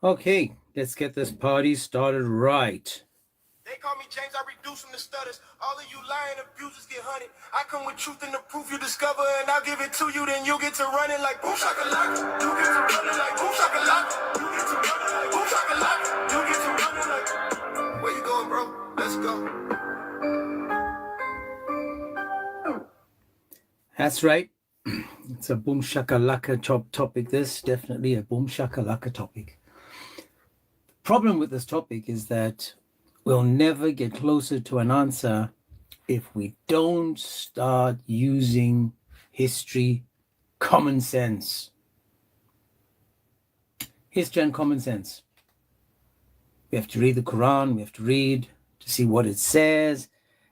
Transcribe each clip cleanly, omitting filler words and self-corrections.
Okay, let's get this party started right. They call me James, I reduce them to stutters. All of you lying abusers get hunted. I come with truth and the proof you discover, and I'll give it to you, then you get to running like boom shakalaka. You get to running like boom shakalaka. You get to running like boom shakalaka. You get to running like. Where you going, bro? Let's go. That's right. It's a boom shakalaka topic. This definitely a boom shakalaka topic. Problem with this topic is that we'll never get closer to an answer if we don't start using history, common sense. History and common sense. We have to read the Quran, we have to read to see what it says,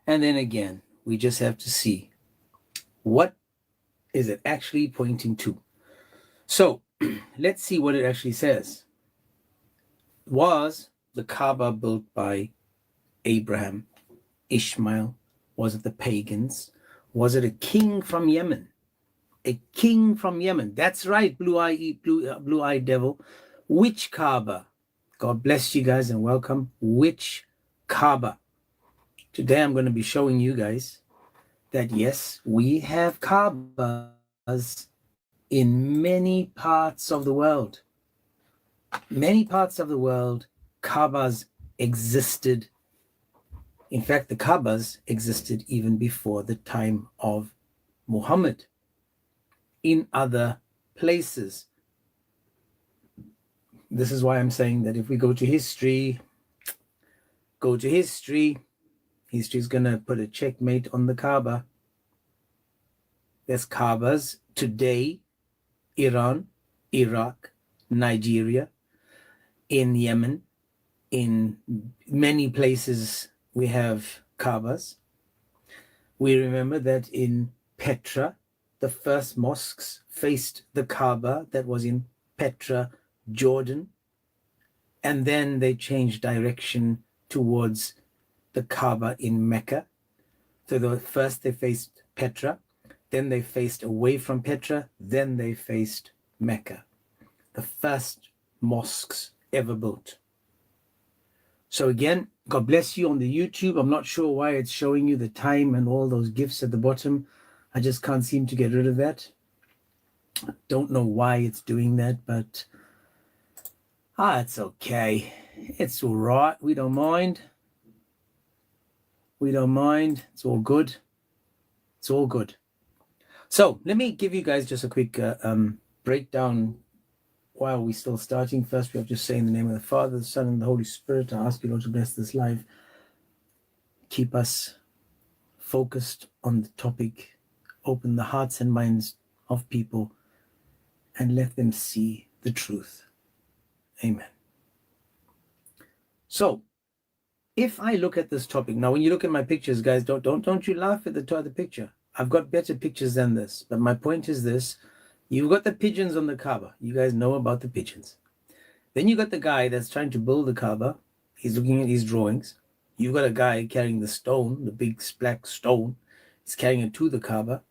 and then again, we just have to see what is it actually pointing to. So let's see what it actually says. Was the Kaaba built by Abraham, Ishmael? Was it the pagans? Was it a king from Yemen? A king from Yemen. That's right, blue-eyed devil. Which Kaaba? God bless you guys and welcome. Which Kaaba? Today I'm going to be showing you guys that yes, we have Kaabas in many parts of the world. Many parts of the world, Kaabas existed. In fact, the Kaabas existed even before the time of Muhammad in other places. This is why I'm saying that if we go to history, history is going to put a checkmate on the Kaaba. There's Kaabas today, Iran, Iraq, Nigeria, in Yemen, in many places we have Kaabas. We remember that in Petra, the first mosques faced the Kaaba that was in Petra, Jordan, and then they changed direction towards the Kaaba in Mecca. So first they faced Petra, then they faced away from Petra, then they faced Mecca. The first mosques ever built. So again, God bless you on the YouTube. I'm not sure why it's showing you the time and all those gifts at the bottom. I just can't seem to get rid of that. Don't know why it's doing that, but it's okay. It's all right. We don't mind. We don't mind. It's all good. It's all good. So let me give you guys just a quick breakdown while we're still starting. First, we have to say in the name of the Father, the Son, and the Holy Spirit. I ask you, Lord, to bless this live. Keep us focused on the topic. Open the hearts and minds of people and let them see the truth. Amen. So, if I look at this topic now, when you look at my pictures, guys, don't you laugh at the picture. I've got better pictures than this, but my point is this: you've got the pigeons on the Kaaba. You guys know about the pigeons. Then you got the guy that's trying to build the Kaaba. He's looking at his drawings. You've got a guy carrying the stone, the big black stone. He's carrying it to the Kaaba.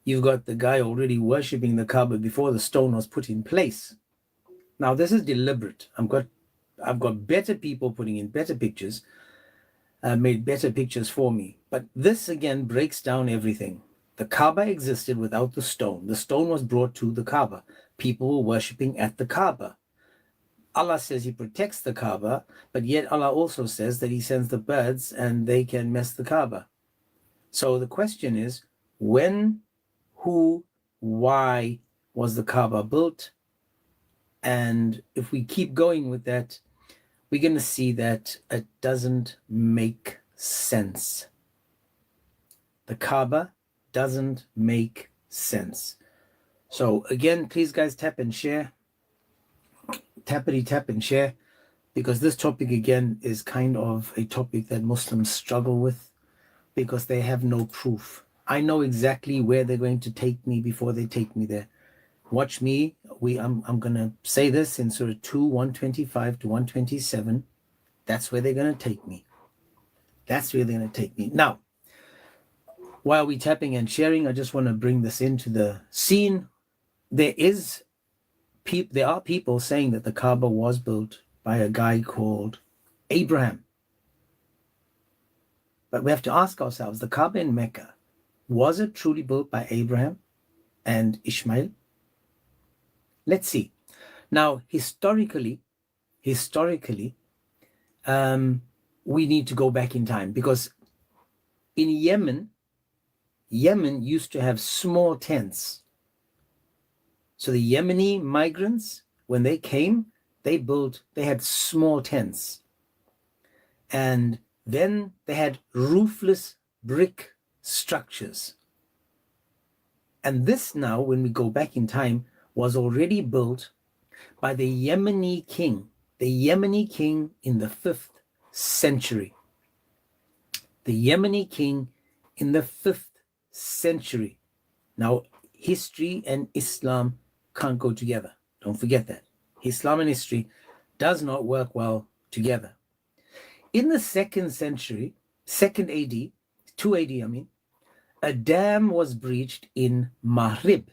You've got the guy already worshipping the Kaaba before the stone was put in place. Now, this is deliberate. I've got better people putting in better pictures, made better pictures for me. But this, again, breaks down everything. The Kaaba existed without the stone. The stone was brought to the Kaaba. People were worshipping at the Kaaba. Allah says he protects the Kaaba, but yet Allah also says that he sends the birds and they can mess the Kaaba. So the question is, when, who, why was the Kaaba built? And if we keep going with that, we're going to see that it doesn't make sense. The Kaaba doesn't make sense. So again, please guys, tap and share. Tappity tap and share, because this topic again is kind of a topic that Muslims struggle with because they have no proof. I know exactly where they're going to take me before they take me there. Watch me. I'm going to say this in Surah 2, 125 to 127. That's where they're going to take me. That's where they're going to take me. Now, while we're tapping and sharing, I just want to bring this into the scene. There is there are people saying that the Kaaba was built by a guy called Abraham. But we have to ask ourselves, the Kaaba in Mecca, was it truly built by Abraham and Ishmael? Let's see. Now, historically, we need to go back in time, because in Yemen used to have small tents. So the Yemeni migrants, when they came, they had small tents. And then they had roofless brick structures. And this now, when we go back in time, was already built by the Yemeni king in the 5th century. The Yemeni king in the 5th century. Now, history and Islam can't go together. Don't forget that. Islam and history does not work well together. In the 2nd century, 2nd AD, 2 AD, I mean, a dam was breached in Marib,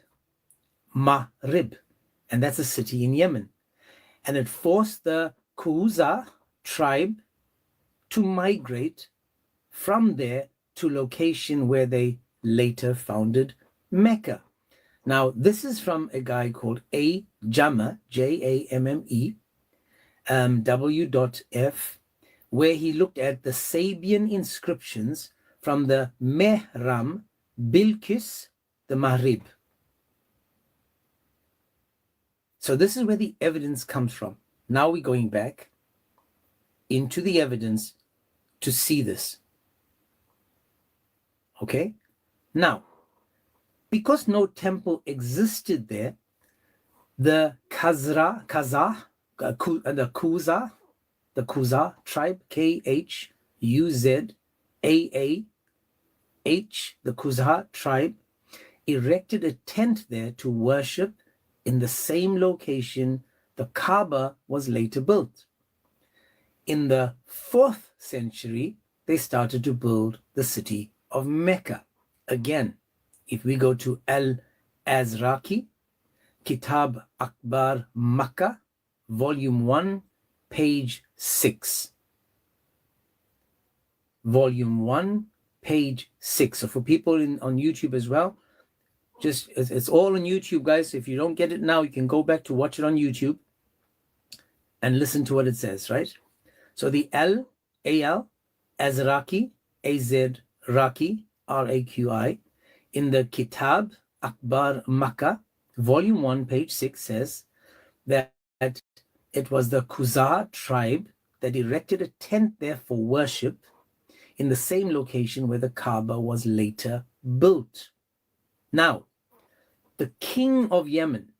and that's a city in Yemen. And it forced the Quza tribe to migrate from there to location where they later founded Mecca. Now, this is from a guy called A. Jamme, Jamme, W.F., where he looked at the Sabian inscriptions from the Mehram Bilqis, the Maghrib. So this is where the evidence comes from. Now we're going back into the evidence to see this. Okay? Now, because no temple existed there, the Khuzah tribe, K-H-U-Z-A-A-H, the Khuzah tribe, erected a tent there to worship in the same location the Kaaba was later built. In the 4th century, they started to build the city of Mecca. Again, if we go to Al-Azraqi, Kitab Akbar Makkah, Volume 1, page 6. Volume 1, page 6. So for people on YouTube as well, it's all on YouTube, guys. If you don't get it now, you can go back to watch it on YouTube and listen to what it says, right? So the Azraqi, A-Z Raqi, R-A-Q-I, in the Kitab Akbar Makkah, Volume 1, page 6 says that it was the Khuzah tribe that erected a tent there for worship in the same location where the Kaaba was later built. Now, the king of Yemen,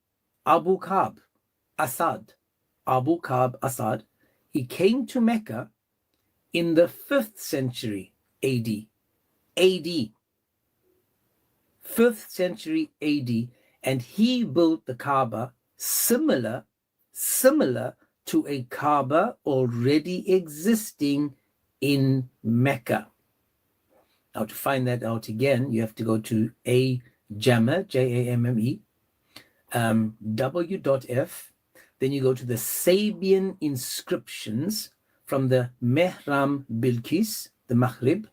Abu Ka'b Asad, he came to Mecca in the 5th century AD. 5th century AD, and he built the Kaaba similar to a Kaaba already existing in Mecca. Now, to find that out again, you have to go to A. Jamme, Jamme, W.F. Then you go to the Sabian inscriptions from the Mehram Bilqis, the Maghrib.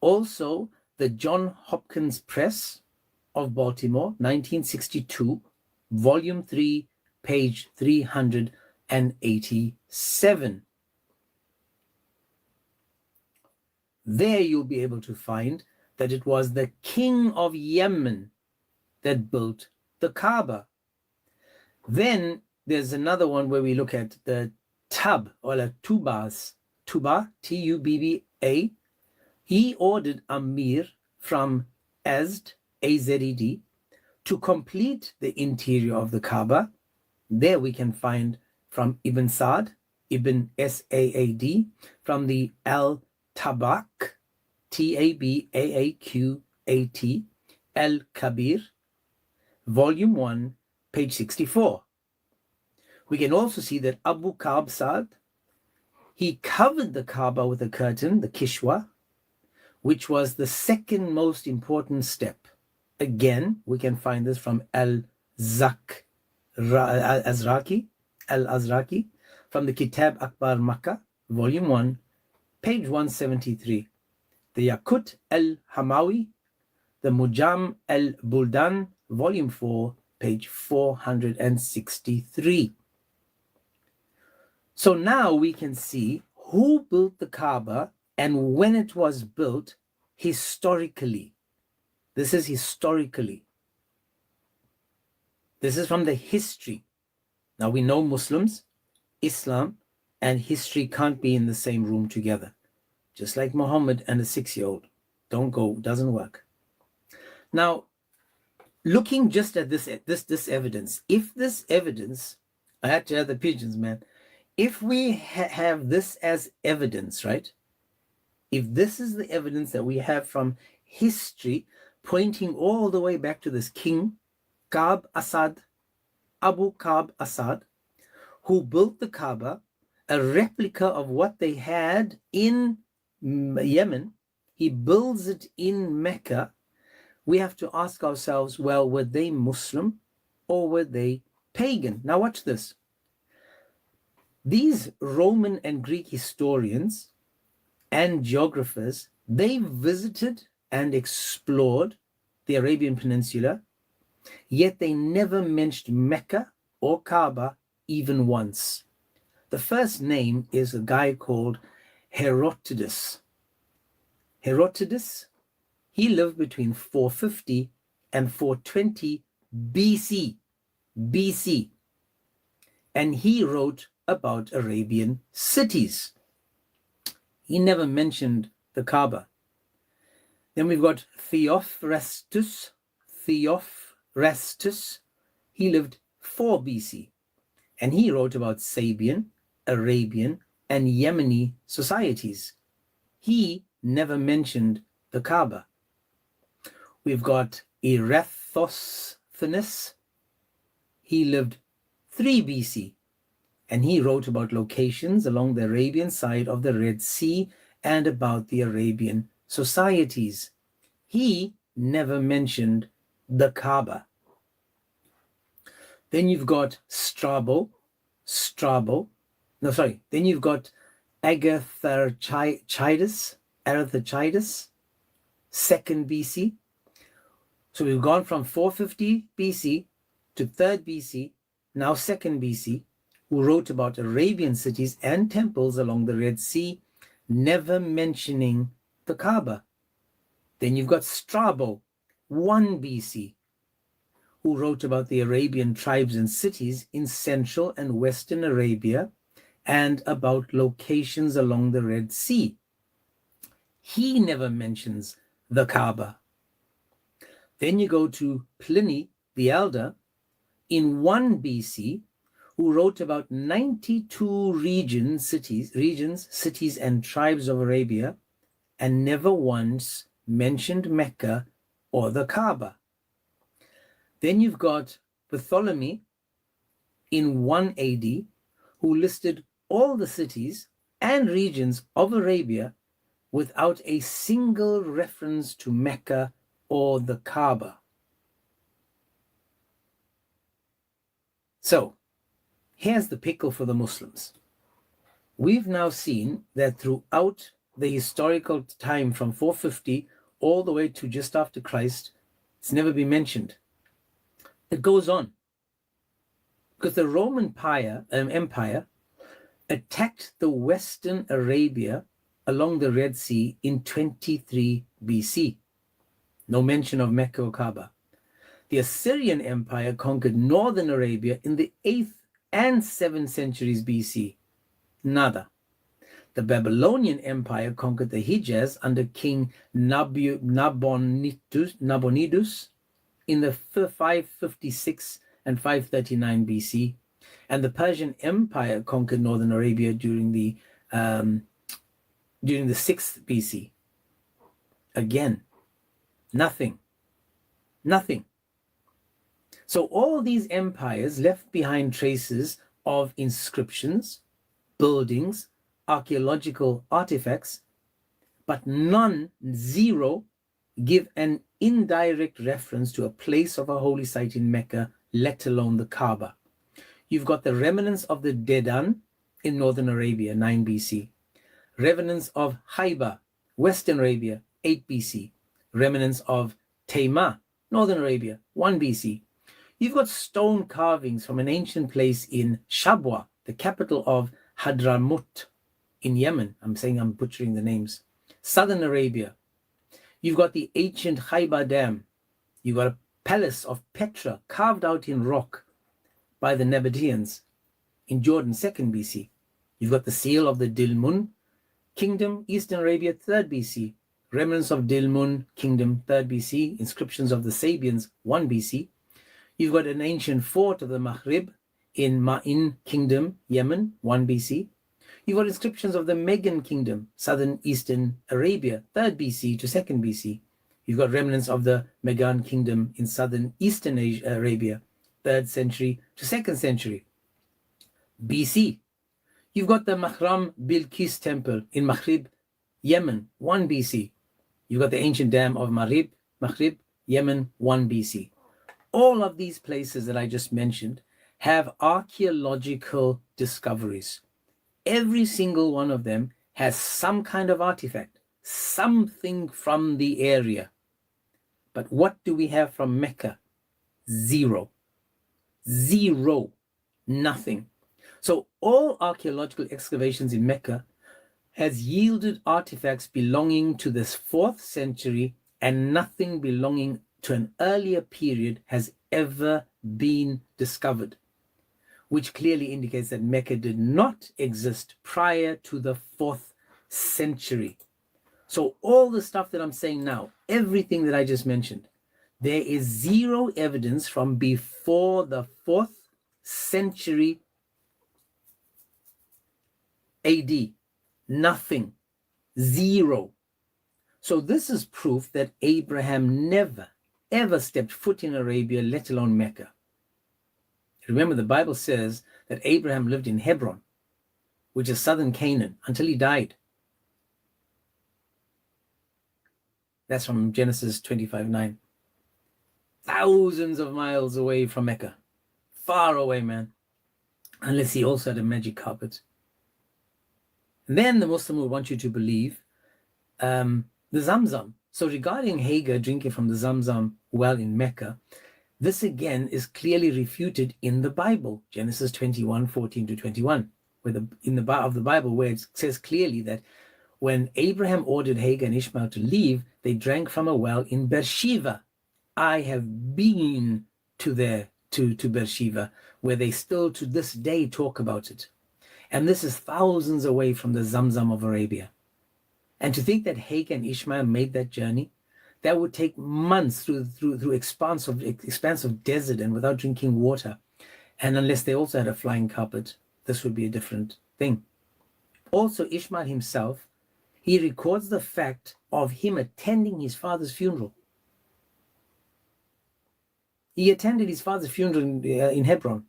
Also, the John Hopkins Press of Baltimore, 1962, Volume 3, page 387. There you'll be able to find that it was the king of Yemen that built the Kaaba. Then there's another one where we look at the Tuba, T-U-B-B-A. He ordered Amir from Azd, A-Z-E-D, to complete the interior of the Kaaba. There we can find from Ibn Sa'd, Ibn S-A-A-D, from the Al-Tabaq, T-A-B-A-A-Q-A-T, Al-Kabir, Volume 1, page 64. We can also see that Abu Ka'b Sa'd, he covered the Kaaba with a curtain, the Kishwa, which was the second most important step. Again, we can find this from Al-Zakrani, al-Azraqi, from the Kitab Akbar Makkah, Volume 1, page 173. The Yaqut al-Hamawi, the Mujam al-Buldan, Volume 4, page 463. So now we can see who built the Kaaba and when it was built historically. This is historically. This is from the history. Now we know Muslims, Islam, and history can't be in the same room together. Just like Muhammad and a 6-year-old. Don't go, doesn't work. Now, looking just at this evidence, if this evidence, I had to have the pigeons, man. If we have this as evidence, right? If this is the evidence that we have from history, pointing all the way back to this king, Ka'b Asad, Abu Ka'b Asad, who built the Kaaba, a replica of what they had in Yemen, he builds it in Mecca. We have to ask ourselves, well, were they Muslim or were they pagan? Now watch this. These Roman and Greek historians and geographers, they visited and explored the Arabian Peninsula, yet they never mentioned Mecca or Kaaba even once. The first name is a guy called Herodotus. Herodotus, he lived between 450 and 420 BC. And he wrote about Arabian cities. He never mentioned the Kaaba. Then we've got Theophrastus. He lived 4 BC. And he wrote about Sabian, Arabian, and Yemeni societies. He never mentioned the Kaaba. We've got Eratosthenes. He lived 3 BC. And he wrote about locations along the Arabian side of the Red Sea and about the Arabian societies. He never mentioned the Kaaba. Then you've got Then you've got Agatharchides, 2nd BC. So we've gone from 450 BC to 3rd BC, now 2nd BC, who wrote about Arabian cities and temples along the Red Sea, never mentioning the Kaaba. Then you've got Strabo, 1 BC, who wrote about the Arabian tribes and cities in Central and Western Arabia and about locations along the Red Sea. He never mentions the Kaaba. Then you go to Pliny the Elder in 1 BC, who wrote about 92 regions, cities, and tribes of Arabia, and never once mentioned Mecca or the Kaaba. Then you've got Ptolemy in 1 AD, who listed all the cities and regions of Arabia without a single reference to Mecca or the Kaaba. So, here's the pickle for the Muslims. We've now seen that throughout the historical time from 450 all the way to just after Christ, it's never been mentioned. It goes on. Because the Roman Empire attacked the Western Arabia along the Red Sea in 23 BC. No mention of Mecca or Kaaba. The Assyrian Empire conquered northern Arabia in the 8th and 7th centuries BC. Nada. The Babylonian Empire conquered the Hijaz under King Nabonidus in the 556 and 539 BC. And the Persian Empire conquered northern Arabia during the 6th BC. Again, nothing. So all these empires left behind traces of inscriptions, buildings, archaeological artifacts, but zero, give an indirect reference to a place of a holy site in Mecca, let alone the Kaaba. You've got the remnants of the Dedan in northern Arabia, 9 BC. Remnants of Haiba, western Arabia, 8 BC. Remnants of Tema, northern Arabia, 1 BC. You've got stone carvings from an ancient place in Shabwa, the capital of Hadramut in Yemen. I'm butchering the names. Southern Arabia. You've got the ancient Haiba Dam. You've got a palace of Petra carved out in rock by the Nabateans in Jordan, 2nd BC. You've got the seal of the Dilmun Kingdom, Eastern Arabia, 3rd BC. Remnants of Dilmun Kingdom, 3rd BC. Inscriptions of the Sabians, 1 BC. You've got an ancient fort of the Maghrib in Ma'in Kingdom, Yemen, 1 BC. You've got inscriptions of the Megan Kingdom, southern Eastern Arabia, 3rd BC to 2nd BC. You've got remnants of the Megan Kingdom in southern Eastern Arabia, 3rd century to 2nd century BC. You've got the Mahram Bilqis temple in Maghrib, Yemen, 1 BC. You've got the ancient dam of Maghrib, Yemen, 1 BC. All of these places that I just mentioned have archaeological discoveries. Every single one of them has some kind of artifact, something from the area. But what do we have from Mecca? Zero. Nothing. So all archaeological excavations in Mecca has yielded artifacts belonging to this 4th century, and nothing belonging to an earlier period has ever been discovered, which clearly indicates that Mecca did not exist prior to the 4th century. So all the stuff that I'm saying now, everything that I just mentioned, there is zero evidence from before the 4th century AD. Nothing. Zero. So this is proof that Abraham never, ever stepped foot in Arabia, let alone Mecca. Remember, the Bible says that Abraham lived in Hebron, which is southern Canaan, until he died. That's from Genesis 25:9. Thousands of miles away from Mecca. Far away, man. Unless he also had a magic carpet. And then the Muslim will want you to believe the Zamzam. So regarding Hagar drinking from the Zamzam well in Mecca, this again is clearly refuted in the Bible, Genesis 21:14-21, in the Bible, where it says clearly that when Abraham ordered Hagar and Ishmael to leave, they drank from a well in Beersheba. I have been to Beersheba, where they still to this day talk about it. And this is thousands away from the Zamzam of Arabia. And to think that Hagar and Ishmael made that journey, that would take months through expanse of desert and without drinking water. And unless they also had a flying carpet, this would be a different thing. Also, Ishmael himself, he records the fact of him attending his father's funeral. He attended his father's funeral in Hebron.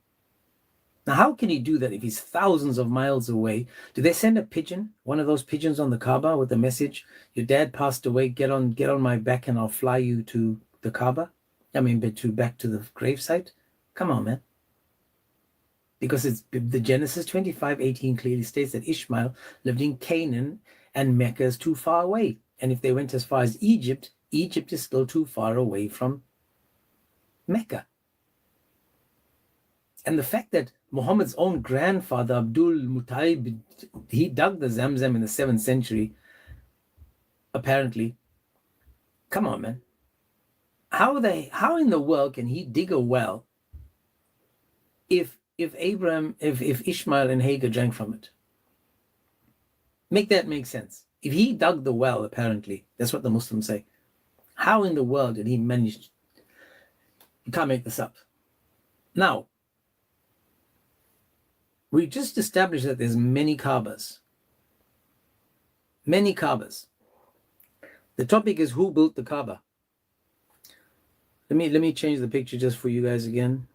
Now, how can he do that if he's thousands of miles away? Do they send a pigeon, one of those pigeons on the Kaaba with the message, your dad passed away, get on my back and I'll fly you to the Kaaba? Back to the gravesite? Come on, man. Because it's the Genesis 25:18 clearly states that Ishmael lived in Canaan and Mecca is too far away. And if they went as far as Egypt, Egypt is still too far away from Mecca. And the fact that Muhammad's own grandfather, Abdul Muttalib, he dug the Zamzam in the 7th century, apparently. Come on, man. How in the world can he dig a well if Ishmael and Hagar drank from it? Make that make sense. If he dug the well, apparently, that's what the Muslims say. How in the world did he manage? You can't make this up. Now, we just established that there's many Kaabas. Many Kaabas. The topic is who built the Kaaba. Let me change the picture just for you guys again.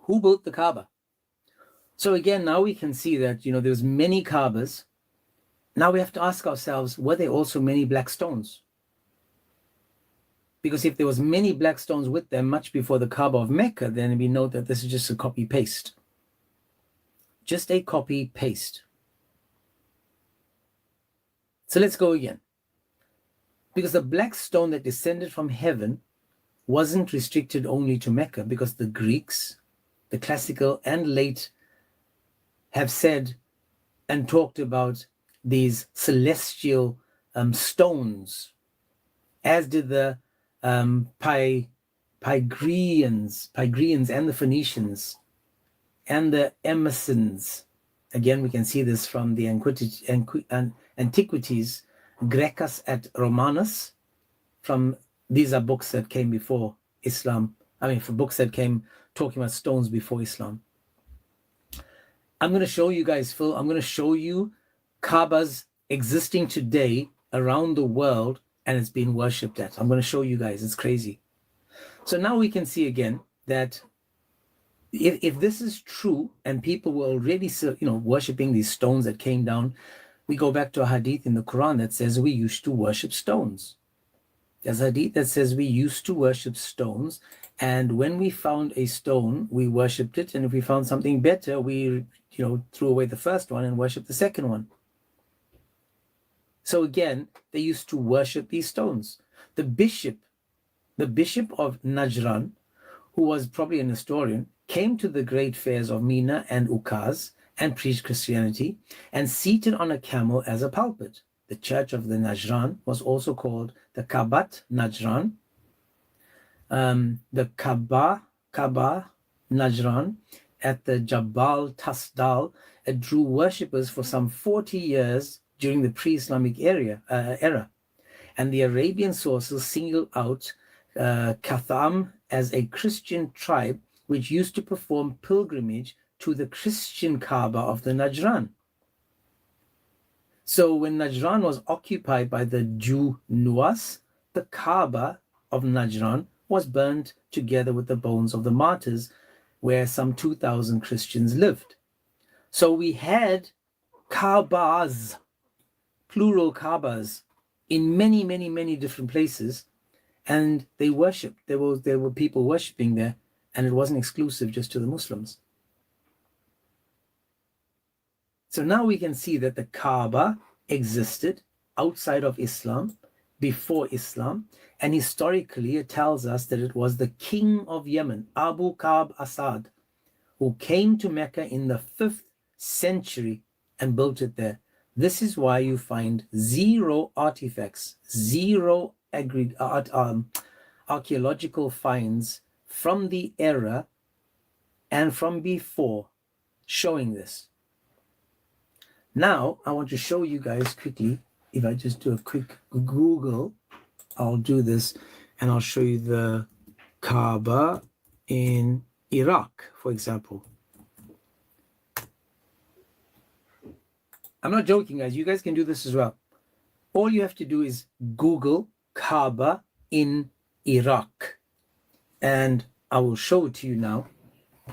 Who built the Kaaba? So again, now we can see that, there's many Kaabas. Now we have to ask ourselves, were there also many black stones? Because if there was many black stones with them much before the Kaaba of Mecca, then we know that this is just a copy-paste. Just a copy-paste. So let's go again. Because the black stone that descended from heaven wasn't restricted only to Mecca, because the Greeks, the classical and late, have said and talked about these celestial stones, as did the Pygrians and the Phoenicians and the Emersons. Again, we can see this from the Antiquities Grecus et Romanus. These are books that came before Islam. For books that came talking about stones before Islam. I'm going to show you guys, Phil, I'm going to show you Kaabas existing today around the world, and it's being worshipped at. I'm going to show you guys. It's crazy. So now we can see again that if this is true and people were already worshipping these stones that came down, we go back to a hadith in the Quran that says we used to worship stones. There's a hadith that says we used to worship stones, and when we found a stone, we worshipped it, and if we found something better, we threw away the first one and worshipped the second one. So again, they used to worship these stones. The bishop of Najran, who was probably an historian, came to the great fairs of Mina and Ukaz and preached Christianity, and seated on a camel as a pulpit. The church of the Najran was also called the Kabat Najran. The Kaaba Najran at the Jabal Tasdal, it drew worshippers for some 40 years during the pre-Islamic era. And the Arabian sources single out Katham as a Christian tribe which used to perform pilgrimage to the Christian Kaaba of the Najran. So when Najran was occupied by the Jew Nuwas, the Kaaba of Najran was burned together with the bones of the martyrs, where some 2,000 Christians lived. So we had Kaabas, plural Kaabas, in many, many, many different places, and they worshipped. There were people worshipping there, and it wasn't exclusive just to the Muslims. So now we can see that the Kaaba existed outside of Islam, before Islam, and historically it tells us that it was the king of Yemen, Abu Ka'b Asad, who came to Mecca in the 5th century and built it there. This is why you find zero artifacts, zero archaeological finds from the era and from before showing this. Now, I want to show you guys quickly, if I just do a quick Google, I'll do this, and I'll show you the Kaaba in Iraq, for example. I'm not joking, guys. You guys can do this as well. All you have to do is Google Kaaba in Iraq, and I will show it to you now.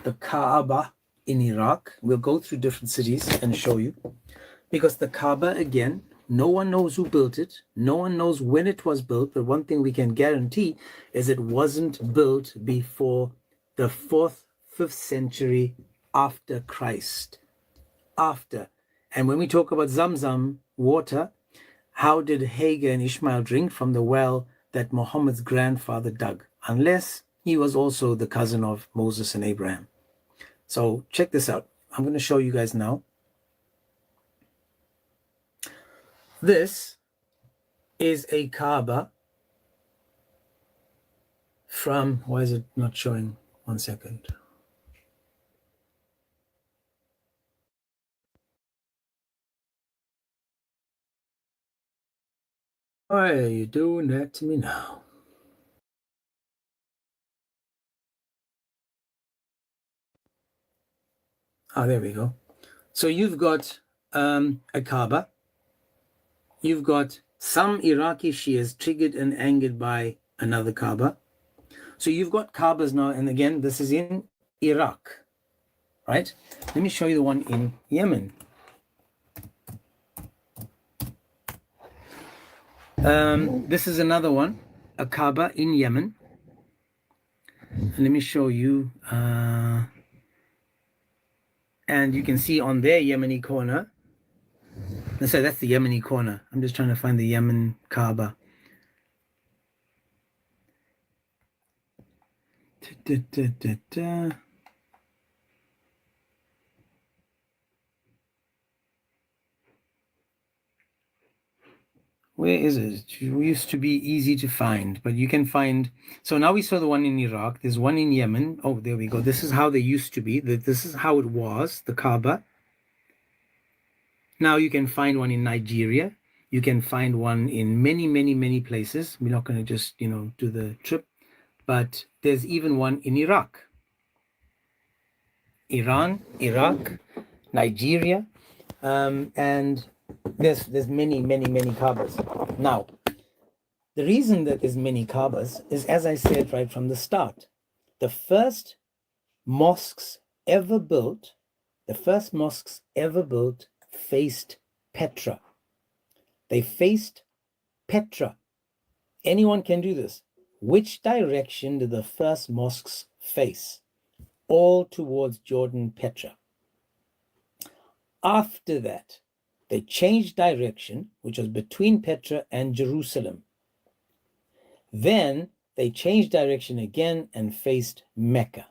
The Kaaba in Iraq. We'll go through different cities and show you. Because the Kaaba, again, no one knows who built it. No one knows when it was built. But one thing we can guarantee is it wasn't built before the 4th, 5th century after Christ. After. And when we talk about Zamzam water, how did Hagar and Ishmael drink from the well that Muhammad's grandfather dug? Unless he was also the cousin of Moses and Abraham. So check this out. I'm going to show you guys now. This is a Kaaba from, why is it not showing? 1 second. Why are you doing that to me now? Oh, there we go. So you've got a Kaaba. You've got some Iraqi Shias triggered and angered by another Kaaba. So you've got Kaabas now, and again, this is in Iraq, right? Let me show you the one in Yemen. This is another one, a Kaaba in Yemen. Let me show you. And you can see on their Yemeni corner. So that's the Yemeni corner. I'm just trying to find the Yemen Kaaba. Where is it? It used to be easy to find, but you can find. So now we saw the one in Iraq. There's one in Yemen. Oh, there we go. This is how they used to be. This is how it was, the Kaaba. Now you can find one in Nigeria. You can find one in many, many, many places. We're not going to just, do the trip. But there's even one in Iraq. Iran, Iraq, Nigeria, and there's many, many, many Kaabas. Now, the reason that there's many Kaabas is, as I said right from the start, the first mosques ever built faced Petra. They faced Petra. Anyone can do this. Which direction did the first mosques face? All towards Jordan, Petra. After that, they changed direction, which was between Petra and Jerusalem. Then they changed direction again and faced Mecca.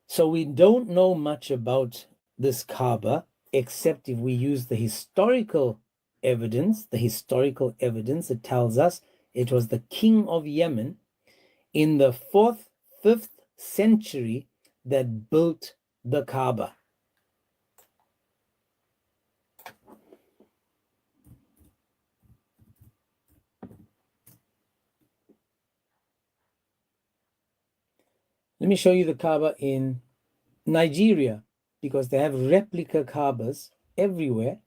So we don't know much about this Kaaba, except if we use the historical evidence. The historical evidence, it tells us it was the king of Yemen in the 4th, 5th century that built the Kaaba. Let me show you the Kaaba in Nigeria, because they have replica Kaabas everywhere.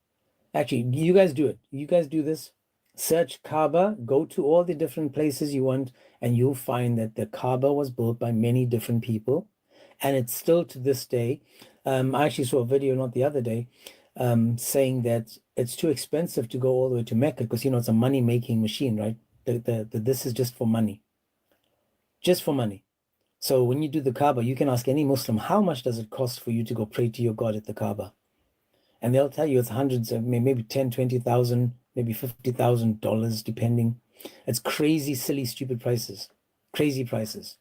Actually, you guys do it. You guys do this. Search Kaaba, go to all the different places you want, and you'll find that the Kaaba was built by many different people. And it's still to this day. I actually saw a video not the other day saying that it's too expensive to go all the way to Mecca because, it's a money-making machine, right? This is just for money. Just for money. So when you do the Kaaba, you can ask any Muslim, how much does it cost for you to go pray to your God at the Kaaba? And they'll tell you it's hundreds of, maybe 10, 20,000, maybe $50,000, depending. It's crazy, silly, stupid prices. Crazy prices.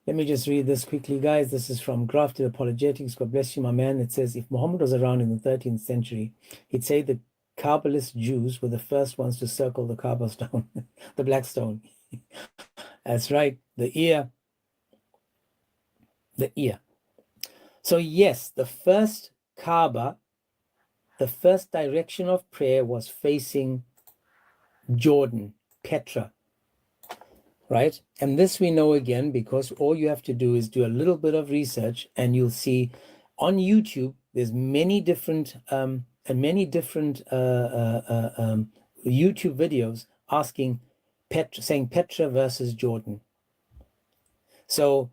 Let me just read this quickly, guys. This is from Grafted Apologetics. God bless you, my man. It says, if Muhammad was around in the 13th century, he'd say the Kabbalist Jews were the first ones to circle the Kaaba stone, the black stone. That's right, the ear. The ear. So yes, the first Kaaba, the first direction of prayer was facing Jordan, Petra, right? And this we know again because all you have to do is do a little bit of research, and you'll see on YouTube there's many different YouTube videos asking saying Petra versus Jordan. So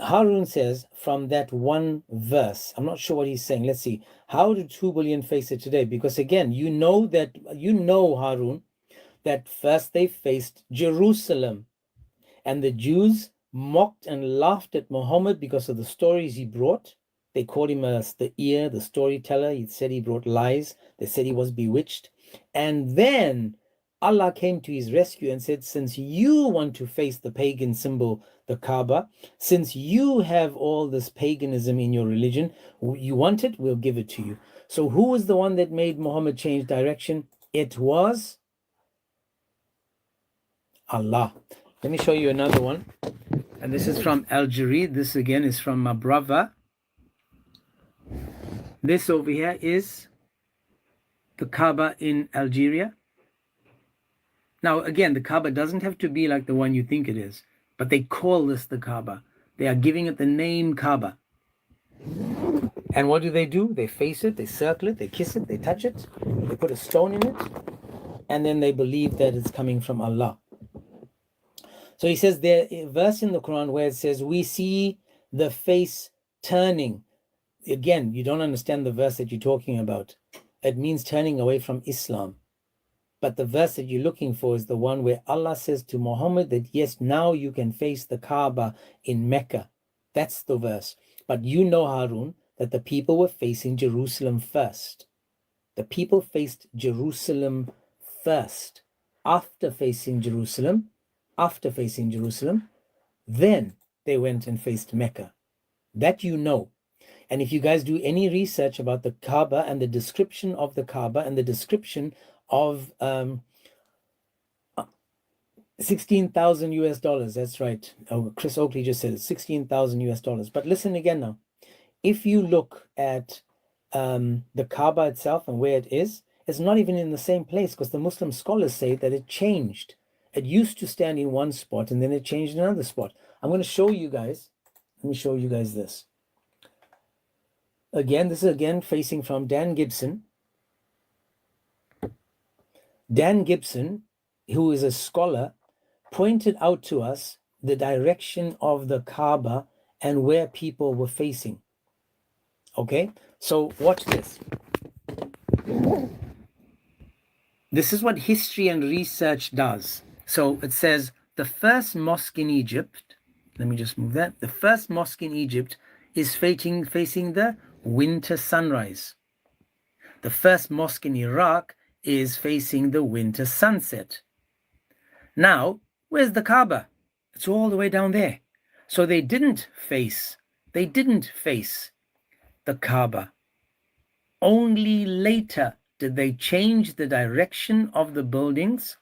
Harun says from that one verse, I'm not sure what he's saying. Let's see. How do 2 billion face it today? Because again, Harun, that first they faced Jerusalem, and the Jews mocked and laughed at Muhammad because of the stories he brought. They called him the ear, the storyteller. He said he brought lies. They said he was bewitched. And then Allah came to his rescue and said, since you want to face the pagan symbol, the Kaaba, since you have all this paganism in your religion, you want it, we'll give it to you. So who was the one that made Muhammad change direction? It was Allah. Let me show you another one. And this is from Algeria. This again is from my brother. This over here is the Kaaba in Algeria. Now, again, the Kaaba doesn't have to be like the one you think it is, but they call this the Kaaba. They are giving it the name Kaaba. And what do? They face it, they circle it, they kiss it, they touch it, they put a stone in it, and then they believe that it's coming from Allah. So he says there a verse in the Quran where it says, we see the face turning. Again, you don't understand the verse that you're talking about. It means turning away from Islam. But the verse that you're looking for is the one where Allah says to Muhammad that, yes, now you can face the Kaaba in Mecca. That's the verse. But you know, Harun, that the people were facing Jerusalem first. The people faced Jerusalem first. After facing Jerusalem, then they went and faced Mecca. That you know. And if you guys do any research about the Kaaba and the description of the Kaaba and the description of 16,000 US dollars, that's right. Oh, Chris Oakley just said it, 16,000 US dollars. But listen again now. If you look at the Kaaba itself and where it is, it's not even in the same place, because the Muslim scholars say that it changed. It used to stand in one spot and then it changed in another spot. I'm going to show you guys. Let me show you guys this. Again, this is again facing from Dan Gibson. Dan Gibson, who is a scholar, pointed out to us the direction of the Kaaba and where people were facing. Okay, so watch this. This is what history and research does. So it says the first mosque in Egypt, let me just move that. The first mosque in Egypt is facing the winter sunrise. The first mosque in Iraq is facing the winter sunset. Now, where's the Kaaba? It's all the way down there. So they didn't face the Kaaba. Only later did they change the direction of the buildings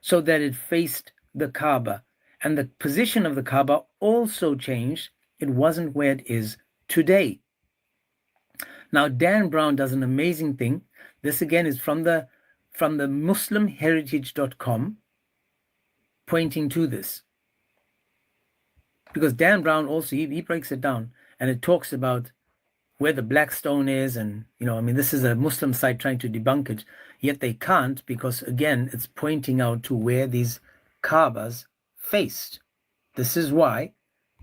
so that it faced the Kaaba. And the position of the Kaaba also changed. It wasn't where it is today. Now, Dan Brown does an amazing thing. This again is from the muslimheritage.com, pointing to this. Because Dan Brown also, he breaks it down and it talks about where the black stone is. And, this is a Muslim site trying to debunk it, yet they can't, because again, it's pointing out to where these Kaabas faced. This is why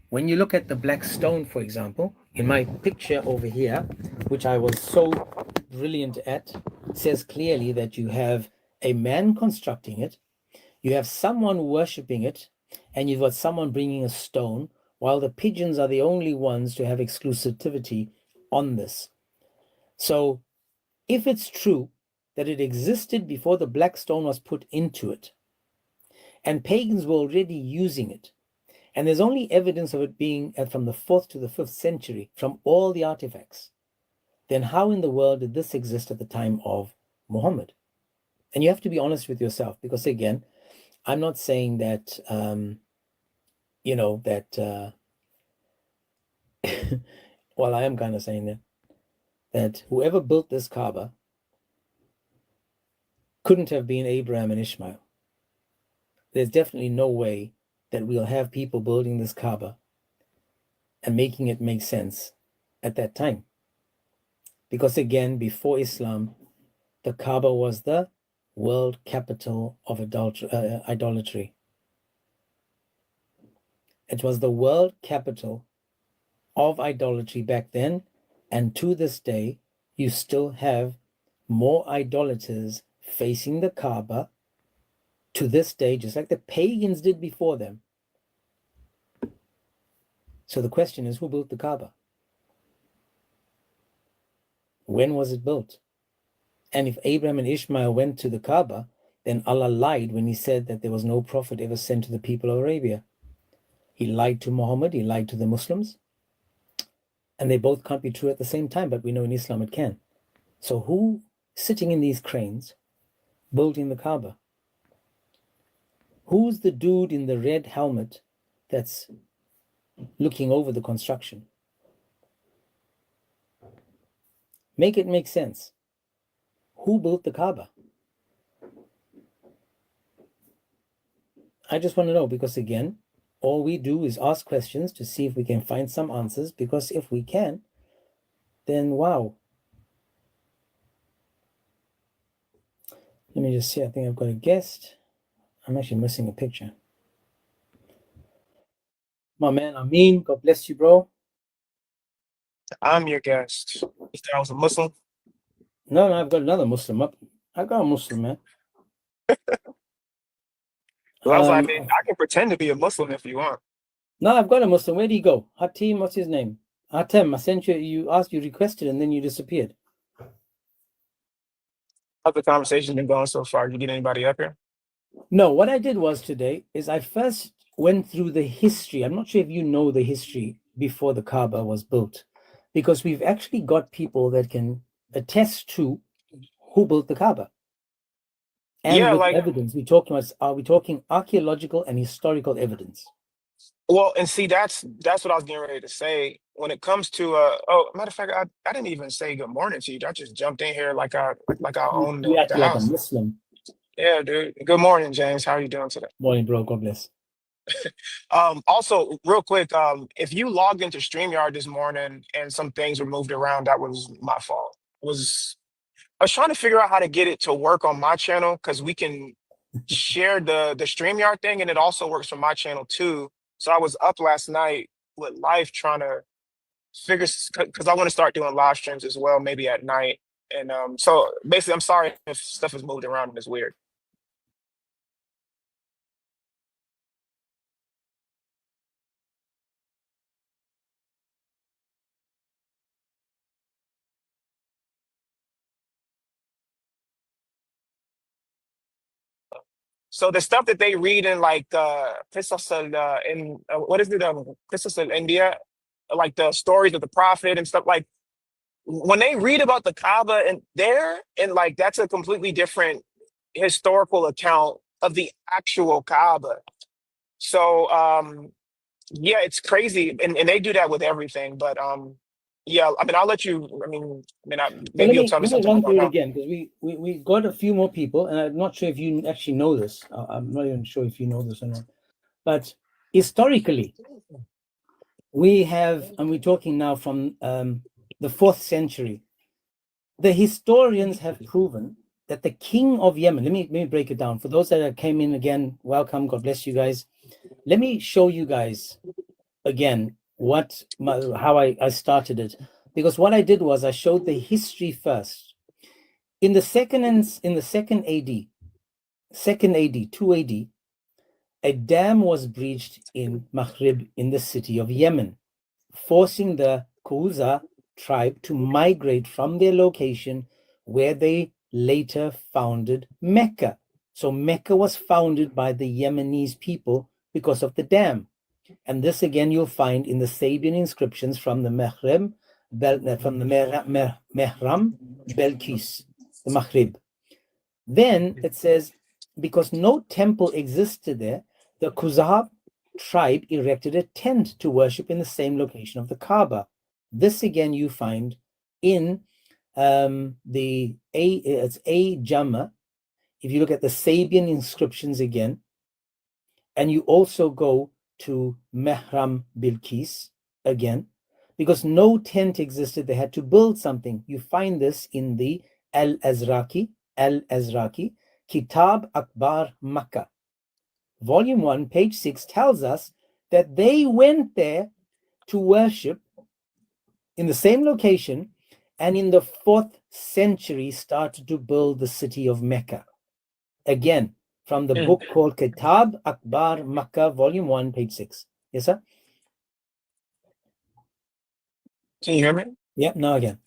when you look at the black stone, for example, in my picture over here, which I was so brilliant at, says clearly that you have a man constructing it, you have someone worshipping it, and you've got someone bringing a stone, while the pigeons are the only ones to have exclusivity on this. So if it's true that it existed before the black stone was put into it, and pagans were already using it, and there's only evidence of it being from the 4th to the 5th century from all the artifacts, then how in the world did this exist at the time of Muhammad? And you have to be honest with yourself, because again, I'm not saying that, well, I am kind of saying that whoever built this Kaaba couldn't have been Abraham and Ishmael. There's definitely no way that we'll have people building this Kaaba and making it make sense at that time. Because again, before Islam, the Kaaba was the world capital of idolatry. It was the world capital of idolatry back then, and to this day, you still have more idolaters facing the Kaaba to this day, just like the pagans did before them. So the question is, who built the Kaaba? When was it built? And if Abraham and Ishmael went to the Kaaba, then Allah lied when he said that there was no prophet ever sent to the people of Arabia. He lied to Muhammad, he lied to the Muslims. And they both can't be true at the same time, but we know in Islam it can. So who sitting in these cranes building the Kaaba? Who's the dude in the red helmet that's looking over the construction? Make it make sense. Who built the Kaaba? I just want to know, because again, all we do is ask questions to see if we can find some answers, because if we can, then wow. Let me just see. I think I've got a guest. I'm actually missing a picture. My man, Amin, God bless you, bro. I'm your guest. You thought I was a Muslim? No, I've got another Muslim up. I got a Muslim, man. Well, I was like, man, I can pretend to be a Muslim if you want. No, I've got a Muslim. Where did he go? Hatim, what's his name? Hatem, I sent you, you requested, and then you disappeared. How's the conversation been going so far? You get anybody up here? No, what I did was today is I first went through the history. I'm not sure if you know the history before the Kaaba was built, because we've actually got people that can attest to who built the Kaaba. And Yeah, with like, evidence, are we talking archaeological and historical evidence? well, and see, that's what I was getting ready to say. When it comes to matter of fact, I didn't even say good morning to you. I just jumped in here like I own You the acted like a house. Muslim. Yeah, dude. Good morning, James. How are you doing today? Morning, bro. God bless. Also, real quick, if you logged into StreamYard this morning and some things were moved around, that was my fault. I was trying to figure out how to get it to work on my channel, because we can share the StreamYard thing, and it also works for my channel too. So I was up last night with life trying to figure, because I want to start doing live streams as well, maybe at night. And so basically, I'm sorry if stuff is moved around and it's weird. So the stuff that they read in like Qisas in what is it, Qisas al-Anbiya, like the stories of the prophet and stuff, like when they read about the Kaaba and like that's a completely different historical account of the actual Kaaba. So yeah, it's crazy, and they do that with everything. But yeah, I mean, I'll let you. I mean, maybe you'll tell me Let me something run about through it now. again, because we got a few more people, and I'm not sure if you actually know this. I'm not even sure if you know this or not. But historically, we have, and we're talking now from the 4th century, the historians have proven that the king of Yemen, let me break it down. For those that came in again, welcome, God bless you guys. Let me show you guys again how I started it. Because what I did was I showed the history first. In the second AD, 2 AD, a dam was breached in Maghrib in the city of Yemen, forcing the Quza tribe to migrate from their location where they later founded Mecca. So Mecca was founded by the Yemenis people because of the dam. And this again you'll find in the Sabian inscriptions from the Mehram Belkis, the Maghrib. Then it says, because no temple existed there, the Khuzab tribe erected a tent to worship in the same location of the Kaaba. This again you find in it's a Jama. If you look at the Sabian inscriptions again, and you also go to Mehram Bilqis again, because no tent existed, they had to build something. You find this in the Al-Azraqi, Kitab Akbar Makkah. Volume 1, page 6 tells us that they went there to worship in the same location, and in the 4th century started to build the city of Mecca. Again, from the book called Kitab Akbar Makkah, volume 1, page 6. Yes, sir? Can you hear me? Yep, now again.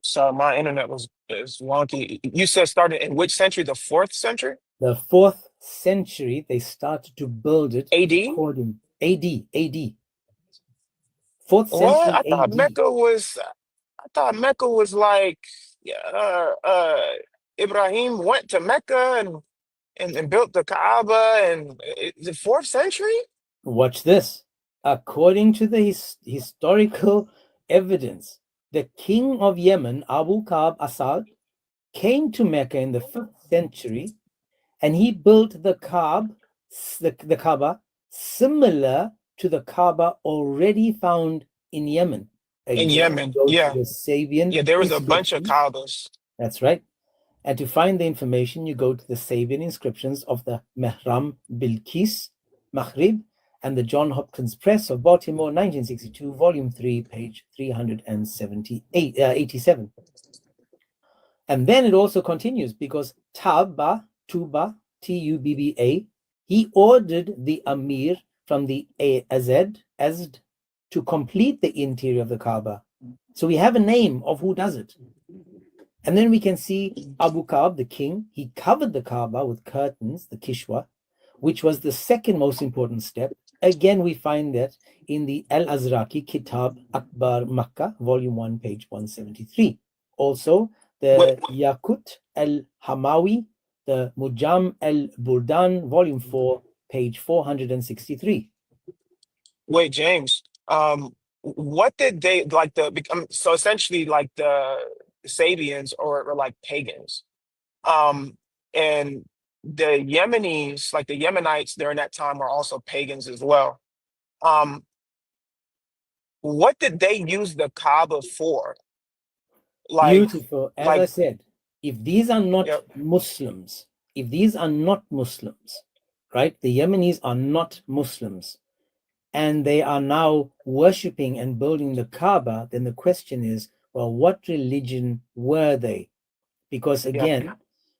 So my internet is wonky. You said started in which century? The 4th century? The 4th century, they started to build it AD? according AD. 4th century What? I thought AD. Mecca was like Ibrahim went to Mecca and built the Kaaba, and the 4th century? Watch this. According to the historical evidence, the king of Yemen, Abu Ka'b Asad, came to Mecca in the 5th century, and he built the Kaaba similar to the Kaaba already found in Yemen. In Again, Yemen, go yeah. to the Sabian Yeah, there was a bunch of inscriptions. Kaabas. That's right. And to find the information, you go to the Sabian inscriptions of the Mehram Bilqis, Maghrib, and the John Hopkins Press of Baltimore, 1962, volume 3, page 387. And then it also continues because Tuba, T-U-B-B-A, he ordered the Amir from the Azd to complete the interior of the Kaaba. So we have a name of who does it. And then we can see Abu Ka'b, the king, he covered the Kaaba with curtains, the Kishwa, which was the second most important step. Again, we find that in the Al-Azraqi Kitab Akbar Makkah, volume 1, page 173. Also, the Yaqut al-Hamawi, the Mujam al-Burdan, volume 4, page 463. Wait, James. What did they like so essentially like the Sabians or like pagans. And the Yemenis, like the Yemenites during that time were also pagans as well. What did they use the Kaaba for? Like, beautiful. As I said, if these are not Muslims, right? The Yemenis are not Muslims, and they are now worshipping and building the Kaaba, then the question is, well, what religion were they? Because again,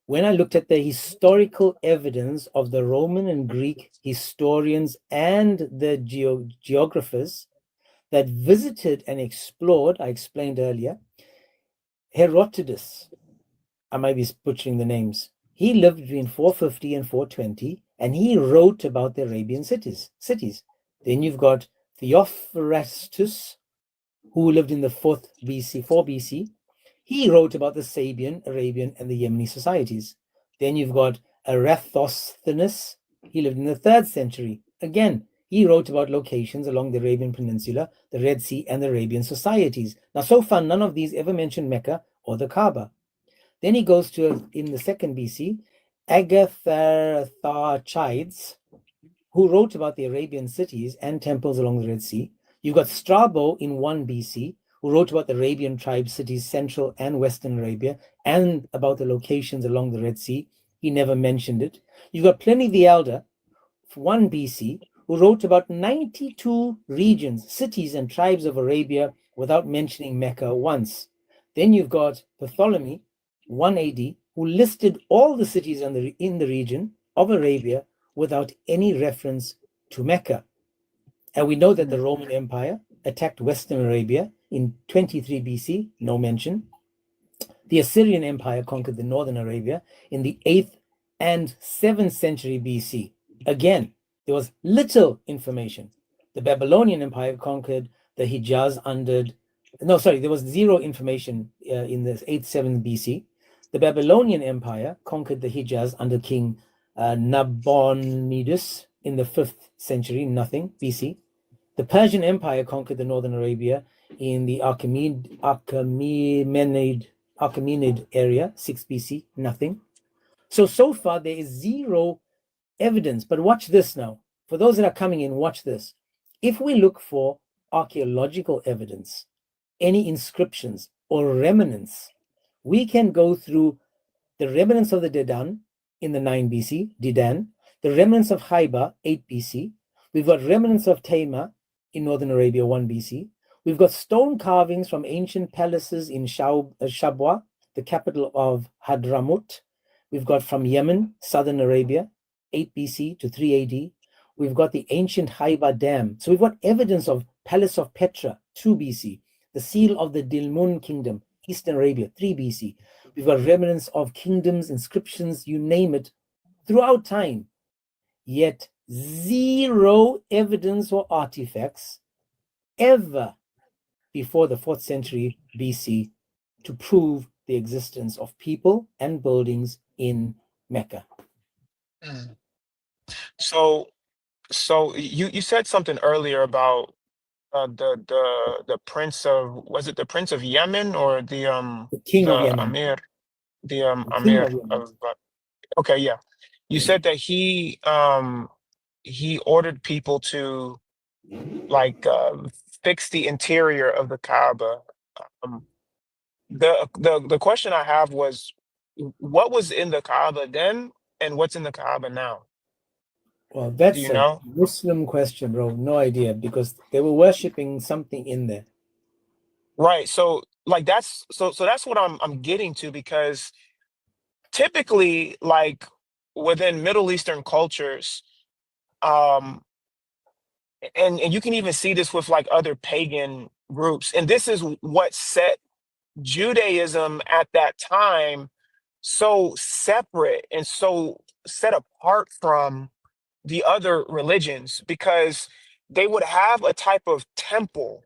when I looked at the historical evidence of the Roman and Greek historians and the geographers that visited and explored, I explained earlier, Herodotus, I might be butchering the names, he lived between 450 and 420, and he wrote about the Arabian cities. Then you've got Theophrastus, who lived in the 4 BC. He wrote about the Sabian, Arabian, and the Yemeni societies. Then you've got Eratosthenes. He lived in the 3rd century. Again, he wrote about locations along the Arabian Peninsula, the Red Sea, and the Arabian societies. Now, so far, none of these ever mention Mecca or the Kaaba. Then he goes to, in the 2nd BC, Agatharchides, who wrote about the Arabian cities and temples along the Red Sea. You've got Strabo in 1 BC, who wrote about the Arabian tribe cities, Central and Western Arabia, and about the locations along the Red Sea. He never mentioned it. You've got Pliny the Elder, 1 BC, who wrote about 92 regions, cities, and tribes of Arabia without mentioning Mecca once. Then you've got Bartholomew, 1 AD, who listed all the cities in the region of Arabia without any reference to Mecca. And we know that the Roman Empire attacked Western Arabia in 23 BC, no mention. The Assyrian Empire conquered the northern Arabia in the 8th and 7th century BC. Again, there was little information. The Babylonian Empire conquered the Hijaz there was zero information in the 8th, 7th BC. The Babylonian Empire conquered the Hijaz under King Nabonidus in the 5th century, nothing, BC. The Persian Empire conquered the northern Arabia in the Achaemenid area, 6 BC, nothing. So far there is zero evidence. But watch this now. For those that are coming in, watch this. If we look for archaeological evidence, any inscriptions or remnants, we can go through the remnants of the Dedan in the 9 BC, Dedan, the remnants of Haiba, 8 BC. We've got remnants of Taima in northern Arabia, 1 BC. We've got stone carvings from ancient palaces in Shabwa, the capital of Hadramut. We've got from Yemen, southern Arabia, 8 BC to 3 AD. We've got the ancient Haiba Dam. So we've got evidence of Palace of Petra, 2 BC. The seal of the Dilmun kingdom, Eastern Arabia, 3 BC. We've got remnants of kingdoms, inscriptions, you name it, throughout time. Yet zero evidence or artifacts ever before the 4th century BC to prove the existence of people and buildings in Mecca. So you said something earlier about the prince of, was it the prince of Yemen or the king of Yemen, Amir, the Amir of okay, yeah. You said that he ordered people to like fix the interior of the Kaaba. The question I have was, what was in the Kaaba then and what's in the Kaaba now? Well, Do that's you a know? Muslim question, bro. No idea, because they were worshiping something in there. Right. So like that's what I'm getting to, because typically, like, within Middle Eastern cultures, um and you can even see this with like other pagan groups, and this is what set Judaism at that time so separate and so set apart from the other religions, because they would have a type of temple,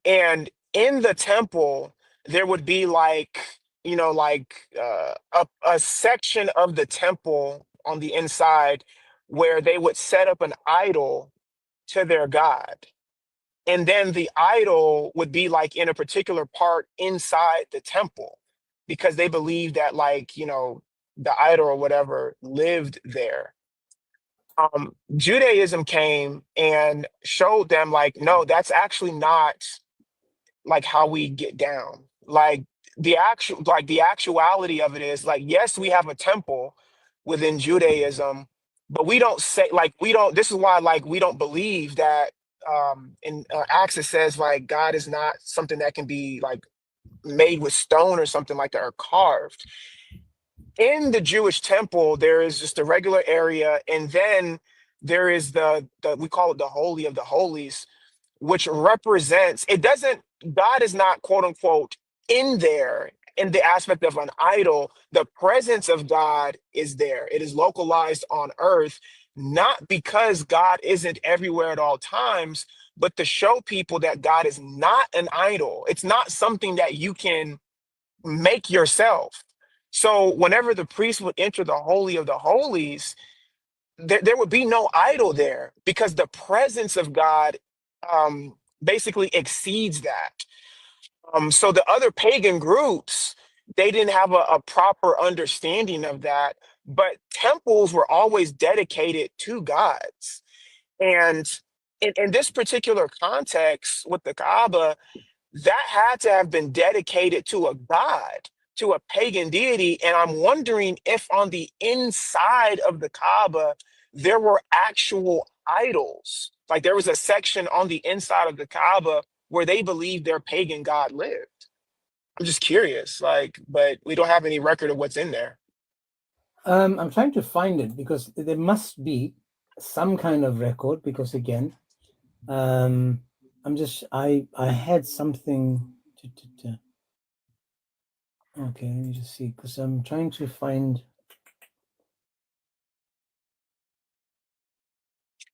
and in the temple there would be like, a section of the temple on the inside where they would set up an idol to their god, and then the idol would be like in a particular part inside the temple, because they believed that, like, the idol or whatever lived there. Judaism came and showed them, like, no, that's actually not like how we get down. Like, the actuality of it is, like, yes, we have a temple within Judaism, but we don't say, like, we don't, this is why, like, we don't believe that in Acts it says, like, God is not something that can be like made with stone or something like that, or carved. In the Jewish temple, there is just a regular area, and then there is the we call it the Holy of the Holies, which represents, it doesn't, God is not, quote unquote, in there in the aspect of an idol. The presence of God is there. It is localized on earth, not because God isn't everywhere at all times, but to show people that God is not an idol. It's not something that you can make yourself. So whenever the priest would enter the Holy of the Holies, there would be no idol there, because the presence of God basically exceeds that. So the other pagan groups, they didn't have a proper understanding of that, but temples were always dedicated to gods. And in this particular context with the Kaaba, that had to have been dedicated to a god, to a pagan deity. And I'm wondering if on the inside of the Kaaba, there were actual idols. Like, there was a section on the inside of the Kaaba where they believed their pagan god lived. I'm just curious, like, but we don't have any record of what's in there. I'm trying to find it, because there must be some kind of record, because again, I had something to. Okay, let me just see, because I'm trying to find.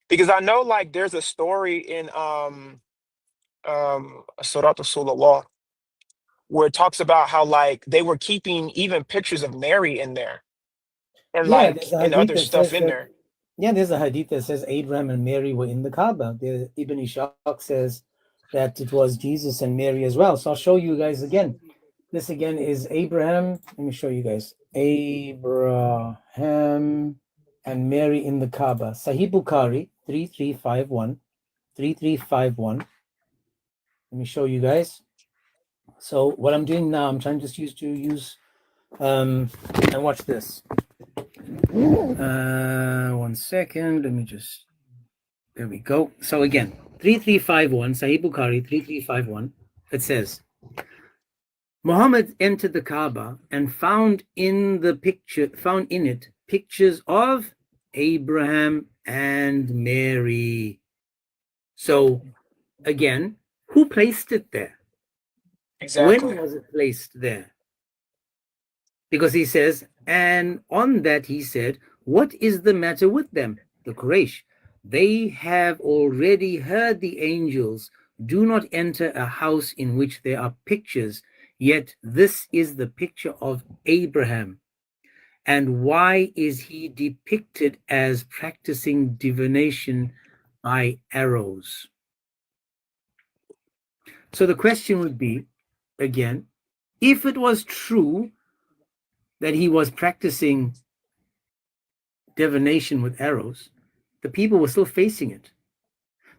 Because I know, like, there's a story in Surat Rasulullah, where it talks about how, like, they were keeping even pictures of Mary in there, and Yeah, like there's a and hadith other that stuff says in that. there. Yeah, there's a hadith that says Abraham and Mary were in the Kaaba. Ibn Ishaq says that it was Jesus and Mary as well. So I'll show you guys again. This again is Abraham. Let me show you guys. Abraham and Mary in the Kaaba. Sahih Bukhari 3351. 3351. Let me show you guys. So what I'm doing now, I'm trying to use and watch this. 1 second. Let me just. There we go. So again, 3351, Sahih Bukhari 3351. It says, Muhammad entered the Kaaba and found in it pictures of Abraham and Mary. So again, who placed it there? Exactly. When was it placed there? Because he says, and on that he said, what is the matter with them? The Quraysh. They have already heard the angels, do not enter a house in which there are pictures, yet this is the picture of Abraham. And why is he depicted as practicing divination by arrows? So the question would be, again, if it was true that he was practicing divination with arrows, the people were still facing it.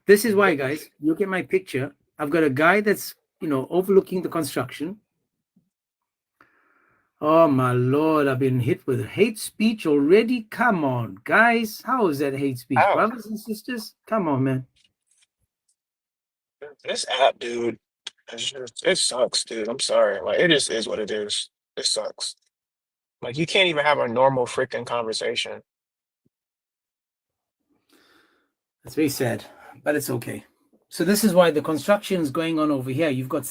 This is why, guys, look at my picture. I've got a guy that's, overlooking the construction. Oh my Lord, I've been hit with hate speech already. Come on, guys. How is that hate speech? How? Brothers and sisters? Come on, man. This app, dude, it sucks, dude. I'm sorry. Like, it just is what it is. It sucks. Like, you can't even have a normal freaking conversation. It's very sad, but it's okay. So this is why the construction is going on over here. You've got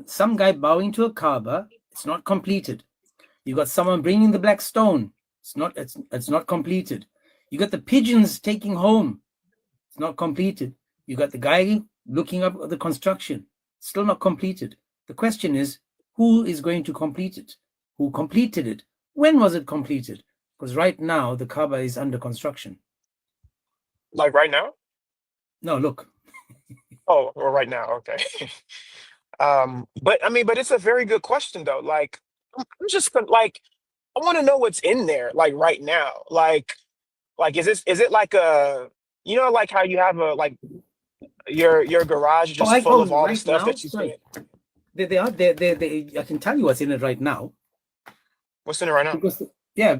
some guy bowing to a Kaaba. It's not completed. You've got someone bringing the black stone. It's not completed. You got the pigeons taking home. It's not completed. You got the guy looking up at the construction. Still not completed. The question is, who is going to complete it? Who completed it? When was it completed? Because right now the Kaaba is under construction. Like right now? No, look. Oh, well, right now, okay. But I mean, but it's a very good question though. Like, I'm just like, I want to know what's in there, like right now. Like, is it like you know, like how you have a like your garage is just full of all the right stuff now? that you Sorry. put. I can tell you what's in it right now. What's in it right now? Because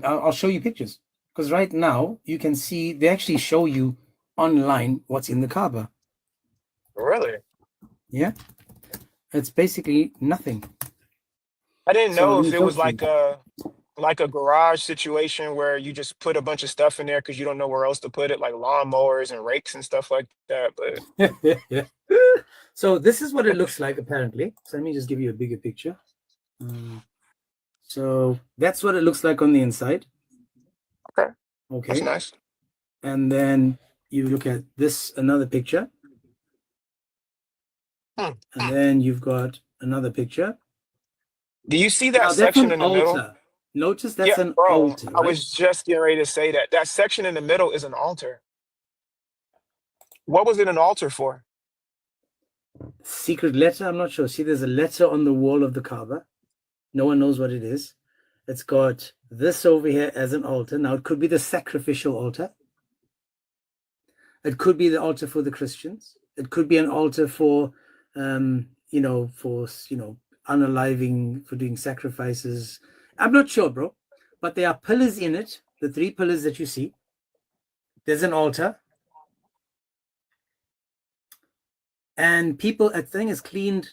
I'll show you pictures. Because right now you can see they actually show you online what's in the Kaaba. Really? Yeah, it's basically nothing. I didn't So know let if me it show was you. like a garage situation where you just put a bunch of stuff in there because you don't know where else to put it, like lawnmowers and rakes and stuff like that. But So this is what it looks like apparently. So let me just give you a bigger picture. So that's what it looks like on the inside. okay, that's Okay, nice. and then you look at this another picture, Hmm. and then you've got another picture. Do you see Now that that's section an in the middle? altar. Notice Yeah, that's an bro, altar, I right? was just getting ready to say that. That section in the middle is an altar. What was it an altar for? Secret letter, I'm not sure. See, there's a letter on the wall of the Kaaba. No one knows what it is. It's got this over here as an altar. Now it could be the sacrificial altar. It could be the altar for the Christians. It could be an altar for unaliving, for doing sacrifices. I'm not sure, bro. But there are pillars in it, the 3 pillars that you see. There's an altar. And people, I think, is cleaned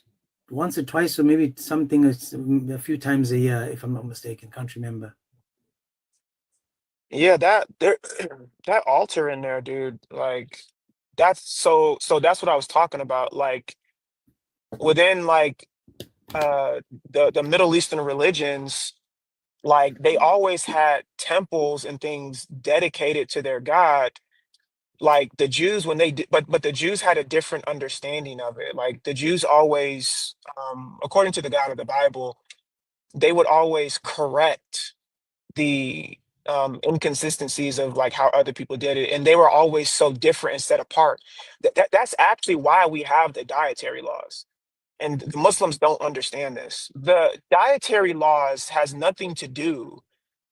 once or twice, or maybe something a few times a year, if I'm not mistaken. Can't remember. Yeah, that altar in there, dude. Like, so that's what I was talking about. Like within like the Middle Eastern religions, like they always had temples and things dedicated to their God. Like the Jews, when they did, but the Jews had a different understanding of it. Like the Jews always, according to the God of the Bible, they would always correct the inconsistencies of like how other people did it, and they were always so different and set apart. That's actually why we have the dietary laws. And the Muslims don't understand this. The dietary laws has nothing to do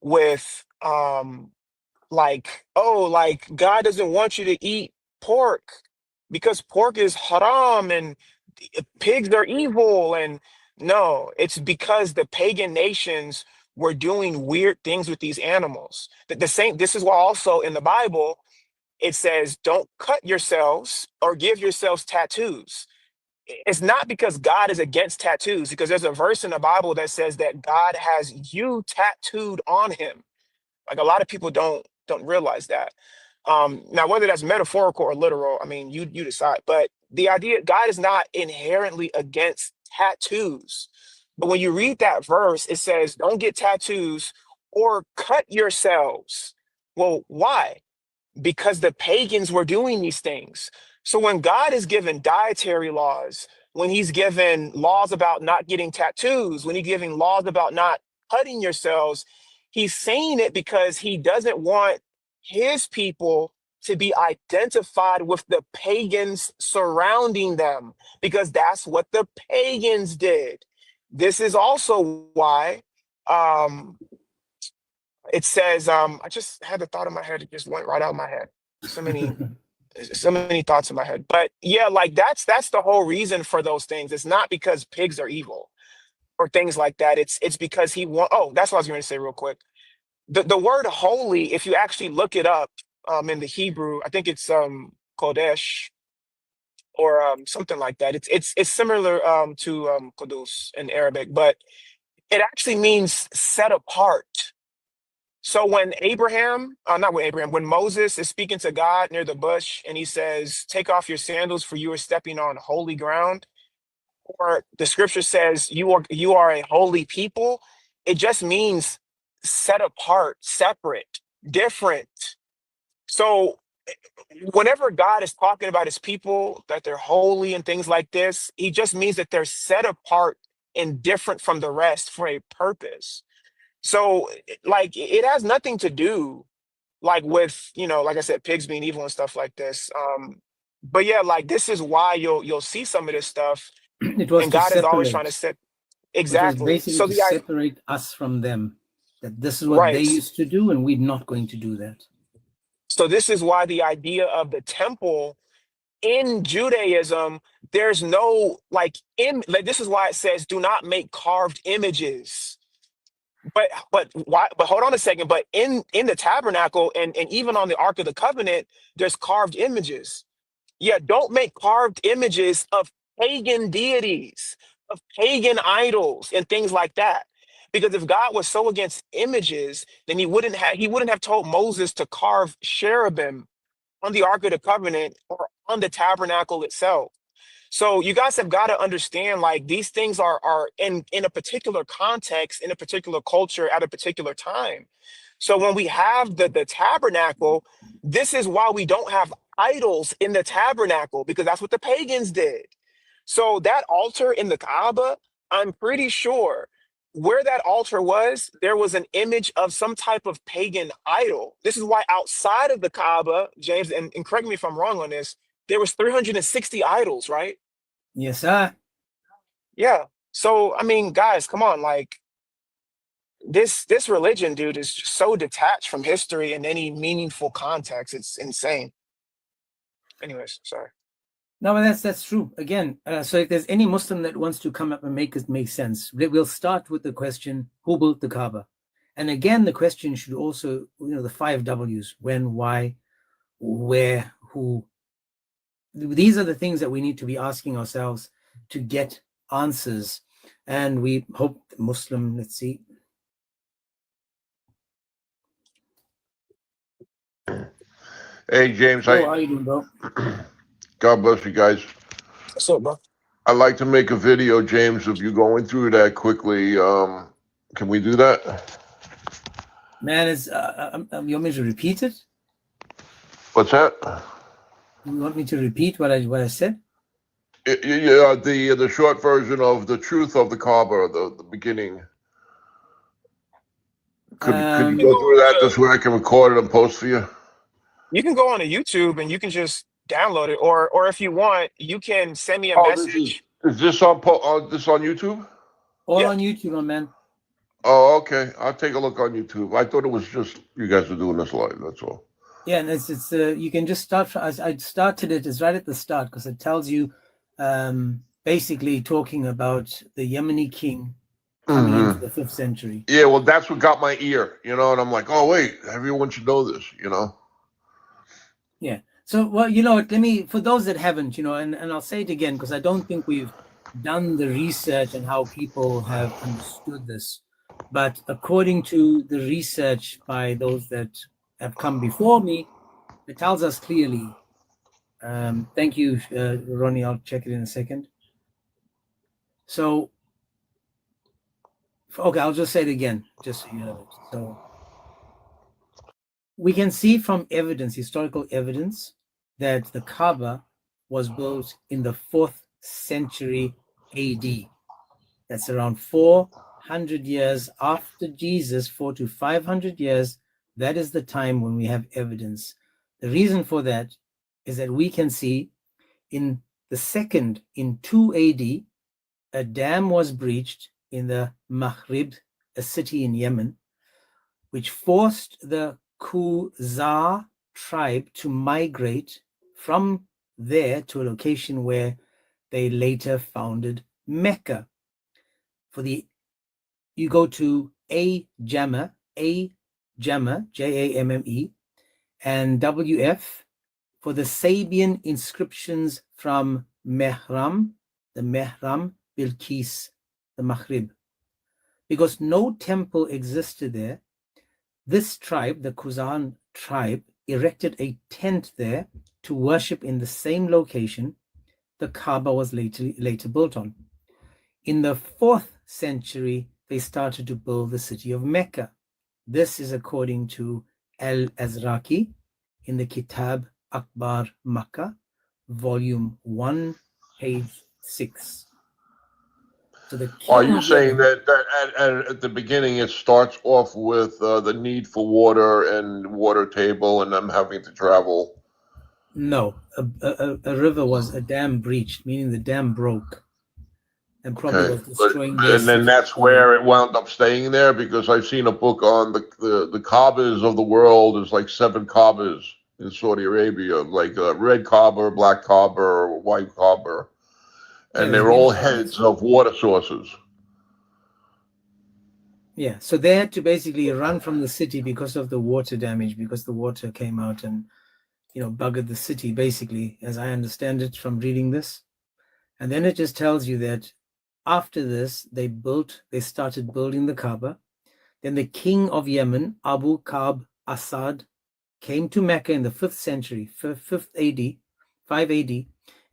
with like, oh, like God doesn't want you to eat pork because pork is haram and pigs are evil. And no, it's because the pagan nations were doing weird things with these animals. The same, this is why also in the Bible it says, don't cut yourselves or give yourselves tattoos. It's not because God is against tattoos, because there's a verse in the Bible that says that God has you tattooed on him. Like a lot of people don't realize that. Now, whether that's metaphorical or literal, I mean, you decide. But the idea, God is not inherently against tattoos. But when you read that verse, it says, "Don't get tattoos or cut yourselves." Well, why? Because the pagans were doing these things. So when God is given dietary laws, when he's given laws about not getting tattoos, when he's giving laws about not cutting yourselves, he's saying it because he doesn't want his people to be identified with the pagans surrounding them, because that's what the pagans did. This is also why um, it says, I just had the thought in my head, it just went right out of my head. So many thoughts in my head. But yeah, like that's the whole reason for those things. It's not because pigs are evil. or things like that. It's because he want. Oh, that's what I was going to say real quick. The word holy, if you actually look it up in the Hebrew, I think it's kodesh or something like that. It's similar to kudus in Arabic, but it actually means set apart. So when when Moses is speaking to God near the bush and he says, "Take off your sandals, for you are stepping on holy ground," or the scripture says, "You are a holy people," it just means set apart, separate, different. So whenever God is talking about his people, that they're holy and things like this, he just means that they're set apart and different from the rest for a purpose. So like it has nothing to do like with, like I said, pigs being evil and stuff like this. But yeah, like this is why you'll see some of this stuff, It was and to God is always trying to separate. set It was exactly. basically So to the separate us from them. That this is what they right. used to do, and we're not going to do that. So this is why the idea of the temple in Judaism, there's no like this is why it says do not make carved images. But why, but hold on a second. But in the tabernacle and even on the Ark of the Covenant, there's carved images. Yeah, don't make carved images of pagan deities, of pagan idols, and things like that. Because if God was so against images, then he wouldn't have told Moses to carve cherubim on the Ark of the Covenant or on the tabernacle itself. So you guys have got to understand, like these things are in a particular context, in a particular culture, at a particular time. So when we have the tabernacle, this is why we don't have idols in the tabernacle, because that's what the pagans did. So that altar in the Kaaba, I'm pretty sure where that altar was, there was an image of some type of pagan idol. This is why outside of the Kaaba, James, and correct me if I'm wrong on this, there was 360 idols, right? Yes, sir. Yeah. So I mean, guys, come on, like this religion, dude, is just so detached from history and any meaningful context. It's insane. Anyways, sorry. No, but that's true. Again, so if there's any Muslim that wants to come up and make it make sense, we'll start with the question: who built the Kaaba? And again, the question should also, the 5 W's: when, why, where, who. These are the things that we need to be asking ourselves to get answers. And we hope the Muslim, let's see. Hey, James. How are you doing, bro? God bless you guys. What's up, bro? I'd like to make a video, James, of you going through that quickly. Can we do that? Man, you want me to repeat it? What's that? You want me to repeat what I said? Yeah, the short version of the truth of the Kaaba, the beginning. Could you go through that just where I can record it and post for you? You can go on to YouTube and you can just download it, or if you want, you can send me a message. Is this on YouTube? All on YouTube, my man. Oh, okay. I'll take a look on YouTube. I thought it was just you guys were doing this live. That's all. Yeah, and it's you can just start. I started it. It's right at the start because it tells you, basically talking about the Yemeni king coming into the 5th century. Yeah, well, that's what got my ear, and I'm like, oh wait, everyone should know this, Yeah. So, well, let me, for those that haven't, and I'll say it again because I don't think we've done the research and how people have understood this. But according to the research by those that have come before me, it tells us clearly. Thank you, Ronnie. I'll check it in a second. So, okay, I'll just say it again, just so you know. So, we can see from evidence, historical evidence, that the Kaaba was built in the 4th century AD. That's around 400 years after Jesus, 400 to 500 years. That is the time when we have evidence. The reason for that is that we can see in 2 AD, a dam was breached in the Maghrib, a city in Yemen, which forced the Khuzar tribe to migrate from there to a location where they later founded Mecca. you go to Jamme, Jamme, and WF for the Sabian inscriptions from Mehram, the Mehram Bilqis, the Maghrib. Because no temple existed there, this tribe, the Khuzan tribe, erected a tent there to worship in the same location the Kaaba was later built on. In the 4th century, they started to build the city of Mecca. This is according to Al-Azraqi in the Kitab Akbar Makkah, volume 1, page 6. So the Are king you of saying Yemen- that at the beginning it starts off with the need for water and water table and them having to travel? No, a river was a dam breached, meaning the dam broke and probably Okay, was destroying their and then city. that's where it wound up staying there, because I've seen a book on the Kaabas of the world. There's like 7 Kaabas in Saudi Arabia, like a red Kaaba, black Kaaba, or white Kaaba, Yeah, and there's they're many all Kaabas. heads of water sources. Yeah, so they had to basically run from the city because of the water damage, because the water came out and, buggered the city, basically, as I understand it from reading this. And then it just tells you that after this, they started building the Kaaba. Then the king of Yemen, Abu Ka'b Asad, came to Mecca in the 5th century, 5 AD,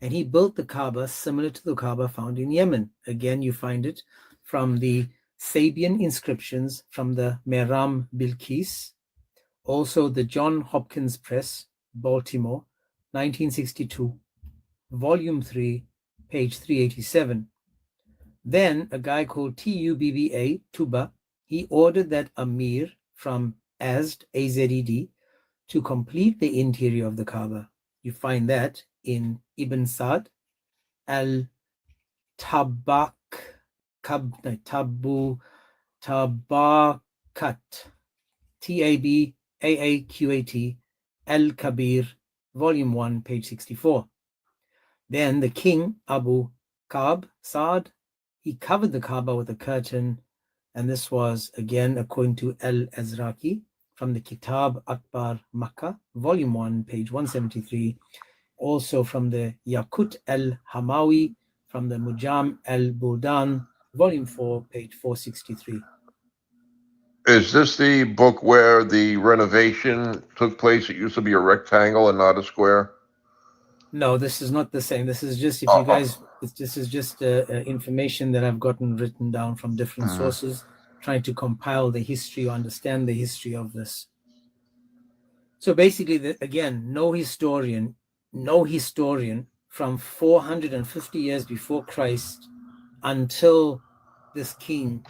and he built the Kaaba similar to the Kaaba found in Yemen. Again, you find it from the Sabian inscriptions from the Mehram Bilqis, also the John Hopkins Press, Baltimore, 1962, volume 3, page 387. Then a guy called Tuba, he ordered that Amir from Azd, Azed, to complete the interior of the Kaaba. You find that in Ibn Sa'd, Tabakat, Tabaaqat, Al-Kabir, volume 1, page 64. Then the king, Abu Ka'b Sa'd, he covered the Kaaba with a curtain, and this was again according to Al-Azraqi from the Kitab Akbar Makkah, volume 1, page 173. Also from the Yaqut al-Hamawi from the Mujam al-Buldan, volume 4, page 463. Is this the book where the renovation took place? It used to be a rectangle and not a square. No, this is not the same. This is just, if you guys, this is just information that I've gotten written down from different sources, trying to compile the history or understand the history of this. So basically, again, no historian from 450 years before Christ until this king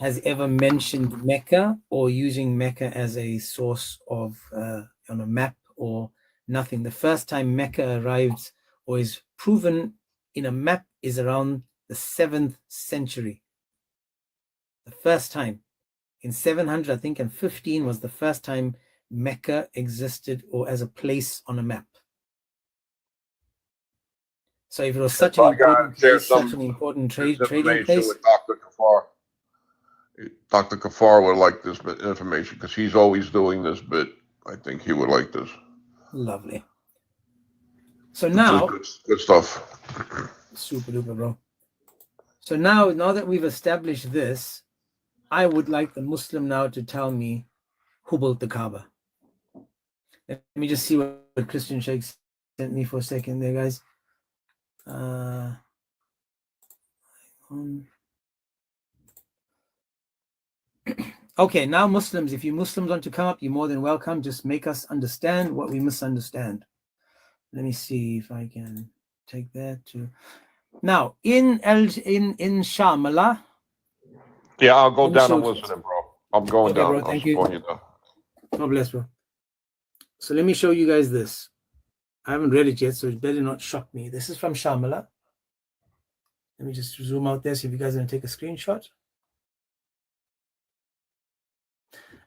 has ever mentioned Mecca or using Mecca as a source of on a map or nothing. The first time Mecca arrives or is proven in a map is around the 7th century. The first time in 700, I think, and 15 was the first time Mecca existed or as a place on a map. So if it was such an important place, such an important trading place. With Dr. Kafar. Dr. Kafar would like this information because he's always doing this bit. I think he would like this. Lovely. So now, good stuff. Super duper, bro. So now that we've established this, I would like the Muslim now to tell me who built the Kaaba. Let me just see what Christian Sheikh sent me for a second there, guys. Okay, now Muslims, if you Muslims want to come up, you're more than welcome. Just make us understand what we misunderstand. Let me see if I can take that to. Now in Shamala. Yeah, I'll go down and listen, bro. I'm going down. Bro, thank you. God bless, bro. So let me show you guys this. I haven't read it yet, so it better not shock me. This is from Shamala. Let me just zoom out there, see if you guys are going to take a screenshot.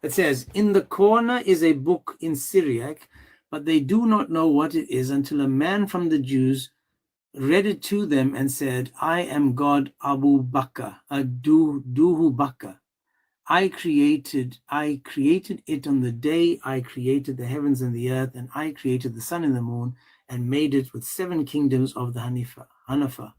It says, in the corner is a book in Syriac, but they do not know what it is until a man from the Jews read it to them and said, I am God Abu Bakr, Duhu Bakr. I created it on the day I created the heavens and the earth, and I created the sun and the moon, and made it with 7 kingdoms of the Hanafa,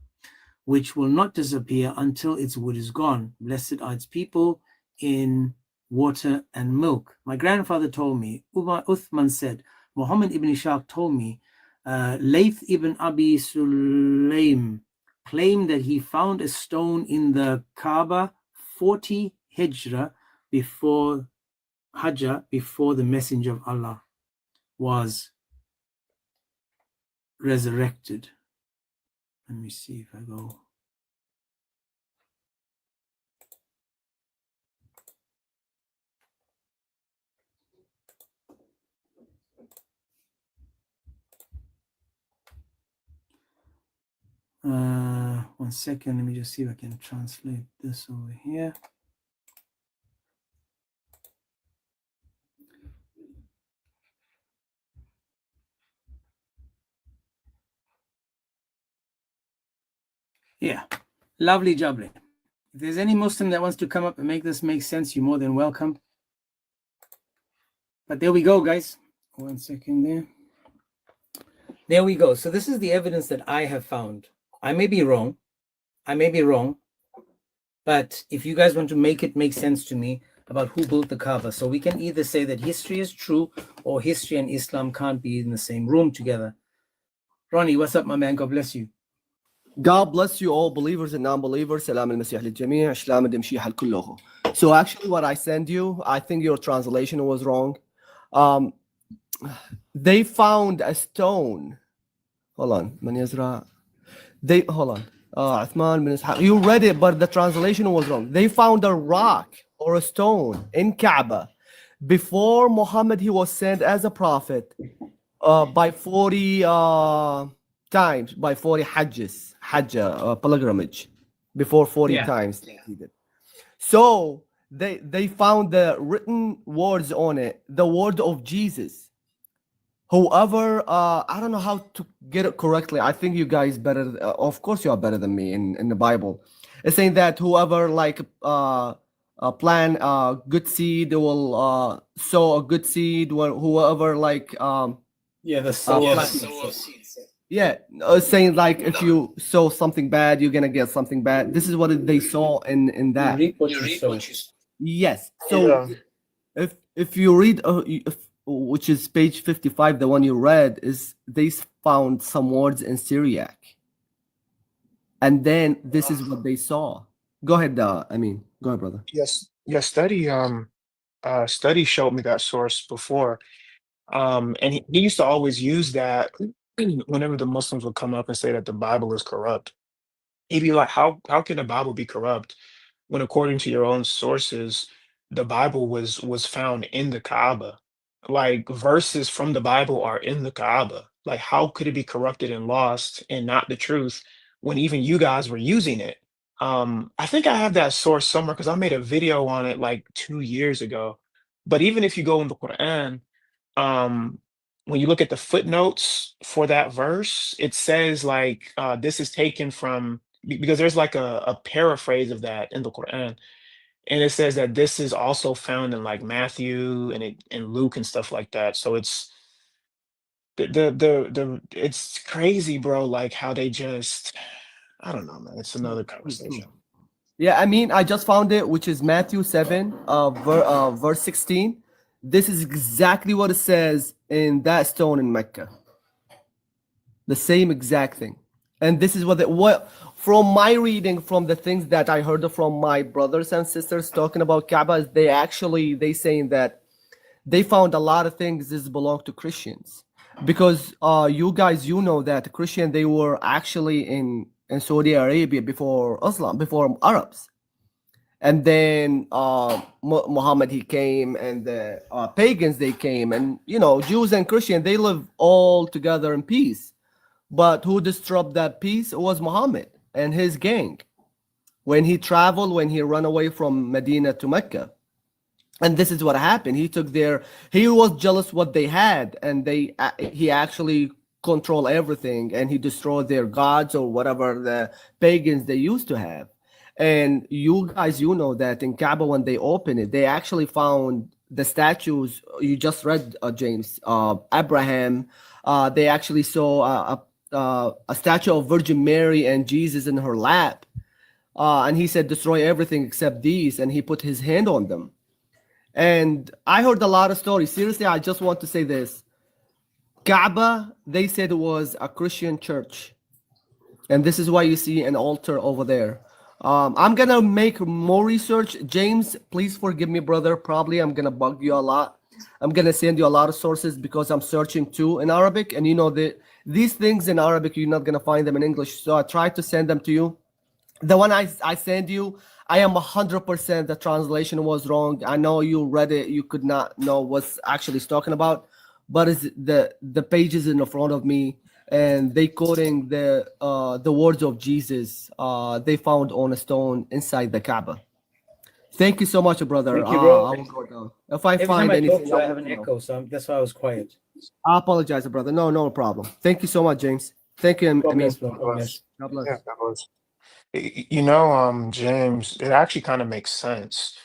which will not disappear until its wood is gone. Blessed are its people in water and milk. My grandfather told me, Uthman said, Muhammad ibn Ishaq told me, Layth ibn Abi Sulaim claimed that he found a stone in the Kaaba 40 Hijra before the Messenger of Allah was resurrected. Let me see if I go. One second, let me just see if I can translate this over here. Yeah, lovely jubbly. If there's any Muslim that wants to come up and make this make sense, you're more than welcome. But there we go, guys. 1 second there. There we go. So this is the evidence that I have found. I may be wrong. But if you guys want to make it make sense to me about who built the Kaaba, so we can either say that history is true or history and Islam can't be in the same room together. Ronnie, what's up, my man? God bless you. God bless you all, believers and non-believers. Salam al-Masih lil-Jami', Islam al-Dimshi al-Kulluhu. So actually what I send you, I think your translation was wrong. They found a stone. Hold on. Uthman bin Ishaq. You read it, but the translation was wrong. They found a rock or a stone in Kaaba before Muhammad, he was sent as a prophet, by 40 times, by 40 pilgrimage, before 40 times he did. So they found the written words on it, the word of Jesus. Whoever, I don't know how to get it correctly. I think you guys better, of course you are better than me in the Bible. It's saying that whoever plant a good seed will sow a good seed. Whoever the sower of seeds. Yeah, saying like if you sow something bad, you're gonna get something bad. This is what they saw in that. You reap what you sow. Yes. So if you read, which is page 55, the one you read, is they found some words in Syriac, and then this is what they saw. Go ahead, go ahead, brother. Yes. Study showed me that source before. And he used to always use that whenever the Muslims would come up and say that the Bible is corrupt. He'd be like, how can the Bible be corrupt when, according to your own sources, the Bible was found in the Kaaba? Like, verses from the Bible are in the Kaaba. Like, how could it be corrupted and lost and not the truth when even you guys were using it? I think I have that source somewhere because I made a video on it like 2 years ago. But even if you go in the Quran, when you look at the footnotes for that verse, it says like this is taken from, because there's like a paraphrase of that in the Quran, and it says that this is also found in like Matthew and Luke and stuff like that. So it's it's crazy, bro. Like how they just, I don't know, man. It's another conversation. Yeah, I just found it, which is Matthew 7, verse 16. This is exactly what it says in that stone in Mecca. The same exact thing. And this is what from my reading, from the things that I heard from my brothers and sisters talking about Kaaba, they saying that they found a lot of things this belong to Christians. Because you guys, know that Christian, they were actually in Saudi Arabia before Islam, before Arabs. And then Muhammad, he came, and the pagans, they came, and Jews and Christians, they live all together in peace. But who disrupted that peace was Muhammad and his gang when he traveled, when he ran away from Medina to Mecca. And this is what happened. He was jealous what they had, and he actually control everything, and he destroyed their gods or whatever the pagans they used to have. And you guys, you know that in Kaaba, when they opened it, they actually found the statues you just read, James, Abraham. They actually saw a statue of Virgin Mary and Jesus in her lap. And he said, destroy everything except these. And he put his hand on them. And I heard a lot of stories. Seriously, I just want to say this. Kaaba, they said it was a Christian church. And this is why you see an altar over there. I'm going to make more research. James, please forgive me, brother. Probably I'm going to bug you a lot. I'm going to send you a lot of sources because I'm searching too in Arabic. And you know that these things in Arabic, you're not going to find them in English. So I tried to send them to you. The one I send you, I am 100% the translation was wrong. I know you read it. You could not know what's actually talking about. But it's the pages in the front of me. And they quoting the words of Jesus they found on a stone inside the Kaaba. Thank you so much, brother. Thank you, bro. I will go down. If I Every find time I anything, talk, I I'll have let an you know. echo, so that's why I was quiet. I apologize, brother. No problem. Thank you so much, James. Thank you, God Amin. bless, bro. God bless. God bless. Yeah, that was. You know, James, it actually kind of makes sense.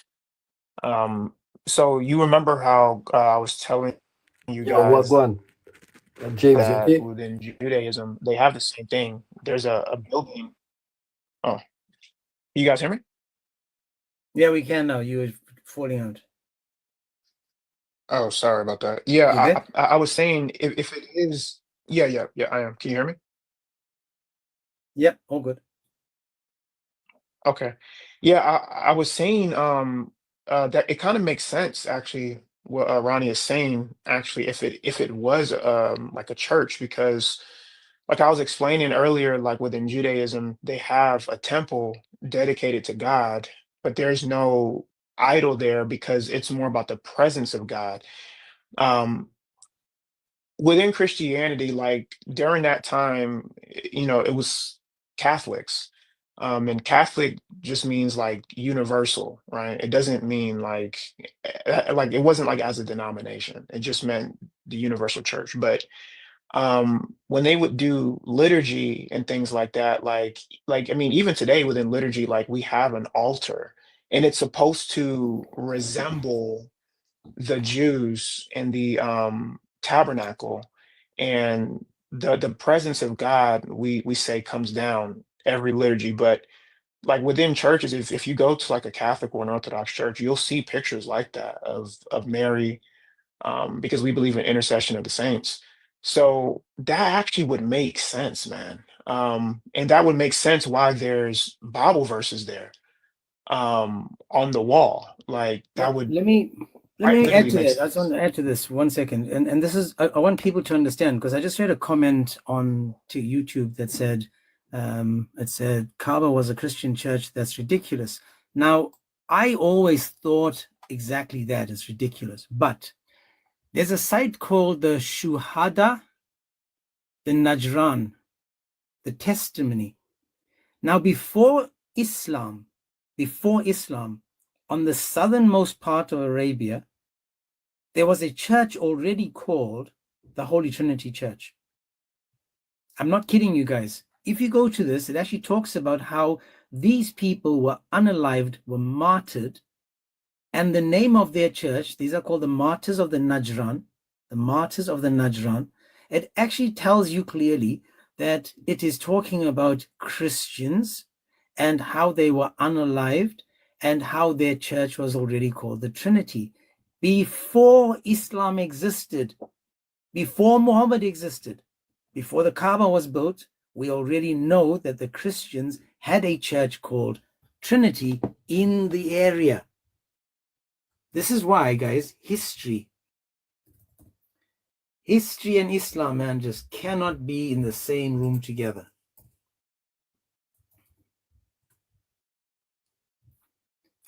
So you remember how I was telling you Yo, what guys one? James, you that okay? within Judaism they have the same thing. There's a building. Oh, you guys hear me? Yeah, we can now. You were falling out. Oh, sorry about that. You Yeah, there? I was saying if it is, yeah, I am. Can you hear me? Yep, all good. Okay. Yeah, I was saying that it kind of makes sense actually what Ronnie is saying actually if it was like a church because like I was explaining earlier like within Judaism they have a temple dedicated to God, but there's no idol there because it's more about the presence of God. Um Within Christianity, like during that time, you know, it was Catholics. And Catholic just means like universal, right? It doesn't mean like it wasn't like as a denomination. It just meant the universal church. But when they would do liturgy and things like that, like I mean, even today within liturgy, like we have an altar and it's supposed to resemble the Jews in the tabernacle and the presence of God we say comes down every liturgy. But like within churches, if you go to like a Catholic or an Orthodox church, you'll see pictures like that of Mary because we believe in intercession of the saints. So that actually would make sense, man. And that would make sense why there's Bible verses there on the wall. Like that would Let me quite add literally to make that. I just want sense. to add to this 1 second. And this is I want people to understand because I just read a comment on to YouTube that said it said Kaaba was a Christian church. That's ridiculous. Now, I always thought exactly that is ridiculous, but there's a site called the Shuhada, the Najran, the testimony. Now, before Islam, on the southernmost part of Arabia, there was a church already called the Holy Trinity Church. I'm not kidding you guys. If you go to this, it actually talks about how these people were unalived, were martyred, and the name of their church, these are called the Martyrs of the Najran, it actually tells you clearly that it is talking about Christians and how they were unalived and how their church was already called the Trinity. Before Islam existed, before Muhammad existed, before the Kaaba was built, we already know that the Christians had a church called Trinity in the area. This is why, guys, history and Islam, man, just cannot be in the same room together.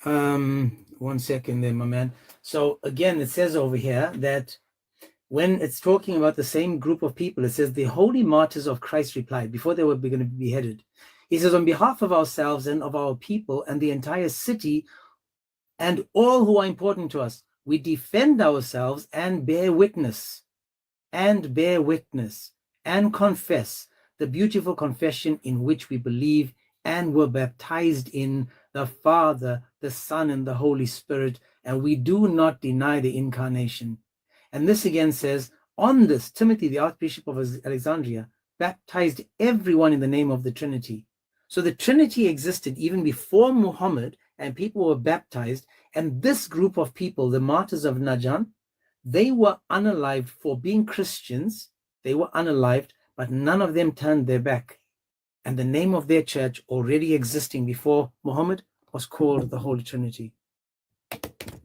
One second there, my man. So again, it says over here that when it's talking about the same group of people, it says the holy martyrs of Christ replied before they were going to be beheaded. He says, on behalf of ourselves and of our people and the entire city and all who are important to us, we defend ourselves and bear witness and confess the beautiful confession in which we believe and were baptized in the Father, the Son, and the Holy Spirit, and we do not deny the incarnation. And this again says, on this, Timothy, the Archbishop of Alexandria, baptized everyone in the name of the Trinity. So the Trinity existed even before Muhammad, and people were baptized. And this group of people, the martyrs of Najran, they were unalived for being Christians. They were unalived, but none of them turned their back. And the name of their church, already existing before Muhammad, was called the Holy Trinity.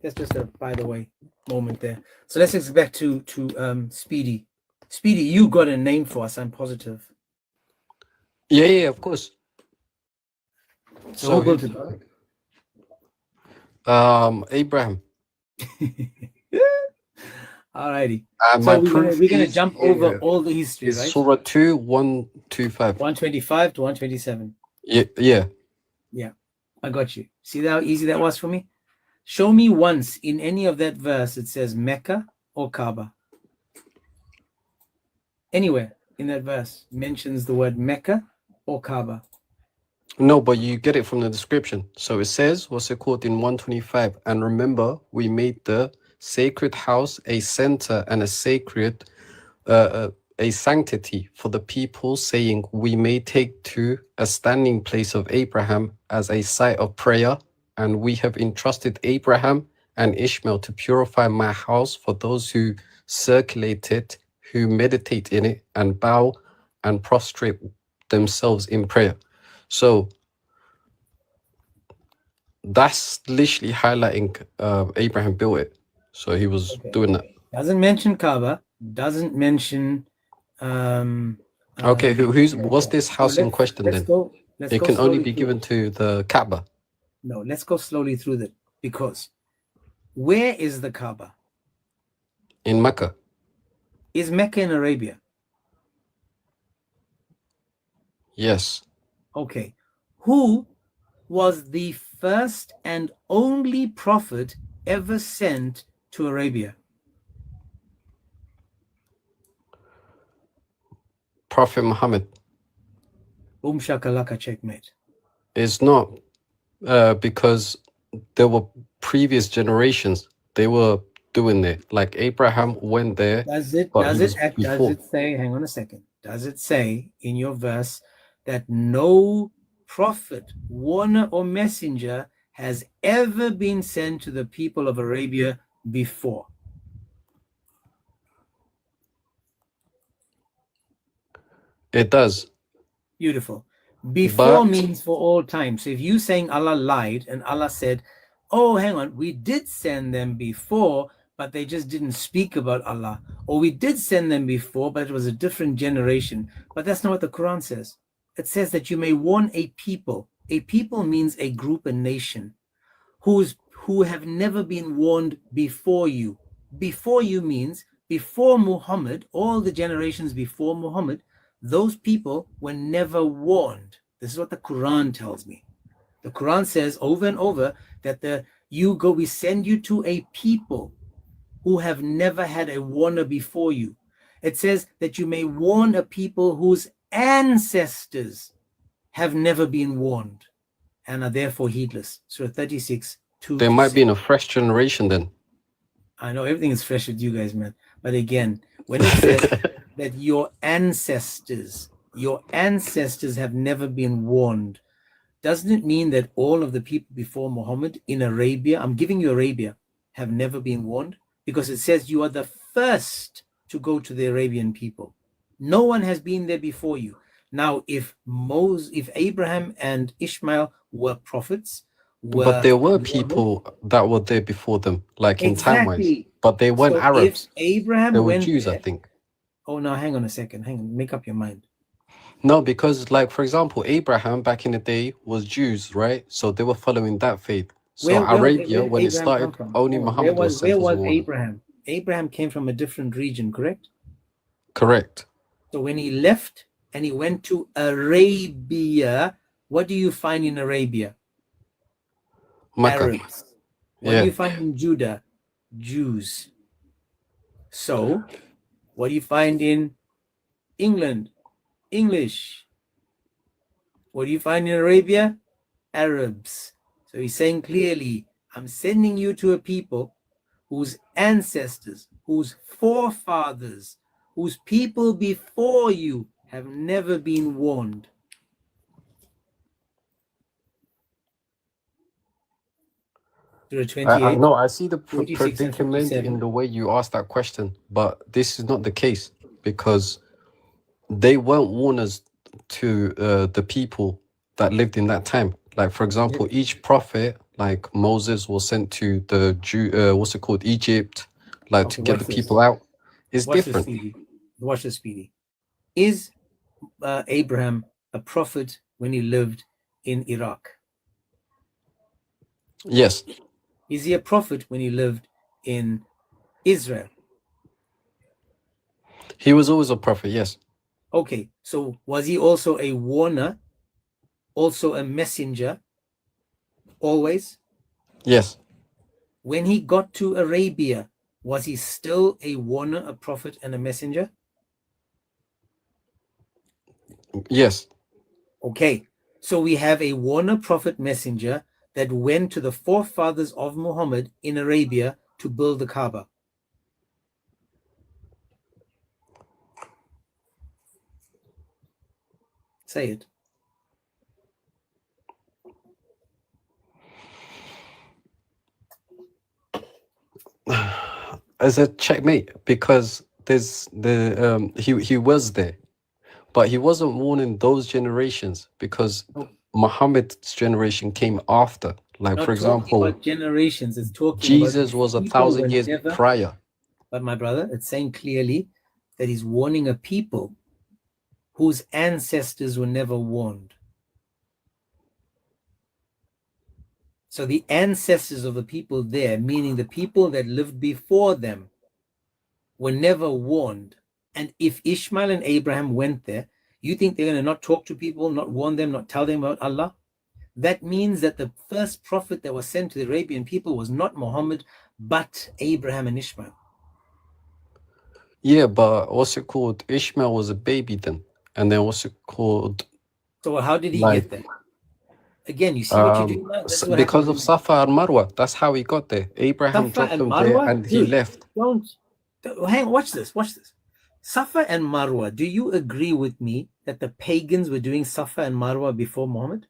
That's just a by the way moment there. So let's get back to Speedy. Speedy, you got a name for us, I'm positive. Yeah, of course. So we'll go who- to Abraham. Alrighty. And So my we're proof gonna is, jump over all the history, is right? Surah 2, 125. 125 to 127. Yeah. I got you. See how easy that was for me? Show me once in any of that verse it says Mecca or Kaaba. Anywhere in that verse mentions the word Mecca or Kaaba. No, but you get it from the description. So it says, what's it called in 125? And remember, we made the sacred house a center and a sacred, a sanctity for the people, saying, we may take to a standing place of Abraham as a site of prayer. And we have entrusted Abraham and Ishmael to purify my house for those who circulate it, who meditate in it, and bow and prostrate themselves in prayer. So that's literally highlighting Abraham built it. So he was Okay. doing that. Doesn't mention Kaaba, doesn't mention Okay, what's this house in question let's then? go It can only slowly be through given it. to the Kaaba No, let's go slowly through that, because where is the Kaaba? in Mecca. Is Mecca in Arabia? Yes. Okay. Who was the first and only prophet ever sent to Arabia? Prophet Muhammad. Boom shakalaka, checkmate. It's not because there were previous generations. They were doing it. Like Abraham went there. Does it But he was before. say, hang on a second, does it say in your verse that no prophet, warner, or messenger has ever been sent to the people of Arabia before? It does. Beautiful. Before But- means for all time. So if you saying Allah lied and Allah said, oh, hang on, we did send them before, but they just didn't speak about Allah. Or we did send them before, but it was a different generation. But that's not what the Quran says. It says that you may warn a people. A people means a group, a nation, who have never been warned before you. Before you means before Muhammad, all the generations before Muhammad, those people were never warned. This is what the Quran tells me. The Quran says over and over that we send you to a people who have never had a warner before you. It says that you may warn a people whose ancestors have never been warned and are therefore heedless. Surah 36, 2. There might be in a fresh generation then. I know everything is fresh with you guys, man. But again, when it says that your ancestors have never been warned, doesn't it mean that all of the people before Muhammad in Arabia, I'm giving you Arabia, have never been warned? Because it says you are the first to go to the Arabian people. No one has been there before you. Now, if Abraham and Ishmael were prophets, But there were people that were there before them, like in time-wise. Exactly. But they weren't So Arabs. If Abraham They were went Jews, there, I think. Oh, no, hang on a second. Hang on. Make up your mind. No, because like for example, Abraham back in the day was Jews, right? So they were following that faith. So Arabia, when it Abraham started, come from? only Oh, Muhammad was sent where as a was warner. Abraham? Abraham came from a different region, correct? Correct. So when he left and he went to Arabia, what do you find in Arabia? Mecca. Arabs. What Yeah. do you find in Judah? Jews. So what do you find in England, English. What do you find in Arabia? Arabs. So he's saying clearly, I'm sending you to a people whose ancestors, whose forefathers, whose people before you have never been warned. Surah 28. No, I see the 46 and predicament 57. in the way you asked that question, but this is not the case because they weren't warners to the people that lived in that time. Like, for example, each prophet, like Moses, was sent to the Egypt, like to Okay, get watch the this. people out. It's Watch this, different. Speedy. Watch this, Speedy. Is Abraham a prophet when he lived in Iraq? Yes, Is he a prophet when he lived in Israel? he was always a prophet. Yes, Okay, so was he also a warner, also a messenger, always? yes, When he got to Arabia, was he still a warner, a prophet, and a messenger? yes. Okay, so we have a warner, prophet, messenger that went to the forefathers of Muhammad in Arabia to build the Kaaba. Say it. As a checkmate, because there's the he was there, but he wasn't warning those generations because No. Muhammad's generation came after. Like, Not for talking example, about generations, it's talking Jesus about was people 1,000 were years never- prior. But my brother, it's saying clearly that he's warning a people whose ancestors were never warned. So the ancestors of the people there, meaning the people that lived before them, were never warned. And if Ishmael and Abraham went there, you think they're going to not talk to people, not warn them, not tell them about Allah? That means that the first prophet that was sent to the Arabian people was not Muhammad, but Abraham and Ishmael. Yeah, but what's it called? Ishmael was a baby then, and then what's it called? So how did he Like, get there? Again, you see what you're doing now? This is what because happens of Safa and Marwa. That's how he got there. Abraham Safa dropped and him Marwa? there, and he Dude, left. Don't hang. Watch this. Watch this. Safa and Marwa. Do you agree with me that the pagans were doing Safa and Marwa before Muhammad?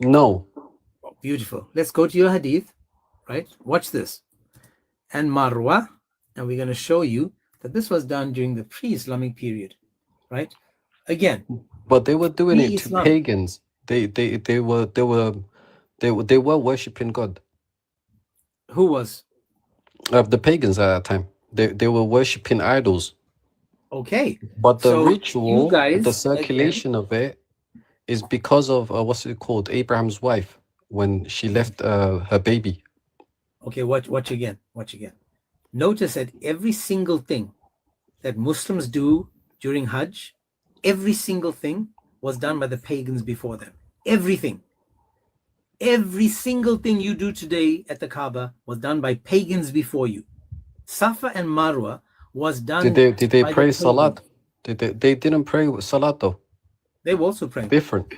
No, Beautiful. Let's go to your hadith. Right. Watch this. And Marwa, and we're going to show you that this was done during the pre-Islamic period. Right. Again, but they were doing it to Pre-Islam. pagans. They were worshiping God. who was? The pagans at that time. They were worshiping idols. Okay. But the So ritual, you guys, the circulation of it, is because of what's it called? Abraham's wife when she left her baby. Okay, watch again. Watch again. Notice that every single thing that Muslims do during Hajj, every single thing was done by the pagans before them. Everything. Every single thing you do today at the Kaaba was done by pagans before you. Safa and Marwa was done. Did they by the pray pagans. salat? They didn't pray with salat though. They were also praying. Different.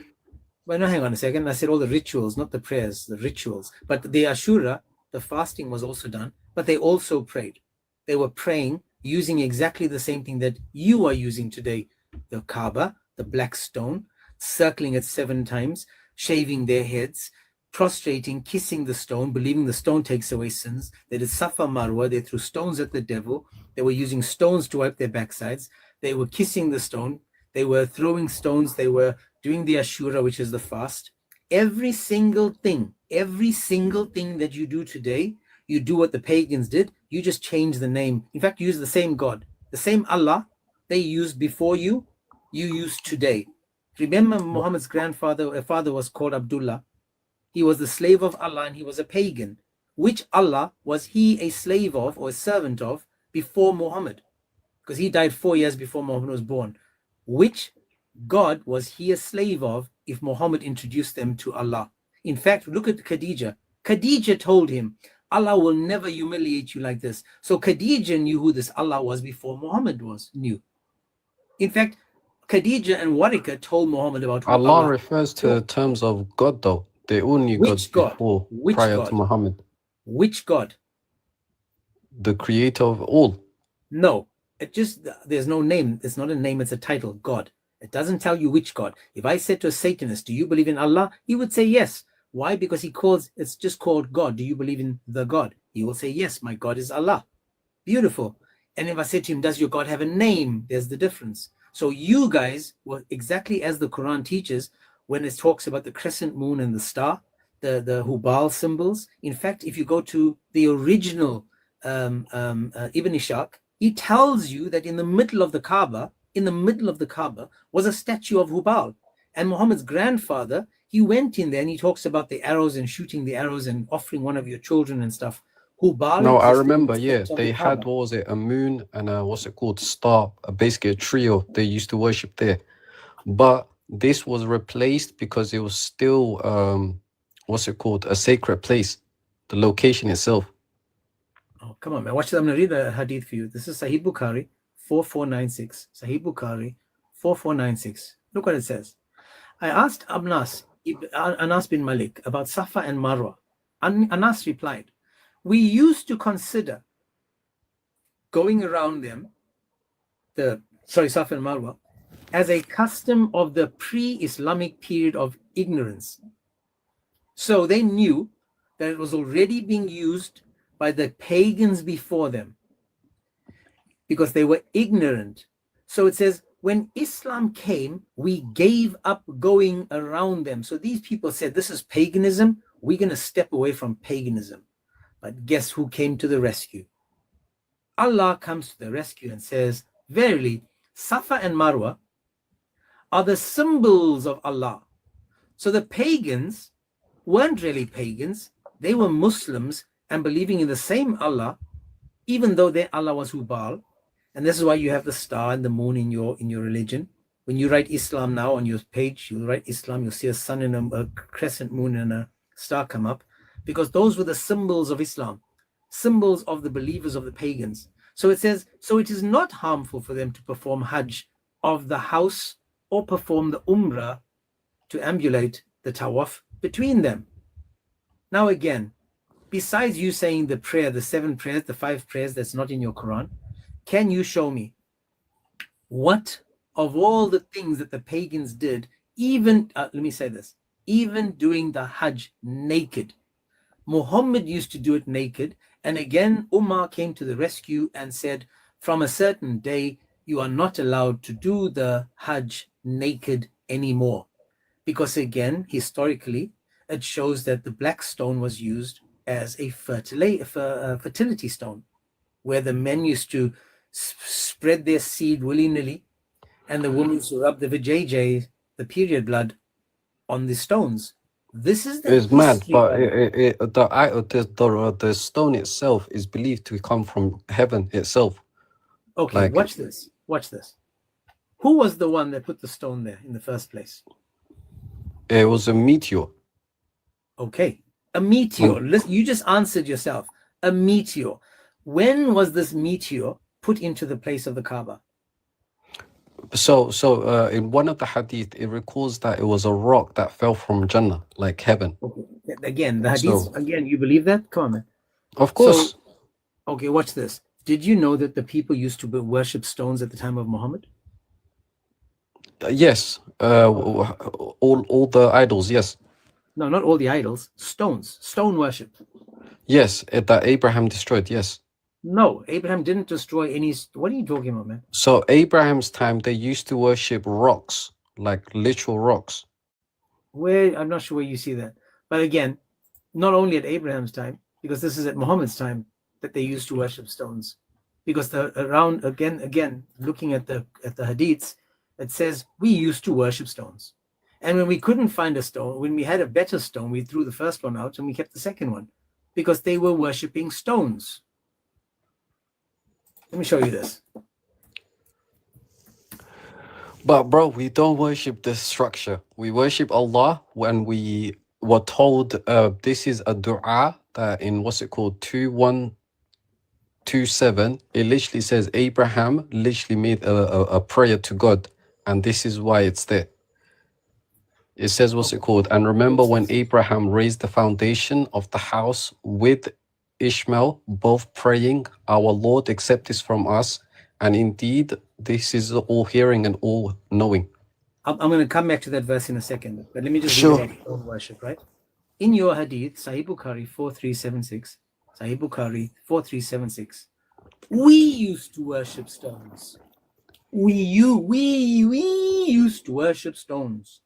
Well, no, hang on a second. I said all the rituals, not the prayers, the rituals. But the Ashura, the fasting was also done, but they also prayed. They were praying using exactly the same thing that you are using today. The Kaaba, the black stone, circling it 7 times, shaving their heads, prostrating, kissing the stone, believing the stone takes away sins. They did Safa Marwa. They threw stones at the devil. They were using stones to wipe their backsides. They were kissing the stone. They were throwing stones. They were doing the Ashura, which is the fast. Every single thing that you do today, you do what the pagans did. You just change the name. In fact, you use the same God, the same Allah they used before you, you use today. Remember, Muhammad's father was called Abdullah. He was the slave of Allah and he was a pagan. Which Allah was he a slave of or a servant of before Muhammad? Because he died 4 years before Muhammad was born. Which God was he a slave of if Muhammad introduced them to Allah? In fact, look at Khadija. Khadija told him, Allah will never humiliate you like this. So Khadija knew who this Allah was before Muhammad knew. In fact, Khadija and Warika told Muhammad about who Allah refers to terms of God, though. They all knew God Which God? before, Which prior God? to Muhammad. Which God? The creator of all. No, it just, there's no name. It's not a name, it's a title, God. It doesn't tell you which God. If I said to a Satanist, do you believe in Allah? He would say yes. Why? Because it's just called God. Do you believe in the God? He will say, yes, my God is Allah. Beautiful. And if I said to him, does your God have a name? There's the difference. So you guys were exactly as the Quran teaches when it talks about the crescent moon and the star, the Hubal symbols. In fact, if you go to the original Ibn Ishaq, he tells you that in the middle of the Kaaba, was a statue of Hubal. And Muhammad's grandfather, he went in there and he talks about the arrows and shooting the arrows and offering one of your children and stuff. Hubal. No, I existed remember, in yeah. the They Kaaba. had, what was it, a moon and a, what's it called, star, basically a trio. They used to worship there. But this was replaced because it was still, what's it called, a sacred place, the location itself. Oh, come on, man. Watch this. I'm going to read the hadith for you. This is Sahih Bukhari, 4496. Sahih Bukhari, 4496. Look what it says. I asked Anas bin Malik about Safa and Marwa. Anas replied, we used to consider going around them, Safa and Marwa, as a custom of the pre-Islamic period of ignorance. So they knew that it was already being used by the pagans before them because they were ignorant. So it says, when Islam came, we gave up going around them. So these people said, this is paganism. We're going to step away from paganism. But guess who came to the rescue? Allah comes to the rescue and says, verily, Safa and Marwa are the symbols of Allah. So the pagans weren't really pagans. They were Muslims and believing in the same Allah, even though their Allah was Hubal. And this is why you have the star and the moon in your religion. When you write Islam now on your page, you write Islam, you'll see a sun and a crescent moon and a star come up, because those were the symbols of Islam, symbols of the believers of the pagans. So it says, so it is not harmful for them to perform Hajj of the house or perform the Umrah to ambulate the Tawaf between them. Now again, besides you saying the prayer, the 7 prayers, the 5 prayers that's not in your Quran, can you show me what of all the things that the pagans did, even, let me say this, even doing the Hajj naked? Muhammad used to do it naked. And again, Ummah came to the rescue and said, from a certain day, you are not allowed to do the Hajj naked anymore. Because again, historically, it shows that the black stone was used as a fertility stone, where the men used to spread their seed willy-nilly, and the women used to rub the vajayjay, the period blood, on the stones. This is the It's mad, history but of it. the stone itself is believed to come from heaven itself. Okay, like- watch this. Watch this. Who was the one that put the stone there in the first place? It was a meteor. Okay, a meteor. Listen, you just answered yourself. A meteor. When was this meteor put into the place of the Kaaba? So in one of the hadith, it recalls that it was a rock that fell from Jannah, like heaven. Okay. Again, the hadith. So- Again, you believe that? Come on, man. Of course. Okay, watch this. Did you know that the people used to worship stones at the time of Muhammad? Yes. All the idols, yes. No, not all the idols. Stones. Stone worship. Yes, that Abraham destroyed, yes. No, Abraham didn't destroy any. What are you talking about, man? So Abraham's time, they used to worship rocks, like literal rocks. Where, I'm not sure where you see that. But again, not only at Abraham's time, because this is at Muhammad's time that they used to worship stones. Because again, looking at the hadiths, it says we used to worship stones. And when we couldn't find a stone, when we had a better stone, we threw the first one out and we kept the second one, because they were worshiping stones. Let me show you this. But bro, we don't worship the structure. We worship Allah when we were told this is a dua that in what's it called 2127, it literally says Abraham literally made a prayer to God, and this is why it's there. It says what's it called? And remember when Abraham raised the foundation of the house with Ishmael, both praying, "Our Lord, accept this from us." And indeed, this is all hearing and all knowing. I'm going to come back to that verse in a second, but let me just Sure. read about stone worship, right? In your hadith, Sahih Bukhari 4376, Sahih Bukhari 4376, we used to worship stones. We used to worship stones.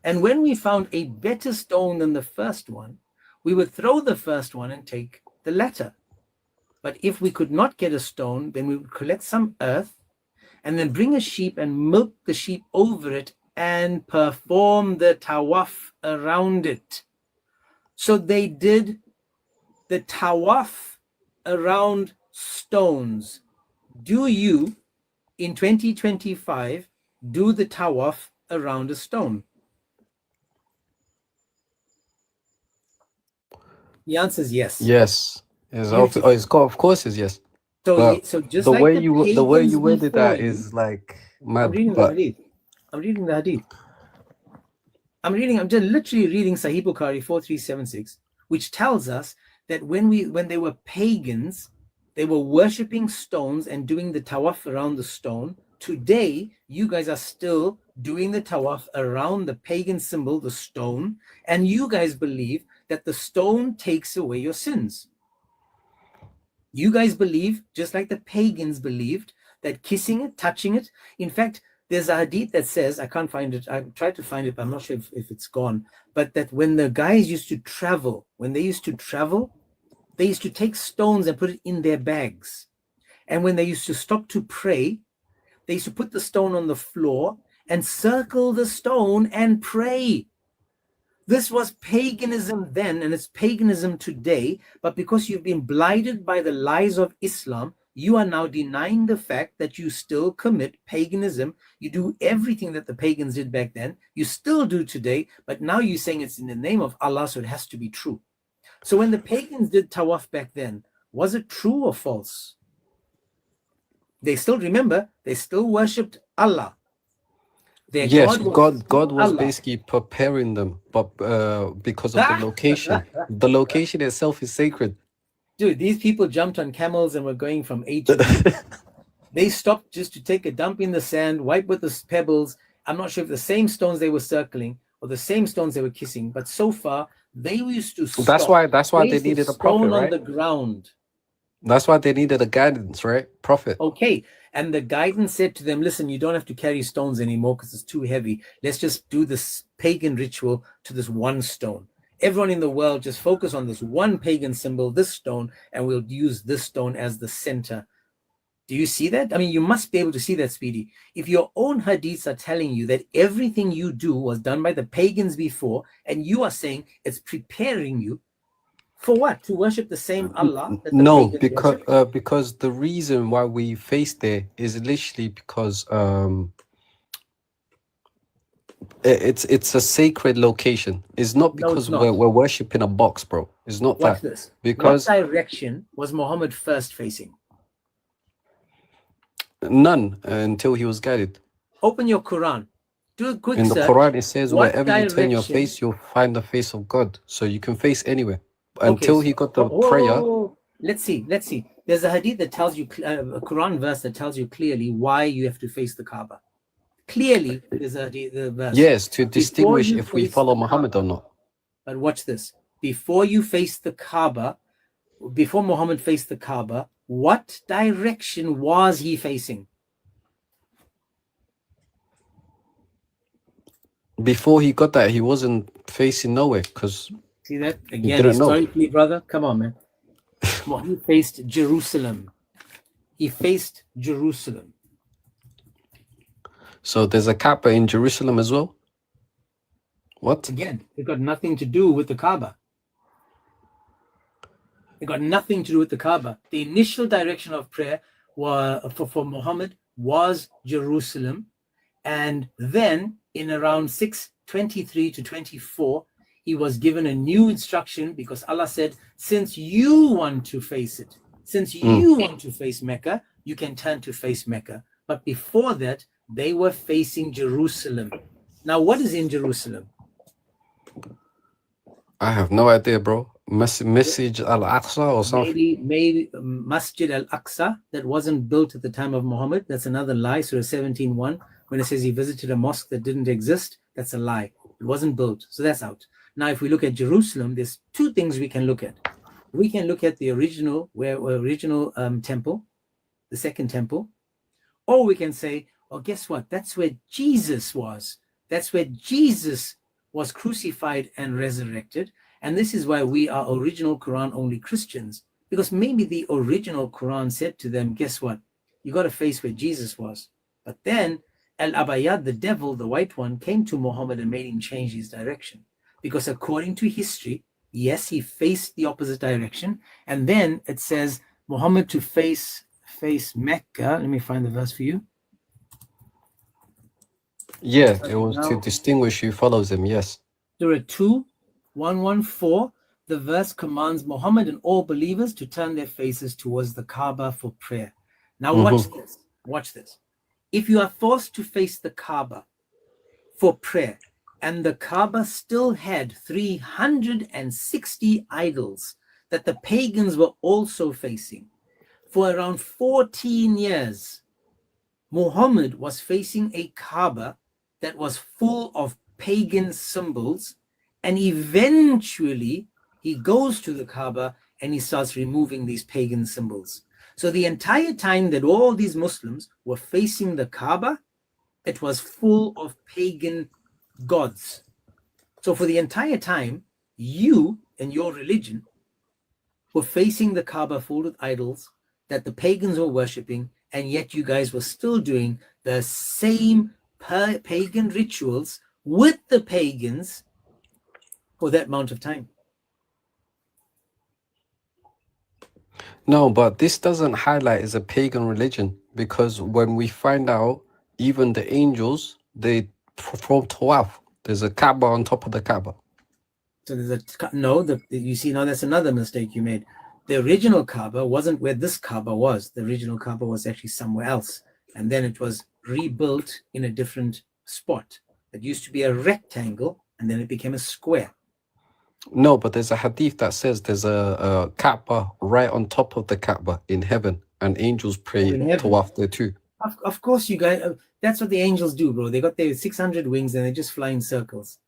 And when we found a better stone than the first one, we would throw the first one and take the latter. But if we could not get a stone, then we would collect some earth and then bring a sheep and milk the sheep over it and perform the tawaf around it. So they did the tawaf around stones. Do you, in 2025, do the tawaf around a stone? The answer is yes. Yes. Yes, Beautiful. of course is yes. So, But so just the like way the you pagans worded before that you- is like I'm mad. reading the But hadith. I'm just literally reading Sahih Bukhari 4376, which tells us that when they were pagans, they were worshipping stones and doing the tawaf around the stone. Today, you guys are still doing the tawaf around the pagan symbol, the stone, and you guys believe that the stone takes away your sins. You guys believe, just like the pagans believed, that kissing it, touching it. In fact, there's a hadith that says, I can't find it. I've tried to find it, but I'm not sure if it's gone. But that when the guys used to travel, they used to take stones and put it in their bags. And when they used to stop to pray, they used to put the stone on the floor and circle the stone and pray. This was paganism then, and it's paganism today. But because you've been blinded by the lies of Islam, you are now denying the fact that you still commit paganism. You do everything that the pagans did back then. You still do today, but now you're saying it's in the name of Allah, so it has to be true. So when the pagans did tawaf back then, was it true or false? They still worshipped Allah. Their yes, God God was Allah. basically preparing them, but because of the location itself is sacred. Dude, these people jumped on camels and were going from A to B. They stopped just to take a dump in the sand, wipe with the pebbles. I'm not sure if the same stones they were circling or the same stones they were kissing, but so far they used to stop. That's why they Place needed a stone prophet, on right? the ground. That's why they needed a guidance, right? Prophet. Okay. And the guidance said to them, listen, you don't have to carry stones anymore because it's too heavy. Let's just do this pagan ritual to this one stone. Everyone in the world just focus on this one pagan symbol, this stone, and we'll use this stone as the center. Do you see that? I mean, you must be able to see that, Speedy. If your own hadiths are telling you that everything you do was done by the pagans before, and you are saying it's preparing you for what? To worship the same Allah? That the No, pagans worship? because the reason why we face there is literally because it's a sacred location. It's not No, because it's not. we're worshiping a box, bro. It's not Watch that. this. Because What direction was Muhammad first facing? none until he was guided. Open your Quran. Do a quick In the search. Quran, it says What wherever you turn your direction- face, you'll find the face of God. So you can face anywhere. Until Okay, he got the whoa, prayer. Let's see. There's a hadith that tells you, a Quran verse that tells you clearly why you have to face the Kaaba. Clearly, there's a verse. Yes, to distinguish you if we face follow the Muhammad or Kaaba. not. But watch this. Before you face the Kaaba, before Muhammad faced the Kaaba, what direction was he facing? Before he got that, he wasn't facing nowhere because See that? He Again, didn't know. historically, brother, come on, man. Well, he faced Jerusalem. So there's a Kaaba in Jerusalem as well. What? Again, it got nothing to do with the Kaaba. It got nothing to do with the Kaaba. The initial direction of prayer for Muhammad was Jerusalem. And then in around 623 to 24, he was given a new instruction because Allah said, since you want to face it, since you want to face Mecca, you can turn to face Mecca. But before that, they were facing Jerusalem. Now, what is in Jerusalem? I have no idea, bro. Message Al-Aqsa or something. Maybe Masjid al-Aqsa that wasn't built at the time of Muhammad. That's another lie. Surah 17:1, when it says he visited a mosque that didn't exist, that's a lie. It wasn't built. So that's out. Now, if we look at Jerusalem, there's two things we can look at. We can look at the original temple, the second temple, or we can say, oh, guess what? That's where Jesus was. That's where Jesus was crucified and resurrected. And this is why we are original Quran only Christians, because maybe the original Quran said to them, guess what? You got to face where Jesus was. But then Al-Abayad, the devil, the white one, came to Muhammad and made him change his direction. Because according to history, yes, he faced the opposite direction. And then it says Muhammad to face Mecca. Let me find the verse for you. Yeah, it was to distinguish who follows him, yes. Surah 2:114, the verse commands Muhammad and all believers to turn their faces towards the Kaaba for prayer. Now watch this. Watch this. If you are forced to face the Kaaba for prayer, and the Kaaba still had 360 idols that the pagans were also facing, for around 14 years, Muhammad was facing a Kaaba that was full of pagan symbols, and eventually he goes to the Kaaba and he starts removing these pagan symbols. So the entire time that all these Muslims were facing the Kaaba, it was full of pagan gods. So for the entire time, you and your religion were facing the Kaaba full with idols that the pagans were worshipping, and yet you guys were still doing the same pagan rituals with the pagans for that amount of time. No, but this doesn't highlight as a pagan religion, because when we find out, even the angels, they perform tawaf. There's a Kaaba on top of the Kaaba. So there's you see, now that's another mistake you made. The original Kaaba wasn't where this Kaaba was. The original Kaaba was actually somewhere else. And then it was rebuilt in a different spot. It used to be a rectangle, and then it became a square. No, but there's a hadith that says there's a Kaaba right on top of the Kaaba in heaven, and angels pray tawaf there too. Of course, you guys, that's what the angels do, bro. They got their 600 wings and they just fly in circles.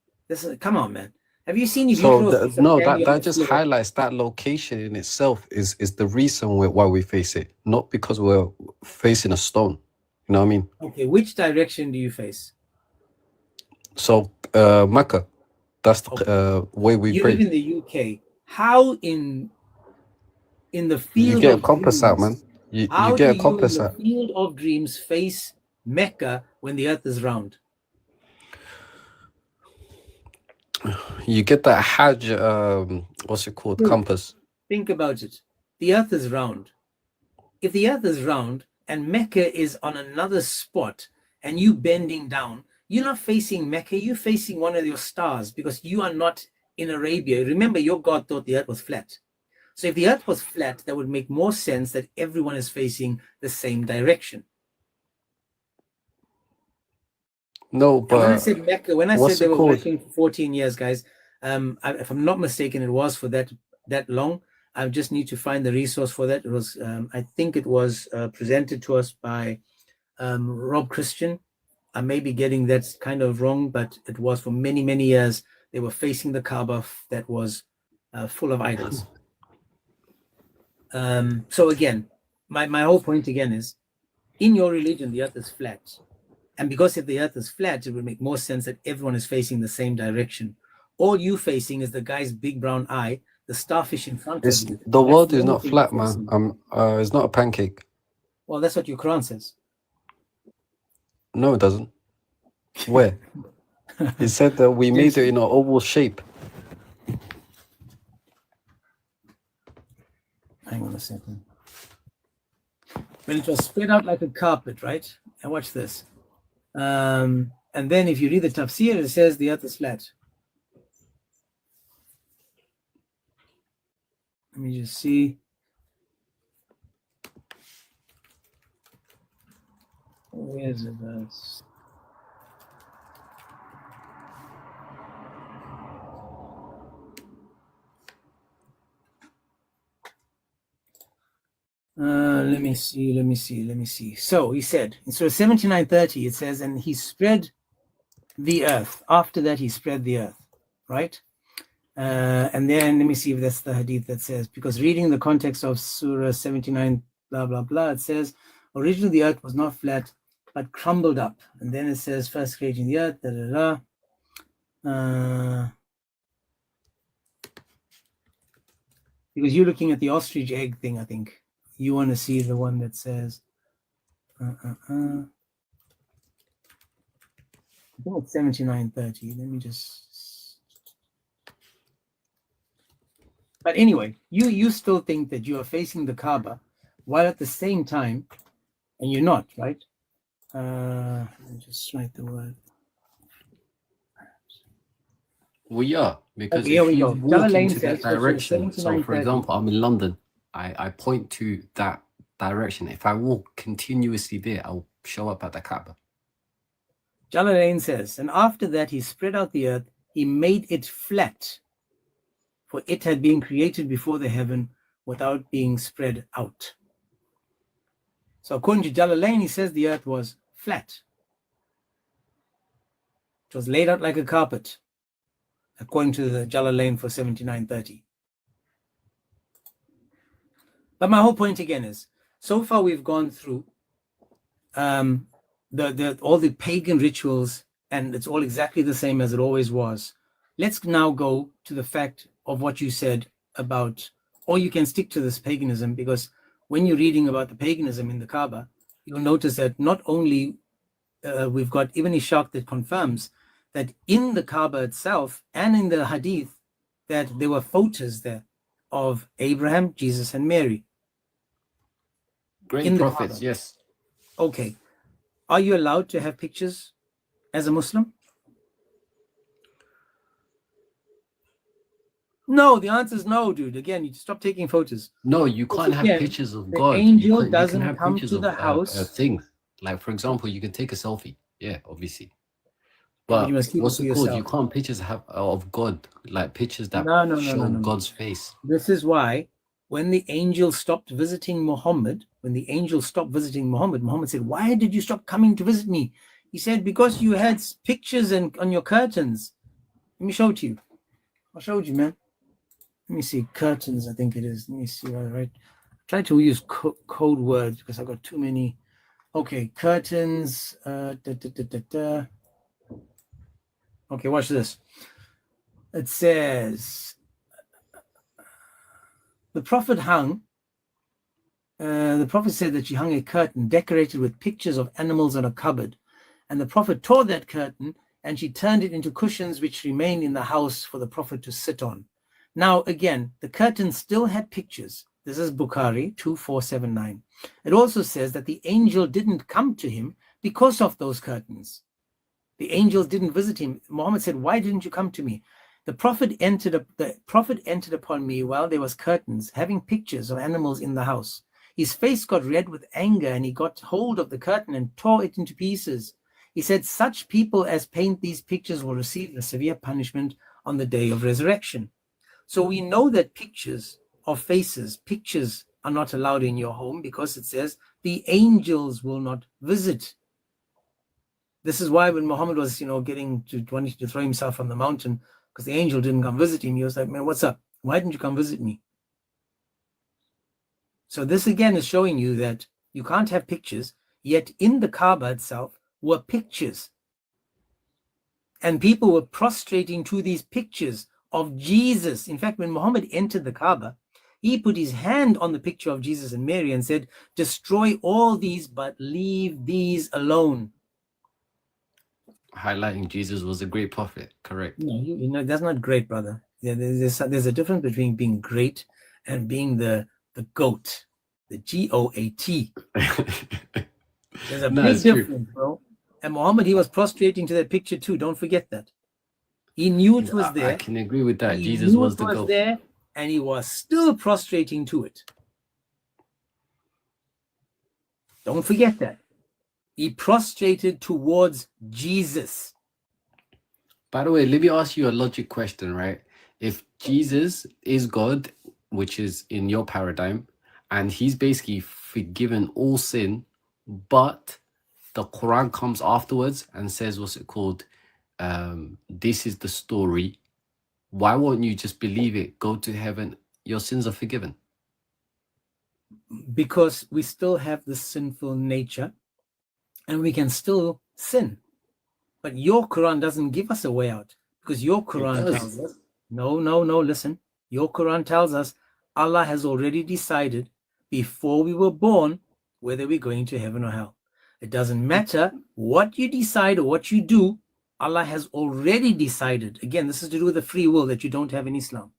Come on, man. Have you seen? That just highlights that location in itself is the reason why we face it, not because we're facing a stone. You know what I mean? Okay, which direction do you face? So Mecca, that's the way we pray. You live in the UK. How in the field? You get a compass out, man. You get a compass out. The field of dreams face Mecca when the earth is round. You get that Hajj, what's it called? Compass. Think about it. The earth is round. If the earth is round and Mecca is on another spot and you bending down, you're not facing Mecca, you're facing one of your stars, because you are not in Arabia. Remember, your God thought the earth was flat. So if the earth was flat, that would make more sense that everyone is facing the same direction. No, but when I said Mecca, when I said they were working for 14 years, guys, if I'm not mistaken, it was for that long. I just need to find the resource for that. It was, I think it was presented to us by Rob Christian. I may be getting that kind of wrong, but it was for many, many years. They were facing the Kaaba that was full of idols. So again, my whole point again is, in your religion, the earth is flat. And because if the earth is flat, it would make more sense that everyone is facing the same direction. All you facing is the guy's big brown eye, the starfish in front of you. The world is not flat, man. It's not a pancake. Well, that's what your Quran says. No, it doesn't. Where? It said that we made it in an oval shape. Hang on a second. When it was spread out like a carpet, right? And watch this. And then if you read the tafsir, it says the earth is flat. Let me just see. Where's the verse? Let me see. So he said, in Surah 79:30, it says, and he spread the earth. After that, he spread the earth, right? And then let me see if that's the hadith that says, because reading the context of Surah 79, blah, blah, blah, it says, originally the earth was not flat, but crumbled up. And then it says, first creating the earth, da, da, da. Because you're looking at the ostrich egg thing, I think. You want to see the one that says, I think it's 79:30. Let me just. But anyway, you still think that you are facing the Kaaba, while at the same time, and you're not, right? Let me just write the word. We are, because Okay, here if we you go. walk Jalalain into that says, so direction, so for 79:30. example, I'm in London, I point to that direction. If I walk continuously there, I'll show up at the Kaaba. Jalalain says, and after that he spread out the earth, he made it flat, for it had been created before the heaven without being spread out. So according to Jalalain, he says the earth was flat. It was laid out like a carpet, according to the Jalalain for 79:30. But my whole point again is, so far we've gone through all the pagan rituals, and it's all exactly the same as it always was. Let's now go to the fact of what you said about, or you can stick to this paganism, because when you're reading about the paganism in the Kaaba, you'll notice that not only we've got Ibn Ishaq that confirms that in the Kaaba itself and in the Hadith that there were photos there of Abraham, Jesus, and Mary. Great In the prophets, Kaaba. yes. Okay. Are you allowed to have pictures as a Muslim? No, the answer is no, dude. Again, you stop taking photos. No, you can't have Again, pictures of the God. angel You doesn't can have come pictures to of the house. things. Like, for example, you can take a selfie. Yeah, obviously. But But you must keep what's it it to called? You yourself. can't pictures have of God, like pictures that No, show no. God's face. This is why when the angel stopped visiting Muhammad, Muhammad said, why did you stop coming to visit me? He said, because you had pictures on your curtains. Let me show it to you. I showed you, man. Let me see. Curtains, I think it is. Let me see. Right. Try to use code words because I got too many. Okay, curtains. Okay, watch this. It says the Prophet hung. The Prophet said that she hung a curtain decorated with pictures of animals on a cupboard, and the Prophet tore that curtain and she turned it into cushions which remained in the house for the Prophet to sit on. Now, again, the curtain still had pictures. This is Bukhari 2479. It also says that the angel didn't come to him because of those curtains. The angels didn't visit him. Muhammad said, why didn't you come to me? The Prophet entered upon me while there was curtains, having pictures of animals in the house. His face got red with anger, and he got hold of the curtain and tore it into pieces. He said, such people as paint these pictures will receive a severe punishment on the day of resurrection. So we know that pictures of faces, pictures are not allowed in your home because it says the angels will not visit. This is why when Muhammad was, wanting to throw himself from the mountain because the angel didn't come visit him, he was like, man, what's up? Why didn't you come visit me? So this again is showing you that you can't have pictures, yet in the Kaaba itself were pictures. And people were prostrating to these pictures of Jesus. In fact, when Muhammad entered the Kaaba, he put his hand on the picture of Jesus and Mary and said, destroy all these, but leave these alone. Highlighting Jesus was a great prophet, correct? No, that's not great, brother. There's a difference between being great and being the GOAT, the GOAT. There's a big difference, bro. And Muhammad, he was prostrating to that picture too. Don't forget that. He knew it was there. I can agree with that. He Jesus knew was it the was GOAT. there, and he was still prostrating to it. Don't forget that. He prostrated towards Jesus. By the way, let me ask you a logic question, right? If Jesus is God, which is in your paradigm, and he's basically forgiven all sin, but the Quran comes afterwards and says, what's it called? This is the story. Why won't you just believe it? Go to heaven. Your sins are forgiven. Because we still have the sinful nature and we can still sin. But your Quran doesn't give us a way out, because your Quran does. tells us, no, listen. Your Quran tells us Allah has already decided before we were born whether we're going to heaven or hell. It doesn't matter what you decide or what you do. Allah has already decided. Again, this is to do with the free will that you don't have in Islam.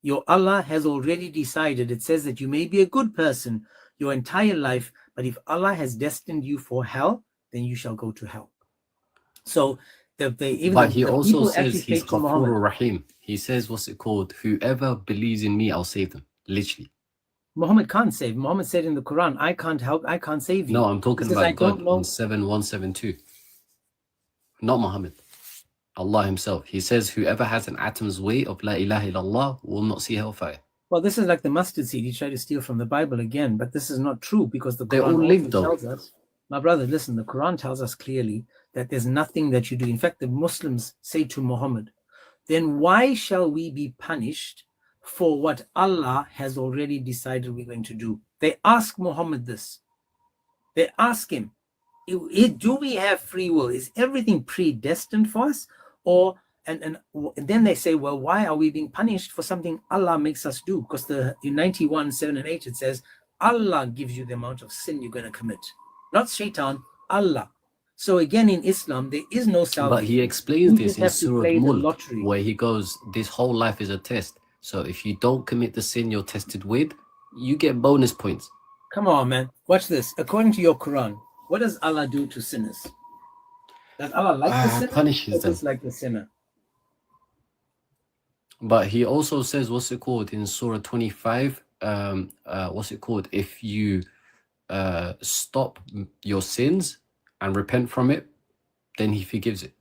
Your Allah has already decided. It says that you may be a good person your entire life, but if Allah has destined you for hell, then you shall go to hell. So But he also people says actually he's say to Muhammad, Ghafurur Rahim. He says, what's it called? Whoever believes in me, I'll save them. Literally. Muhammad can't save. Muhammad said in the Quran, I can't help, I can't save you. No, I'm talking He says, I about God don't know. in 7172. Not Muhammad. Allah himself. He says, whoever has an atom's weight of La ilaha illallah will not see hellfire. Well, this is like the mustard seed. He tried to steal from the Bible again, but this is not true, because the They Quran all live, also though. tells us, my brother, listen, the Quran tells us clearly that there's nothing that you do. In fact, the Muslims say to Muhammad, then why shall we be punished for what Allah has already decided we're going to do? They ask Muhammad this. They ask him, do we have free will? Is everything predestined for us? Or and then they say, well, why are we being punished for something Allah makes us do? Because in 91, 7 and 8, it says, Allah gives you the amount of sin you're going to commit. Not Shaitan, Allah. So again, in Islam, there is no salvation. But he explains You this just in have to Surah play the Mulk, lottery. where he goes, this whole life is a test. So if you don't commit the sin you're tested with, you get bonus points. Come on, man. Watch this. According to your Quran, what does Allah do to sinners? Does Allah like the sinner? Punishes Or them. dislike the sinner? But he also says, what's it called in Surah 25? What's it called? If you stop your sins and repent from it, then he forgives it.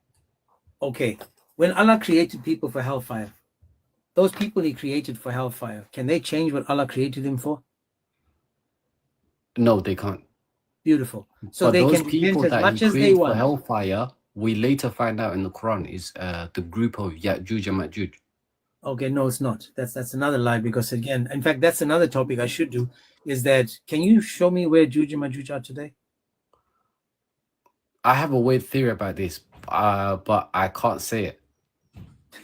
Okay. When Allah created people for hellfire, those people he created for hellfire, can they change what Allah created them for? No, they can't. Beautiful. So But they those can people repent as that much he as they created for want. hellfire, we later find out in the Quran is the group of Ya'juj and Ma'juj. Okay, no, it's not. That's another lie, because again, in fact, that's another topic I should do, is that, can you show me where Juj and Majuj are today? I have a weird theory about this, but I can't say it.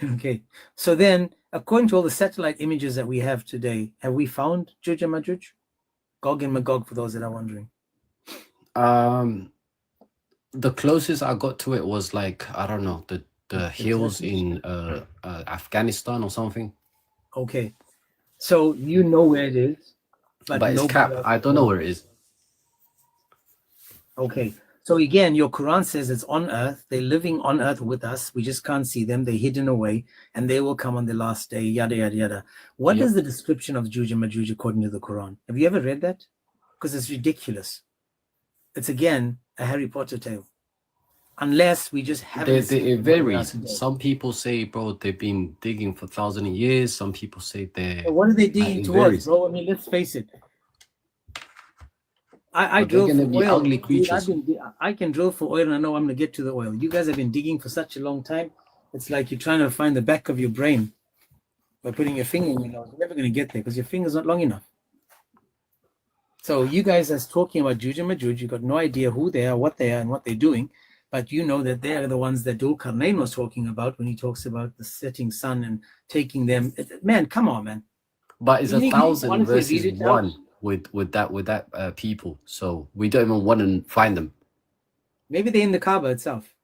Okay. So then, according to all the satellite images that we have today, have we found Juj and Majuj? Gog and Magog, for those that are wondering. The closest I got to it was like, I don't know, the hills in Afghanistan or something. Okay. So you know where it is, But it's nobody cap. else I don't know where it is. Okay. So again, your Quran says it's on earth. They're living on earth with us. We just can't see them. They're hidden away, and they will come on the last day, yada, yada, yada. What Yep. is the description of Juj and Majuj according to the Quran? Have you ever read that? Because it's ridiculous. It's again a Harry Potter tale. Unless we just haven't seen It what they are varies. today. Some people say, bro, they've been digging for thousands of years. Some people say they're. So what are they digging it towards, varies. bro? I mean, let's face it. I But drill they're for gonna be oil. ugly Dude, creatures. I can drill for oil, and I know I'm gonna get to the oil. You guys have been digging for such a long time. It's like you're trying to find the back of your brain by putting your finger in your nose. You're never gonna get there because your finger's not long enough. So you guys are talking about Juj and Majuj. You got no idea who they are, what they are, and what they're doing, but you know that they are the ones that Dhul Qarnayn was talking about when he talks about the setting sun and taking them. Man, come on, man. But it's You need to 1,000 honestly versus read it out. one with that people. So we don't even want to find them. Maybe they're in the Kaaba itself.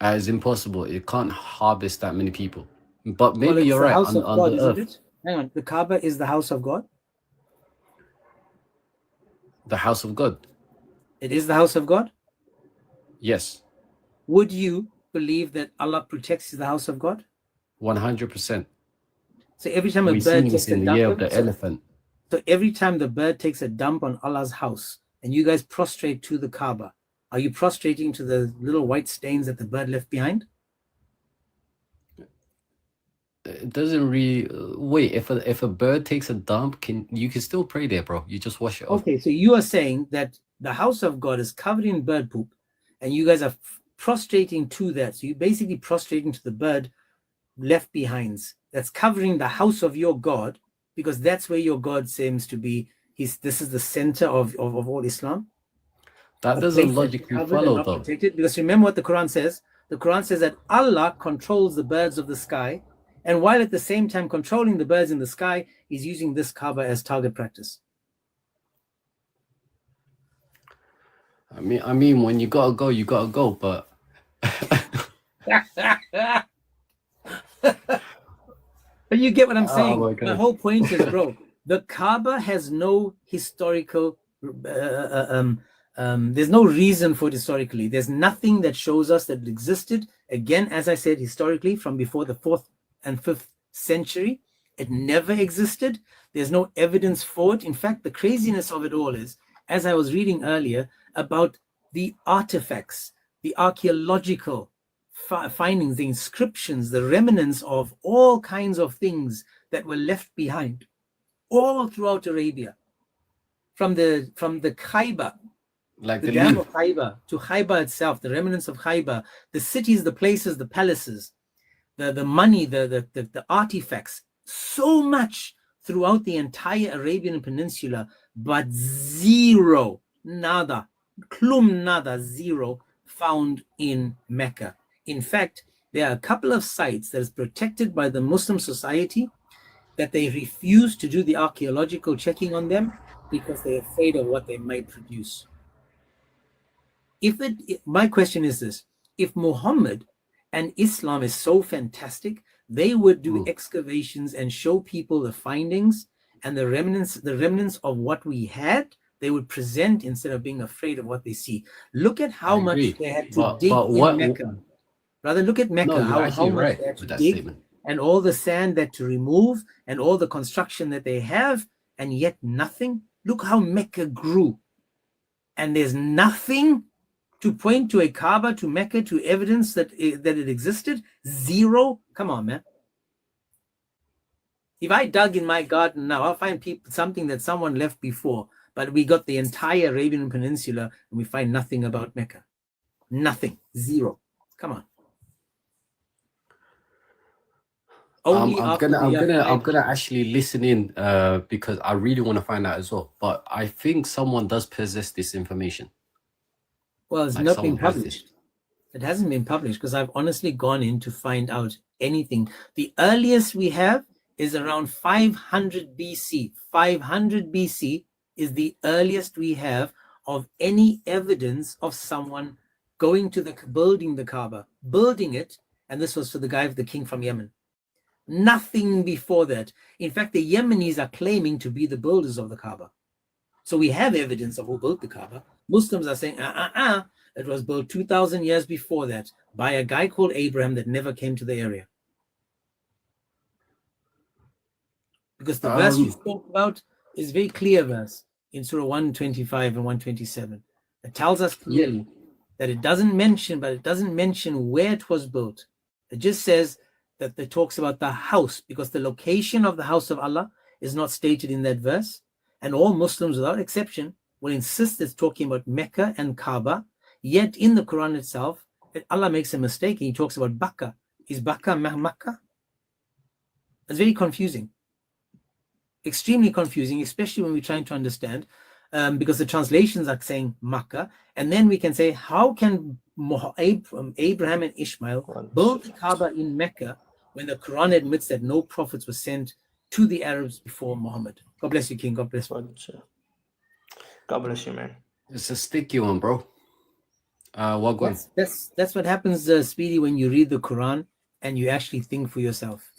It's impossible. It can't harvest that many people. But maybe Well, it's you're the right house of on God, the isn't earth. it? Hang on, the Kaaba is the house of God. The house of God. It is the house of God. Yes, Would you believe that Allah protects the house of God? 100%. So every time a We've bird seen takes this in a the year dump, of the elephant. so every time the bird takes a dump on Allah's house and you guys prostrate to the Kaaba, are you prostrating to the little white stains that the bird left behind? It doesn't really wait. If a bird takes a dump, you can still pray there, bro. You just wash it off. Okay, so you are saying that the house of God is covered in bird poop, and you guys are prostrating to that. So you're basically prostrating to the bird left behinds. That's covering the house of your God, because that's where your God seems to be. This is the center of all Islam. That A doesn't place that's logically covered and follow, not though. protected. Because remember what the Quran says. The Quran says that Allah controls the birds of the sky, and while at the same time controlling the birds in the sky, He's using this Kaaba as target practice. I mean, when you gotta go, you gotta go. But But you get what I'm Oh saying. my My God. whole point is, bro, the Kaaba has no historical. There's no reason for it historically. There's nothing that shows us that it existed. Again, as I said, historically, from before the 4th and 5th century, it never existed. There's no evidence for it. In fact, the craziness of it all is, as I was reading earlier, about the artifacts, the archaeological findings, the inscriptions, the remnants of all kinds of things that were left behind all throughout Arabia, from the Khaybar, like the the dam leaf. of Khaybar, to Khaybar itself, the remnants of Khaybar, the cities, the places, the palaces, the money, the artifacts, so much throughout the entire Arabian Peninsula, but zero, nada, klum nada, zero found in Mecca. In fact, there are a couple of sites that is protected by the Muslim society that they refuse to do the archaeological checking on them because they're afraid of what they might produce. My question is this: if Muhammad and Islam is so fantastic, they would do excavations and show people the findings and the remnants of what we had. They would present instead of being afraid of what they see. Look at how I much agree. they had to dig But in what? Mecca. Rather, look at Mecca, No, you're how actually much right they had to with that dig, statement. and all the sand that to remove, and all the construction that they have, and yet nothing. Look how Mecca grew. And there's nothing to point to a Kaaba, to Mecca, to evidence that it existed. Zero. Come on, man. If I dug in my garden now, I'll find something that someone left before. But we got the entire Arabian Peninsula and we find nothing about Mecca. Nothing. Zero. Come on. Only I'm after gonna actually listen in because I really want to find out as well. But I think someone does possess this information. Well, it's Like not been someone has this. published. It hasn't been published because I've honestly gone in to find out anything. The earliest we have is around 500 BC. 500 BC is the earliest we have of any evidence of someone going to building the Kaaba, building it, and this was for the king from Yemen. Nothing before that. In fact, the Yemenis are claiming to be the builders of the Kaaba. So we have evidence of who built the Kaaba. Muslims are saying, it was built 2,000 years before that by a guy called Abraham that never came to the area. Because the verse you spoke about is very clear verse in Surah 125 and 127. It tells us clearly that it doesn't mention where it was built. It just says that it talks about the house, because the location of the house of Allah is not stated in that verse. And all Muslims, without exception, will insist it's talking about Mecca and Kaaba. Yet in the Quran itself, Allah makes a mistake and He talks about Bakka. Is Bakka Makkah? It's very confusing. Extremely confusing, especially when we're trying to understand, because the translations are saying Makkah, and then we can say, how can Abraham and Ishmael build the Kaaba in Mecca when the Quran admits that no prophets were sent to the Arabs before Muhammad? God bless you, King. God bless you. God bless you, man. It's a sticky one, bro. What going? That's what happens, Speedy, when you read the Quran and you actually think for yourself.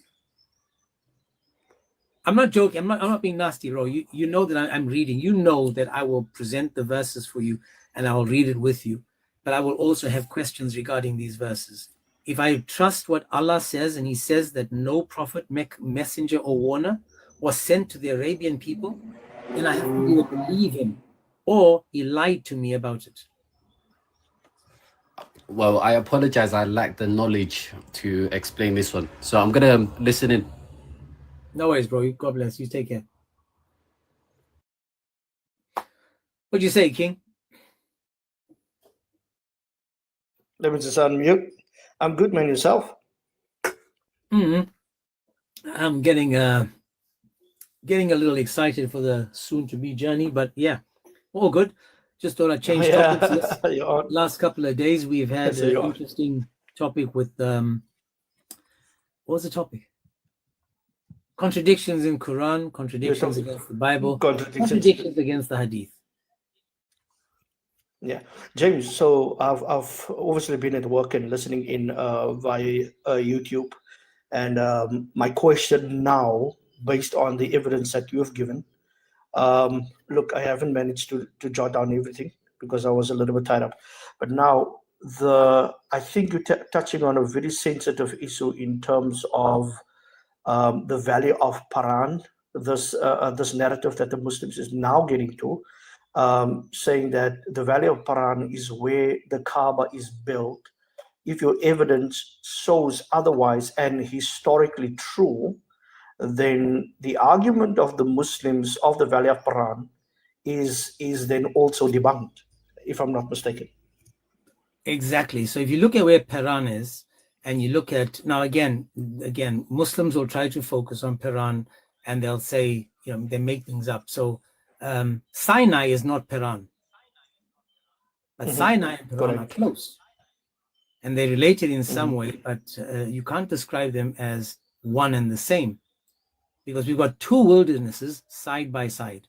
I'm not joking. I'm not being nasty, bro. You know that I'm reading. You know that I will present the verses for you and I will read it with you. But I will also have questions regarding these verses. if I trust what Allah says, and He says that no prophet, messenger, or warner was sent to the Arabian people, then I have to either believe him or he lied to me about it. Well, I apologize. I lack the knowledge to explain this one. So I'm going to listen in. No worries, bro. God bless you. Take care. What'd you say, King? Let me just unmute. I'm good, man. Yourself? I'm getting a little excited for the soon-to-be journey, but yeah, all good. Just thought I'd change topics. Yes. You're on. Last couple of days, we've had Yes, an you are. interesting topic with what was the topic? Contradictions in Quran, contradictions talking- against the Bible, Contradictions. contradictions against the Hadith. Yeah, James. So I've obviously been at work and listening in via YouTube, and my question now, based on the evidence that you have given, look, I haven't managed to jot down everything because I was a little bit tied up, but now I think you're touching on a very sensitive issue in terms of the value of Paran. This narrative that the Muslims is now getting to. Saying that the Valley of Paran is where the Kaaba is built. If your evidence shows otherwise and historically true, then the argument of the Muslims of the Valley of Paran is then also debunked, if I'm not mistaken. Exactly. So if you look at where Paran is, and you look at now again, Muslims will try to focus on Paran, and they'll say, they make things up. So Sinai is not Paran, but Sinai and Paran are close, and they're related in some way, but you can't describe them as one and the same, because we've got two wildernesses side by side.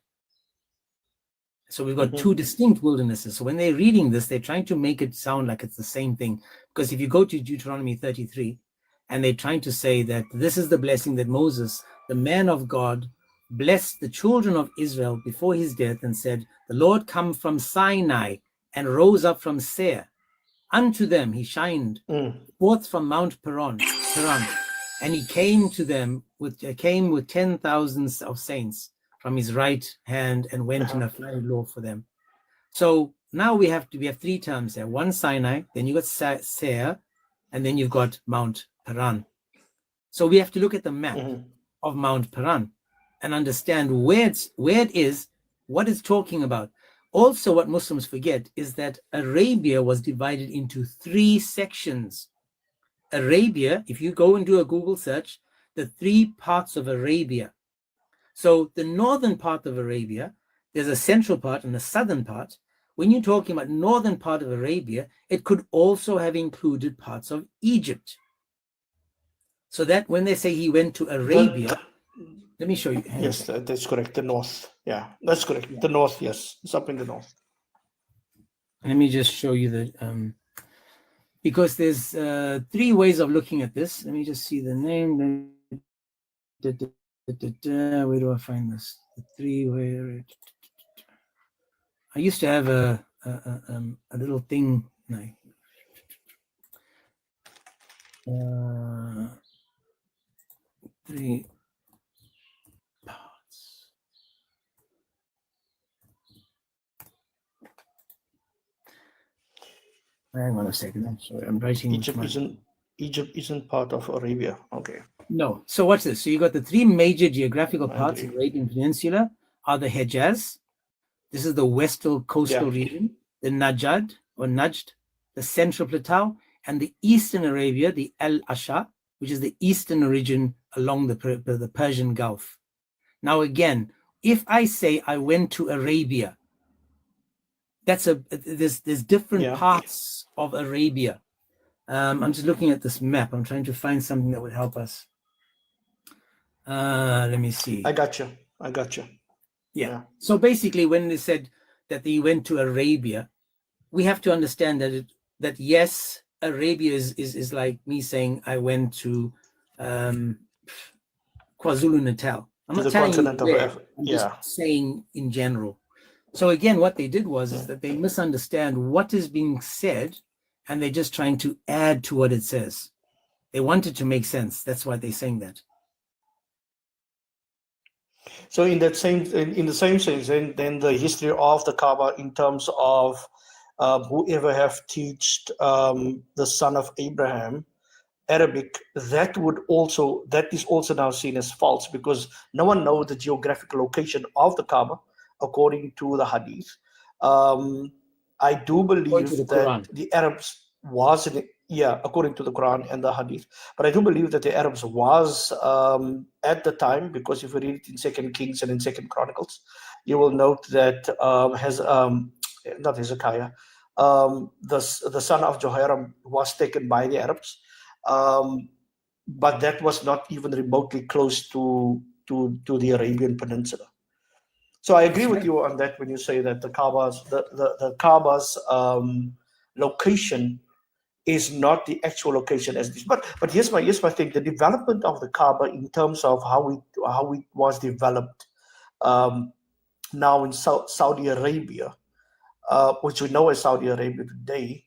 So we've got two distinct wildernesses. So when they're reading this, they're trying to make it sound like it's the same thing, because if you go to Deuteronomy 33, and they're trying to say that this is the blessing that Moses, the man of God, blessed the children of Israel before his death, and said, the Lord come from Sinai and rose up from Seir. Unto them he shined forth from Mount Paran, and he came to them with 10,000 of saints from his right hand, and went in a flooded law for them. So now we have three terms there. One Sinai, then you got Seir, and then you've got Mount Paran. So we have to look at the map of Mount Paran and understand where it is, what it's talking about. Also, what Muslims forget is that Arabia was divided into three sections. Arabia, if you go and do a Google search, the three parts of Arabia. So the northern part of Arabia, there's a central part and a southern part. When you're talking about northern part of Arabia, it could also have included parts of Egypt. So that when they say he went to Arabia, let me show you. Yes, that's correct. The north. Yeah, that's correct. The north, yes. It's up in the north. Let me just show you the, because there's three ways of looking at this. Let me just see the name. Where do I find this? The three where I used to have a little thing. Three parts. Hang on a second. I'm sorry. I'm writing. Egypt isn't part of Arabia. Okay. No. So watch this. So you got the three major geographical parts of the Arabian Peninsula are the Hejaz. This is the western coastal region, the Najd, the central plateau, and the eastern Arabia, the Al-Asha, which is the eastern region along the Persian Gulf. Now again, if I say I went to Arabia, there's different parts of Arabia. I'm just looking at this map. I'm trying to find something that would help us. Let me see. I got you. Yeah. So basically, when they said that they went to Arabia, we have to understand that yes, Arabia is like me saying I went to KwaZulu Natal. I'm not telling you where, I'm just saying in general. So again, what they did is that they misunderstand what is being said, and they're just trying to add to what it says. They want it to make sense. That's why they're saying that. So in the same sense, then the history of the Kaaba in terms of whoever have taught the son of Abraham Arabic, that is also now seen as false, because no one knows the geographical location of the Kaaba according to the Hadith. I do believe the that Quran. the Arabs was according to the Quran and the Hadith, but I do believe that the Arabs was at the time, because if you read it in Second Kings and in Second Chronicles, you will note that not Hezekiah, the son of Jehoram was taken by the Arabs, but that was not even remotely close to the Arabian Peninsula. So I agree with you on that when you say that the Kaaba's location is not the actual location as this. But here's my thing: the development of the Kaaba in terms of how it was developed now in Saudi Arabia, which we know as Saudi Arabia today,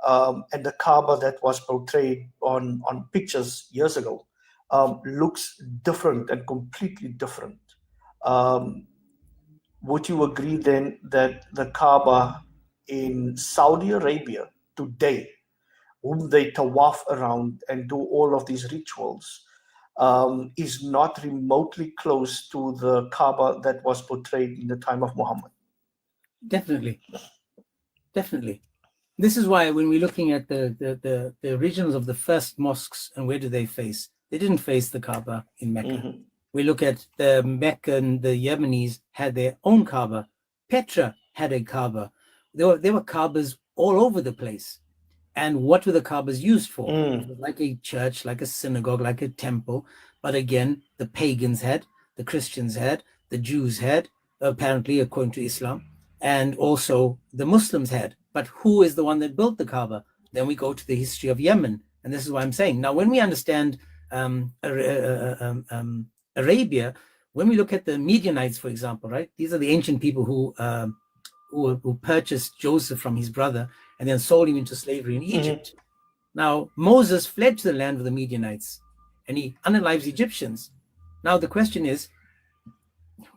and the Kaaba that was portrayed on pictures years ago looks different and completely different. Would you agree then that the Kaaba in Saudi Arabia today, whom they tawaf around and do all of these rituals, is not remotely close to the Kaaba that was portrayed in the time of Muhammad? Definitely. This is why when we're looking at the regions of the first mosques and where do they face? They didn't face the Kaaba in Mecca. Mm-hmm. We look at the Mecca and the Yemenis had their own Kaaba. Petra had a Kaaba. There were Kaabas all over the place. And what were the Kaabas used for? It was like a church, like a synagogue, like a temple. But again, the pagans had, the Christians had, the Jews had, apparently according to Islam, and also the Muslims had. But who is the one that built the Kaaba? Then we go to the history of Yemen. And this is what I'm saying. Now, when we understand Arabia, when we look at the Midianites, for example, right? These are the ancient people who purchased Joseph from his brother and then sold him into slavery in Egypt. Now, Moses fled to the land of the Midianites and he unalives Egyptians. Now, the question is,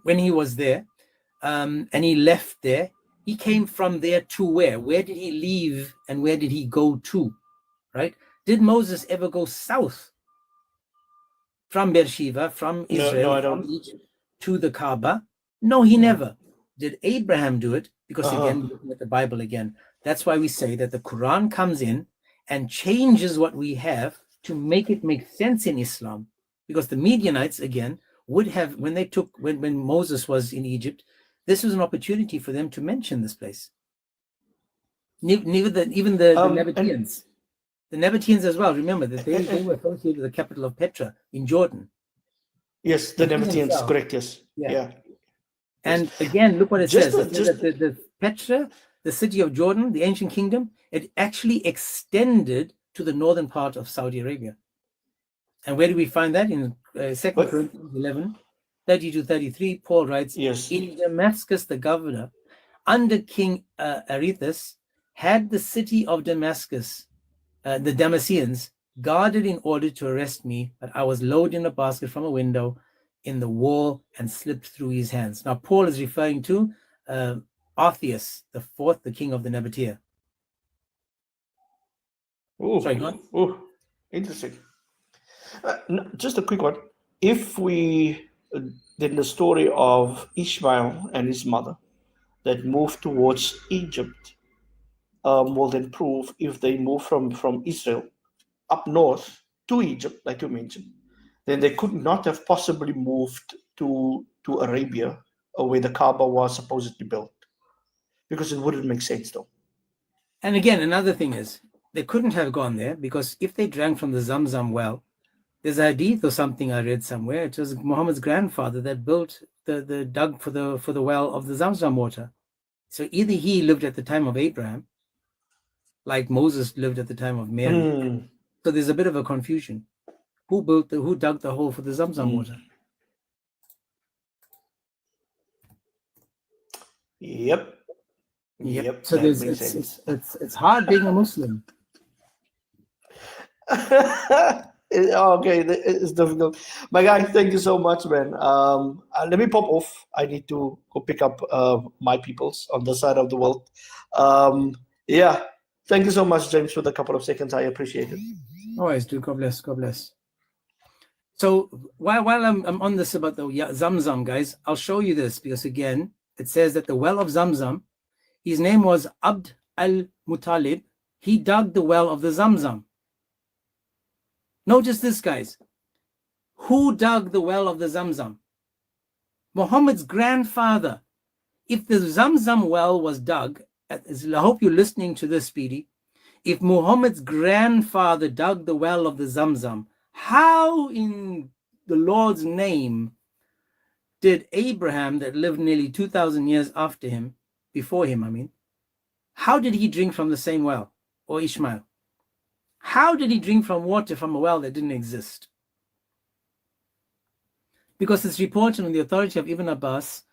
when he was there and he left there, he came from there to where? Where did he leave and where did he go to, right? Did Moses ever go south from Beersheba, from Israel, from Egypt to the Kaaba? No, he never. Did Abraham do it? Because again, looking at the Bible again, that's why we say that the Quran comes in and changes what we have to make it make sense in Islam. Because the Midianites, again, would have, when Moses was in Egypt, this was an opportunity for them to mention this place. Even the Nabateans. The Nabateans as well, remember that they were associated with the capital of Petra in Jordan. Yes, the Nabateans, correct, yes. Yeah. And again, look what it says. The Petra, the city of Jordan, the ancient kingdom, it actually extended to the northern part of Saudi Arabia. And where do we find that? In 2 Corinthians 11, 30-33, Paul writes, in Damascus, the governor, under King Aretas, had the city of Damascus, the Damascenes, guarded in order to arrest me, but I was lowered in a basket from a window in the wall and slipped through his hands. Now, Paul is referring to Arthias the fourth, the king of the Nabatea. Sorry, go on. Oh, interesting. Just a quick one. If we did the story of Ishmael and his mother that moved towards Egypt, will then prove if they move from Israel up north to Egypt, like you mentioned, then they could not have possibly moved to Arabia, where the Kaaba was supposedly built, because it wouldn't make sense though. And again, another thing is, they couldn't have gone there because if they drank from the Zamzam well, there's a hadith or something I read somewhere. It was Muhammad's grandfather that built the dug for the well of the Zamzam water. So either he lived at the time of Abraham, like Moses lived at the time of Mary. So there's a bit of a confusion. Who dug the hole for the Zamzam water? Yep. So it's hard being a Muslim. Okay, it's difficult. My guy, thank you so much, man. Let me pop off. I need to go pick up my peoples on the side of the world. Yeah, thank you so much, James, for the couple of seconds. I appreciate it. Always do. God bless. God bless. So while I'm on this about the Zamzam, guys, I'll show you this because again, it says that the well of Zamzam, his name was Abd al-Muttalib. He dug the well of the Zamzam. Notice this, guys. Who dug the well of the Zamzam? Muhammad's grandfather. If the Zamzam well was dug, I hope you're listening to this, Speedy. If Muhammad's grandfather dug the well of the Zamzam, how in the Lord's name did Abraham, that lived nearly 2,000 years after him, before him, I mean, how did he drink from the same well, or Ishmael? How did he drink from water from a well that didn't exist? Because it's reported on the authority of Ibn Abbas,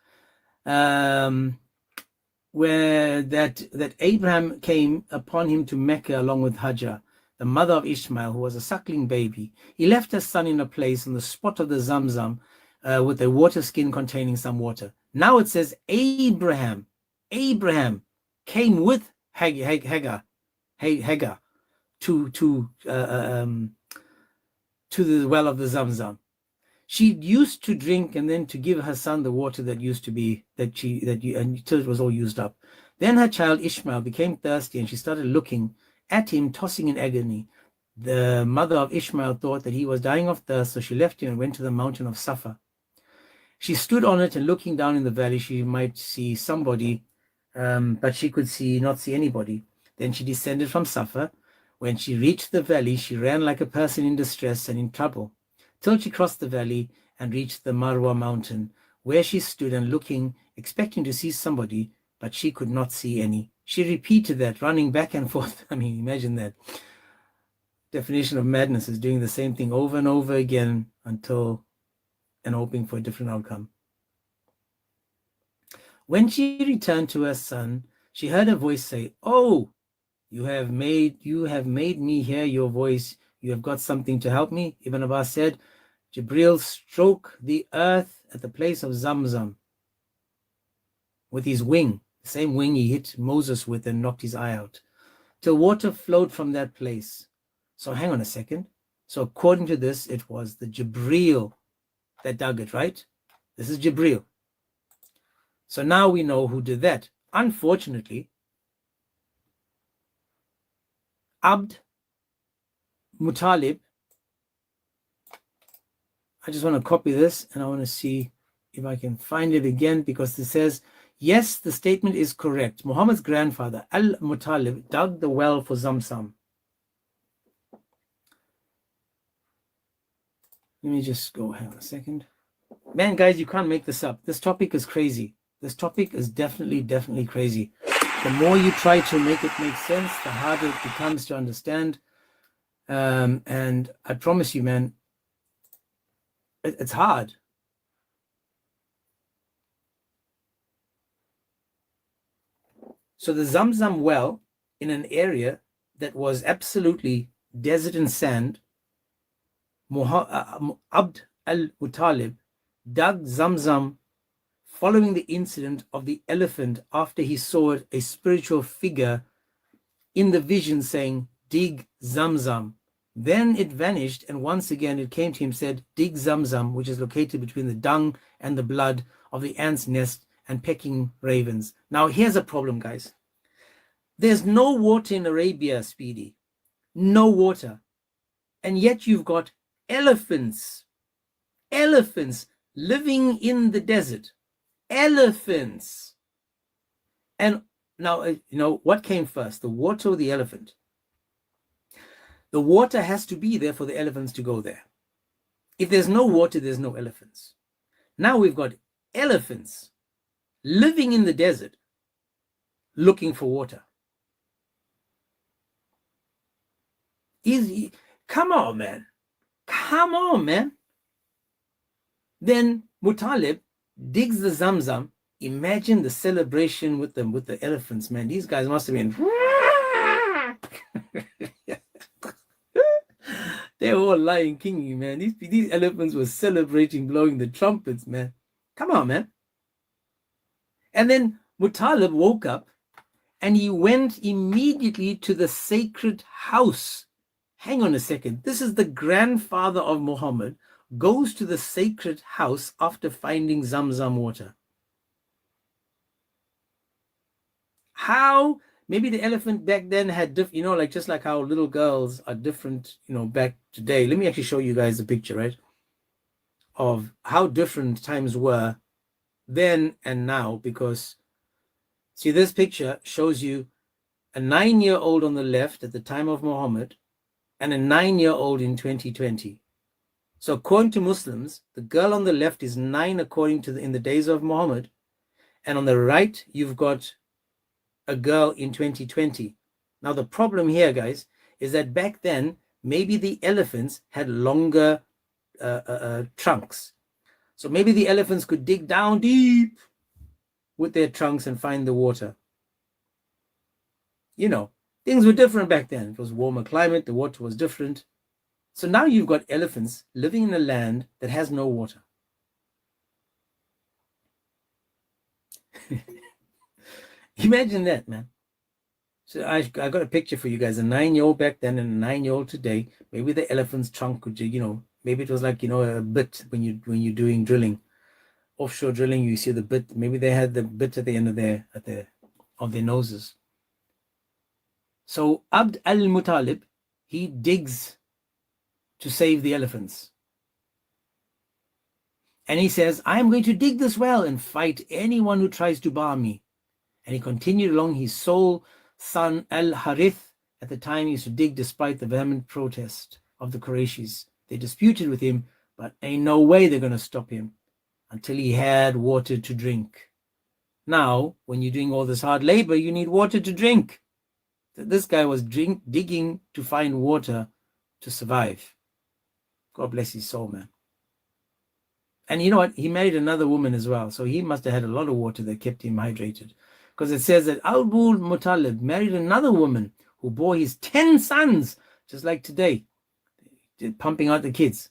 where that Abraham came upon him to Mecca along with Hajar, the mother of Ishmael, who was a suckling baby. He left his son in a place on the spot of the Zamzam with a water skin containing some water. Now it says Abraham came with Hagar to the well of the Zamzam. She used to drink and then to give her son the water that used to be until it was all used up. Then her child Ishmael became thirsty and she started looking at him, tossing in agony. The mother of Ishmael thought that he was dying of thirst, so she left him and went to the mountain of Safa. She stood on it and looking down in the valley, she might see somebody, but she could not see anybody. Then she descended from Safa. When she reached the valley, she ran like a person in distress and in trouble, till she crossed the valley and reached the Marwa mountain, where she stood and looking, expecting to see somebody, but she could not see any. She repeated that, running back and forth. I mean, imagine that. Definition of madness is doing the same thing over and over again and hoping for a different outcome. When she returned to her son, she heard a voice say, "Oh, you have made me hear your voice. You have got something to help me." Ibn Abbas said, Jibril struck the earth at the place of Zamzam with his wing, the same wing he hit Moses with and knocked his eye out, till water flowed from that place. So hang on a second. So according to this, it was the Jibril that dug it, right? This is Jibril. So now we know who did that. Unfortunately, Abd Muttalib, I just want to copy this and I want to see if I can find it again, because it says, yes, the statement is correct. Muhammad's grandfather, Al-Muttalib, dug the well for Zamzam. Let me just go, hang on a second. Man, guys, you can't make this up. This topic is crazy. This topic is definitely crazy. The more you try to make it make sense, the harder it becomes to understand. And I promise you, man, it's hard. So the Zamzam well, in an area that was absolutely desert and sand, Abd al-Muttalib dug Zamzam following the incident of the elephant, after he saw a spiritual figure in the vision saying, "Dig Zamzam." Then it vanished, and once again it came to him, said, "Dig Zamzam," which is located between the dung and the blood of the ant's nest and pecking ravens. Now here's a problem, guys. There's no water in Arabia, Speedy. No water. And yet you've got elephants living in the desert. Elephants. And now, what came first, the water or the elephant? The water has to be there for the elephants to go there. If there's no water, there's no elephants. Now we've got elephants living in the desert looking for water. Come on, man. Come on, man. Then Muttalib digs the Zamzam. Imagine the celebration with the elephants, man. These guys must have been They're all Lion King, man. These elephants were celebrating, blowing the trumpets, man. Come on, man. And then Muttalib woke up and he went immediately to the sacred house. Hang on a second. This is the grandfather of Muhammad, goes to the sacred house after finding Zamzam water. How? Maybe the elephant back then had different, like just like how little girls are different, back today. Let me actually show you guys a picture, right? Of how different times were then and now, because see, this picture shows you a 9-year-old on the left at the time of Muhammad and a 9-year-old in 2020. So according to Muslims, the girl on the left is 9 according to in the days of Muhammad, and on the right you've got a girl in 2020. Now the problem here, guys, is that back then maybe the elephants had longer trunks. So maybe the elephants could dig down deep with their trunks and find the water. Things were different back then. It was warmer climate, the water was different. So now you've got elephants living in a land that has no water. Imagine that, man. So I got a picture for you guys, a 9-year-old back then and a 9-year-old today. Maybe the elephant's trunk could, maybe it was like, a bit when you're doing drilling, offshore drilling, you see the bit. Maybe they had the bit at the end of their noses. So Abd al-Muttalib, he digs to save the elephants. And he says, I am going to dig this well and fight anyone who tries to bar me. And he continued along. His sole son Al-Harith at the time used to dig despite the vehement protest of the Qurayshis. They disputed with him, but ain't no way they're going to stop him until he had water to drink. Now, when you're doing all this hard labor, you need water to drink. This guy was digging to find water to survive. God bless his soul, man. And you know what? He married another woman as well. So he must have had a lot of water that kept him hydrated. Because it says that Abu Muttalib married another woman who bore his 10 sons, just like today, pumping out the kids.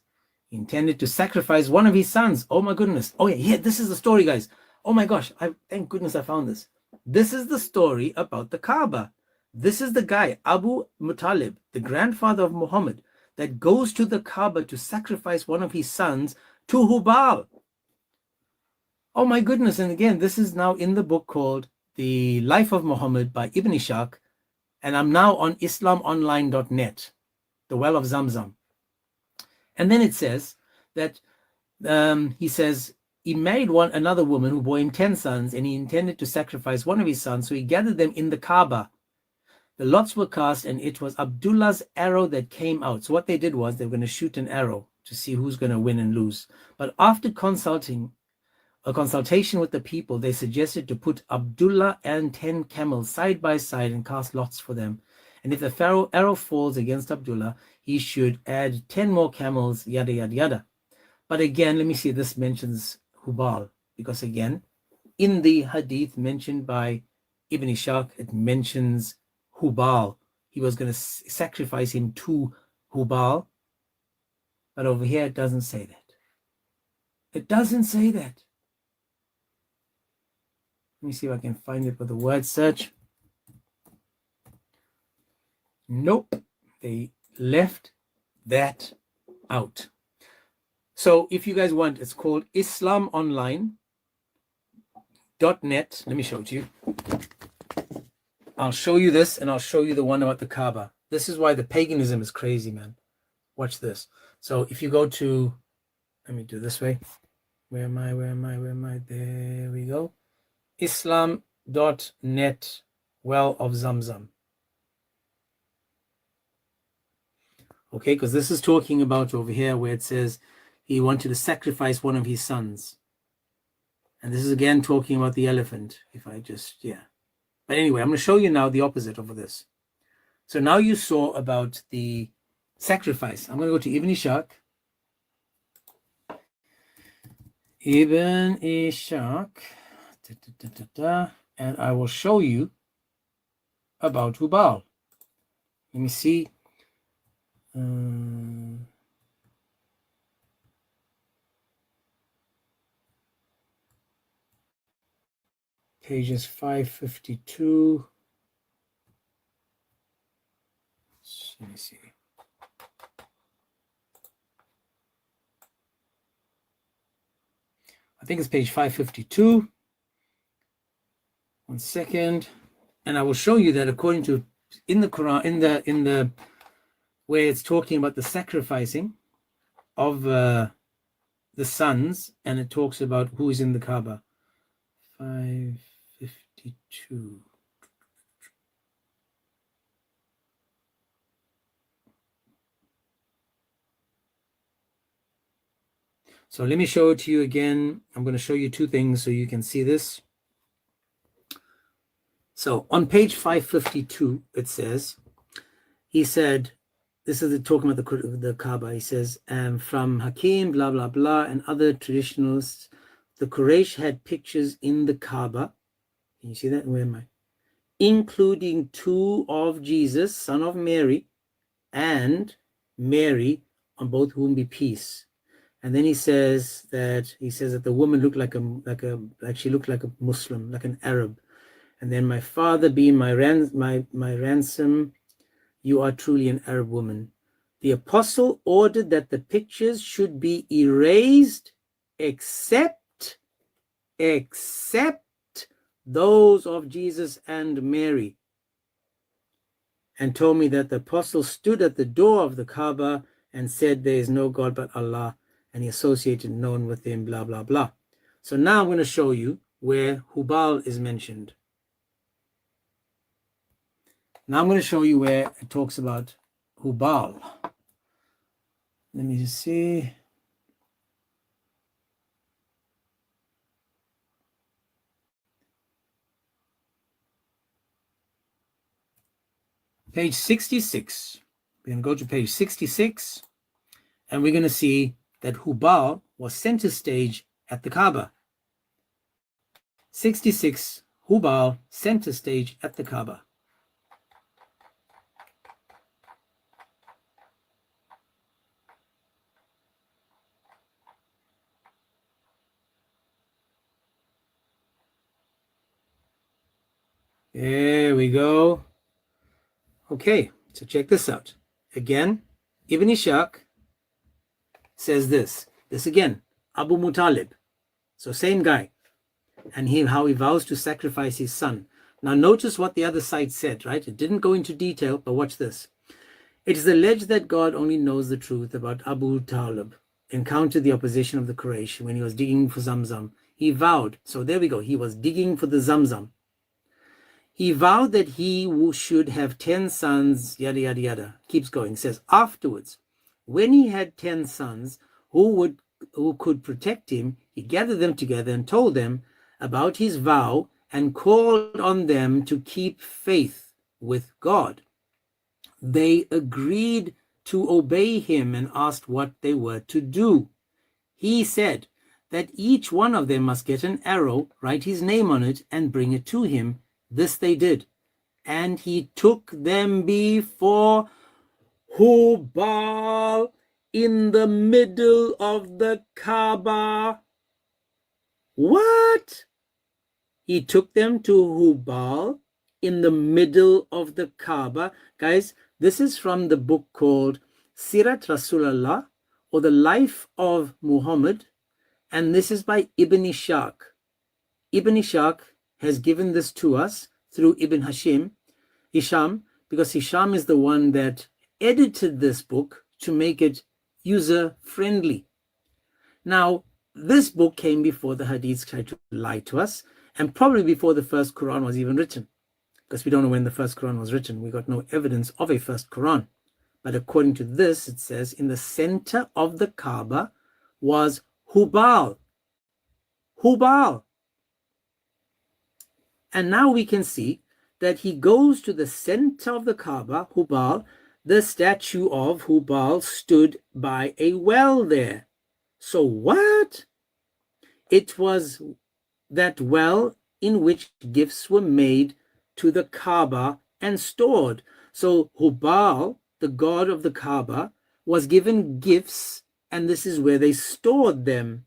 He intended to sacrifice one of his sons. Oh my goodness. Oh yeah, this is the story, guys. Oh my gosh, thank goodness I found this. This is the story about the Kaaba. This is the guy, Abu Muttalib, the grandfather of Muhammad, that goes to the Kaaba to sacrifice one of his sons to Hubal. Oh my goodness. And again, this is now in the book called The Life of Muhammad by Ibn Ishaq. And I'm now on islamonline.net, the well of Zamzam. And then it says that he says he married another woman who bore him 10 sons, and he intended to sacrifice one of his sons. So he gathered them in the Kaaba. The lots were cast, and it was Abdullah's arrow that came out. So what they did was they were going to shoot an arrow to see who's going to win and lose. But after consultation with the people, they suggested to put Abdullah and 10 camels side by side and cast lots for them. And if the arrow falls against Abdullah, he should add 10 more camels, yada, yada, yada. But again, let me see, this mentions Hubal. Because again, in the hadith mentioned by Ibn Ishaq, it mentions Hubal. He was going to sacrifice him to Hubal. But over here, it doesn't say that. It doesn't say that. Let me see if I can find it with the word search. Nope. They left that out. So if you guys want, it's called islamonline.net. Let me show it to you. I'll show you this, and I'll show you the one about the Kaaba. This is why the paganism is crazy, man. Watch this. So if you go to, let me do it this way. Where am I? There we go. Islam.net, well of Zamzam. Okay, because this is talking about over here where it says he wanted to sacrifice one of his sons. And this is again talking about the elephant. But anyway, I'm going to show you now the opposite of this. So now you saw about the sacrifice. I'm going to go to Ibn Ishaq. Ibn Ishaq. And I will show you about Hubal. Let me see. Pages 552. Let me see. I think it's page 552. 1 second. And I will show you that according to in the Quran, in the where it's talking about the sacrificing of the sons, and it talks about who is in the Kaaba. 552. So let me show it to you again. I'm going to show you two things so you can see this. So on page 552, it says, he said, this is talking about the Kaaba. He says, from Hakim, blah, blah, blah, and other traditionalists, the Quraysh had pictures in the Kaaba. Can you see that? Where am I? Including two of Jesus, son of Mary, and Mary, on both whom be peace. And then he says that the woman looked like she looked like a Muslim, like an Arab. And then my father being my ransom, you are truly an Arab woman. The apostle ordered that the pictures should be erased except those of Jesus and Mary. And told me that the apostle stood at the door of the Kaaba and said, there is no God but Allah, and he associated known with him, blah, blah, blah. So now I'm going to show you where Hubal is mentioned. Now I'm going to show you where it talks about Hubal. Let me just see. Page 66. We're going to go to page 66, and we're going to see that Hubal was center stage at the Kaaba. 66, Hubal, center stage at the Kaaba. There we go. Okay, so check this out. Again, Ibn Ishaq says this again, Abu Muttalib. So same guy. And how he vows to sacrifice his son. Now notice what the other side said, right? It didn't go into detail, but watch this. It is alleged that God only knows the truth about Abu Talib encountered the opposition of the Quraysh when he was digging for Zamzam. He vowed, so there we go, he was digging for the Zamzam. He vowed that he should have 10 sons, yada, yada, yada. Keeps going. Says, afterwards, when he had 10 sons who could protect him, he gathered them together and told them about his vow and called on them to keep faith with God. They agreed to obey him and asked what they were to do. He said that each one of them must get an arrow, write his name on it, and bring it to him. This they did, and he took them before Hubal in the middle of the Kaaba. What? He took them to Hubal in the middle of the Kaaba. Guys, this is from the book called Sirat Rasulullah, or the Life of Muhammad, and this is by Ibn Ishaq. Ibn Ishaq has given this to us through Ibn Hisham, because Hisham is the one that edited this book to make it user-friendly. Now, this book came before the Hadiths tried to lie to us, and probably before the first Quran was even written, because we don't know when the first Quran was written. We got no evidence of a first Quran. But according to this, it says in the center of the Kaaba was Hubal. Hubal. And now we can see that he goes to the center of the Kaaba, Hubal. The statue of Hubal stood by a well there. So what? It was that well in which gifts were made to the Kaaba and stored. So Hubal, the god of the Kaaba, was given gifts, and this is where they stored them.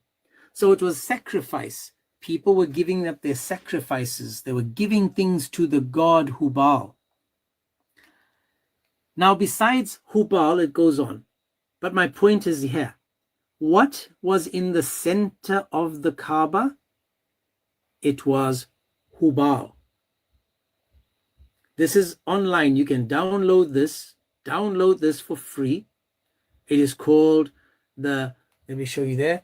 So it was sacrifice. people were giving up their sacrifices. They were giving things to the god Hubal. Now, besides Hubal, it goes on. But my point is here. What was in the center of the Kaaba? It was Hubal. This is online. You can download this for free. It is called let me show you there,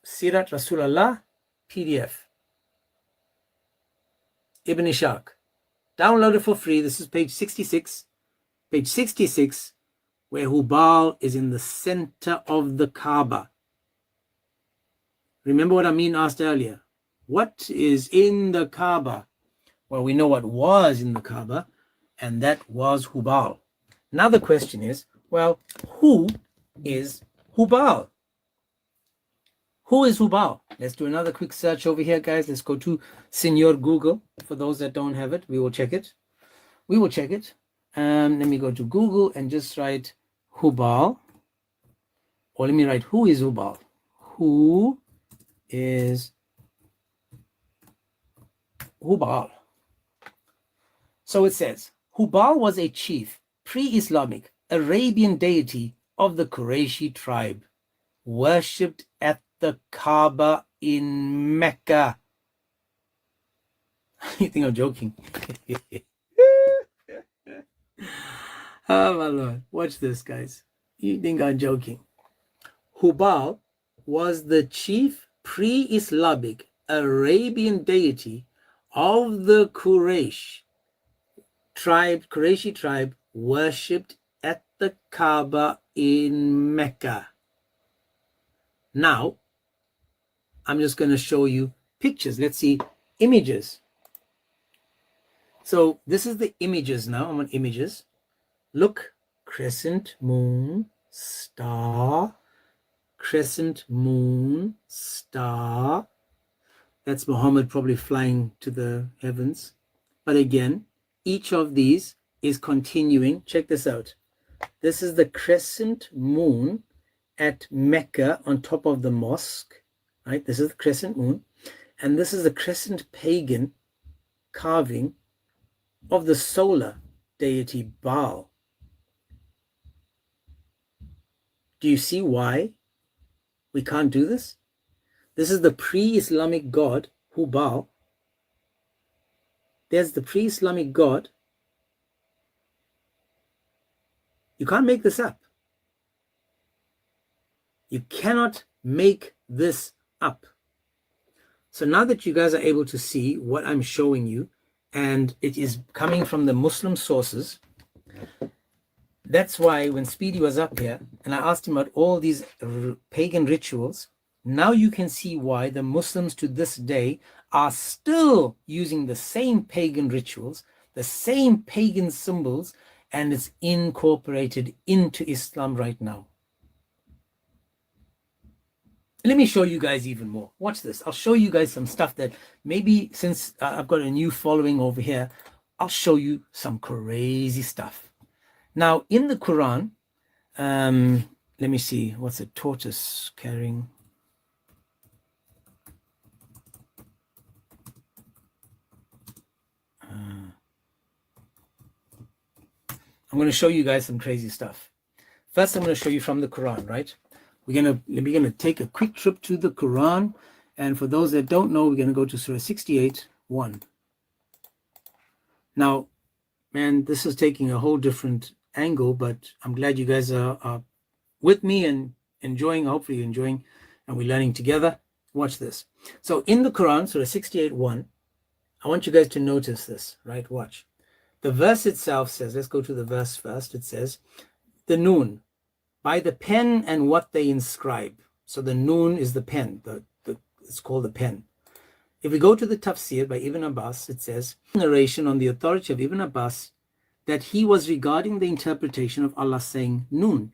Sirat Rasulullah PDF. Ibn Ishaq. Download it for free. This is page 66. Page 66, where Hubal is in the center of the Kaaba. Remember what Amin asked earlier. What is in the Kaaba? Well, we know what was in the Kaaba, and that was Hubal. Now the question is, well, who is Hubal? Who is Hubal? Let's do another quick search over here, guys. Let's go to Senor Google. For those that don't have it, we will check it. Let me go to Google and just write Hubal. Or let me write, who is Hubal? Who is Hubal? So it says, Hubal was a chief, pre-Islamic, Arabian deity of the Qurayshi tribe, worshipped at the Kaaba in Mecca. You think I'm joking? Oh my Lord, watch this, guys. You think I'm joking? Hubal was the chief pre-Islamic Arabian deity of the Qurayshi tribe worshipped at the Kaaba in Mecca. Now, I'm just going to show you pictures. Let's see images. So this is the images now. I'm on images. Look, crescent, moon, star, crescent, moon, star. That's Muhammad probably flying to the heavens. But again, each of these is continuing. Check this out. This is the crescent moon at Mecca on top of the mosque, right? This is the crescent moon. And this is the crescent pagan carving of the solar deity Baal. Do you see why we can't do this? This is the pre-Islamic god, Hubal. There's the pre-Islamic god. You can't make this up. You cannot make this up. So now that you guys are able to see what I'm showing you, and it is coming from the Muslim sources, that's why when Speedy was up here and I asked him about all these pagan rituals, now you can see why the Muslims to this day are still using the same pagan rituals, the same pagan symbols, and it's incorporated into Islam right now. Let me show you guys even more. Watch this. I'll show you guys some stuff that maybe since I've got a new following over here, I'll show you some crazy stuff. Now, in the Quran, let me see, what's a tortoise carrying? I'm going to show you guys some crazy stuff. First, I'm going to show you from the Quran, right? We're going to take a quick trip to the Quran. And for those that don't know, we're going to go to Surah 68:1. Now, man, this is taking a whole different angle, but I'm glad you guys are with me and enjoying, hopefully enjoying, and we're learning together. Watch this. So in the Quran, Surah 68:1, I want you guys to notice this, right? Watch. The verse itself says, let's go to the verse first. It says, the noon, by the pen and what they inscribe. So the noon is the pen, it's called the pen. If we go to the tafsir by Ibn Abbas, it says, narration on the authority of Ibn Abbas, that he was regarding the interpretation of Allah saying noon.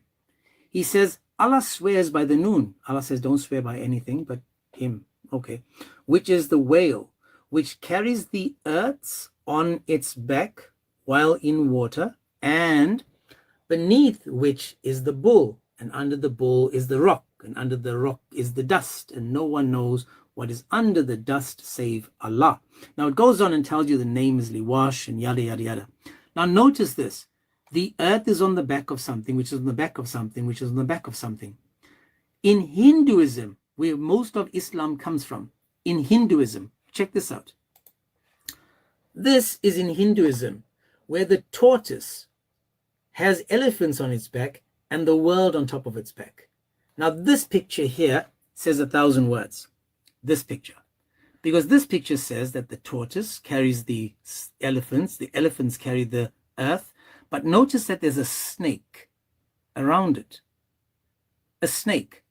He says, Allah swears by the noon. Allah says, don't swear by anything but him. Okay. Which is the whale, which carries the earths on its back while in water, and beneath which is the bull, and under the bull is the rock, and under the rock is the dust, and no one knows what is under the dust save Allah. Now it goes on and tells you the name is Liwash and yada yada yada. Now notice this. The earth is on the back of something, which is on the back of something, which is on the back of something. In Hinduism, where most of Islam comes from, in Hinduism, check this out. This is in Hinduism, where the tortoise has elephants on its back and the world on top of its back. Now this picture here says 1,000 words, this picture. Because this picture says that the tortoise carries the elephants carry the earth, but notice that there's a snake around it. A snake.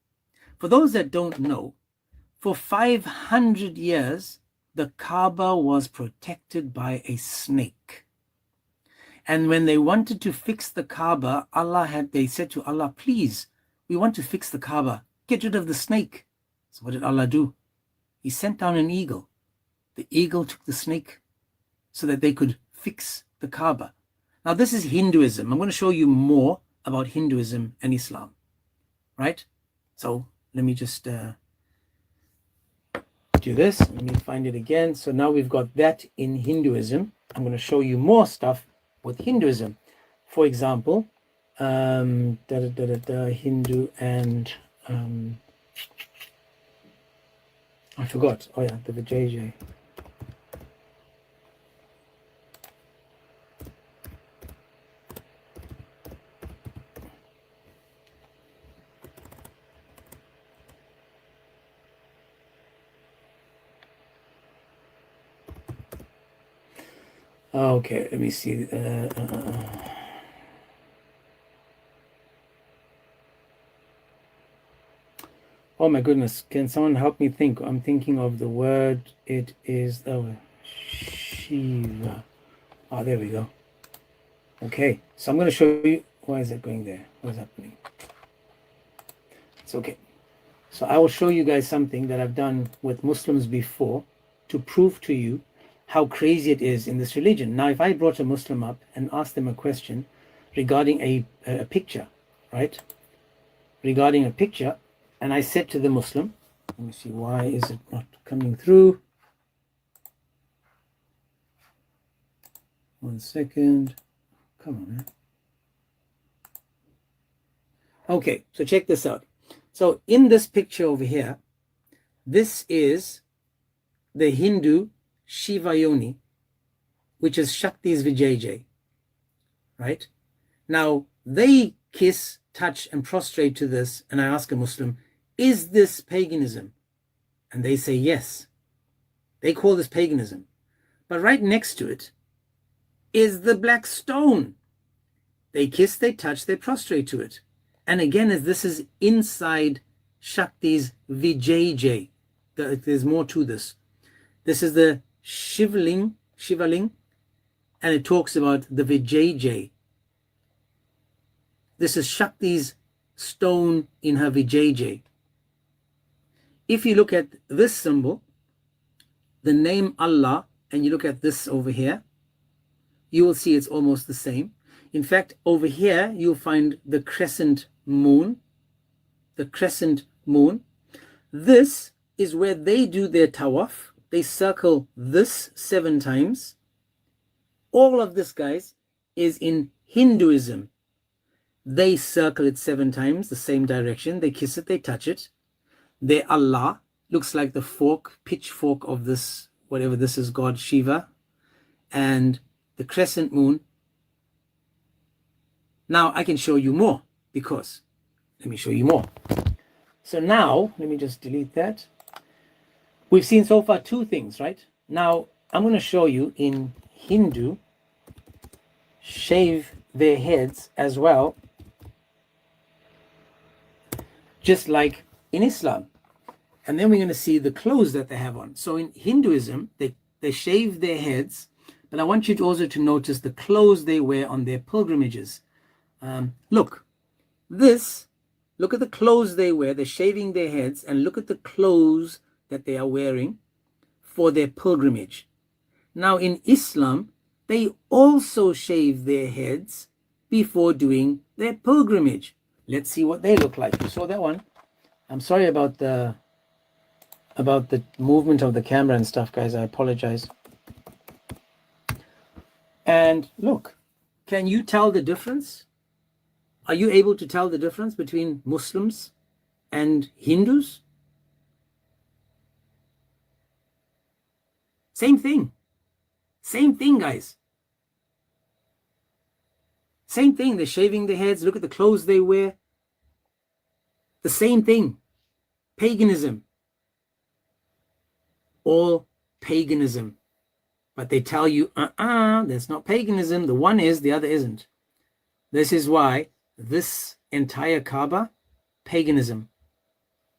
For those that don't know, for 500 years, the Kaaba was protected by a snake. And when they wanted to fix the Kaaba, they said to Allah, please, we want to fix the Kaaba. Get rid of the snake. So what did Allah do? He sent down an eagle. The eagle took the snake so that they could fix the Kaaba. Now this is Hinduism. I'm going to show you more about Hinduism and Islam. Right? So let me just do this. Let me find it again. So now we've got that in Hinduism. I'm going to show you more stuff with Hinduism. For example, Hindu and I forgot. Oh yeah, the Vijay. Okay, let me see. Oh my goodness, can someone help me think? I'm thinking of the word. It is Shiva. Oh, there we go. Okay, so I'm going to show you. Why is that going there? What is happening? It's okay. So I will show you guys something that I've done with Muslims before to prove to you how crazy it is in this religion. Now, if I brought a Muslim up and asked them a question regarding a picture, right? Regarding a picture, and I said to the Muslim, let me see, why is it not coming through? 1 second. Come on, man. Okay, so check this out. So in this picture over here, this is the Hindu Shiva Yoni, which is Shakti's Vijayjay, right? Now, they kiss, touch, and prostrate to this, and I ask a Muslim, is this paganism? And they say yes. They call this paganism. But right next to it is the black stone. They kiss, they touch, they prostrate to it. And again, as this is inside Shakti's Vijayjay, there's more to this. This is the Shivaling, and it talks about the Vijayjay. This is Shakti's stone in her Vijayjay. If you look at this symbol, the name Allah, and you look at this over here, you will see it's almost the same. In fact, over here, you'll find the crescent moon. The crescent moon. This is where they do their tawaf. They circle this 7 times. All of this, guys, is in Hinduism. They circle it 7 times, the same direction. They kiss it, they touch it. Their Allah looks like the fork, pitchfork of this, whatever this is, God Shiva. And the crescent moon. Now I can show you more because, let me show you more. So now, let me just delete that. We've seen so far 2 things, right? Now, I'm going to show you in Hindu, shave their heads as well, just like in Islam. And then we're going to see the clothes that they have on. So in Hinduism, they shave their heads, but I want you to also to notice the clothes they wear on their pilgrimages. Look at the clothes they wear. They're shaving their heads, and look at the clothes that they are wearing for their pilgrimage. Now in Islam, they also shave their heads before doing their pilgrimage. Let's see what they look like. You saw that one? I'm sorry about the about the movement of the camera and stuff, guys. I apologize. And look, can you tell the difference? Are you able to tell the difference between Muslims and Hindus? Same thing. Same thing, guys. Same thing. They're shaving their heads. Look at the clothes they wear. The same thing. Paganism. All paganism. But they tell you, that's not paganism. The one is, the other isn't. This is why this entire Kaaba, paganism.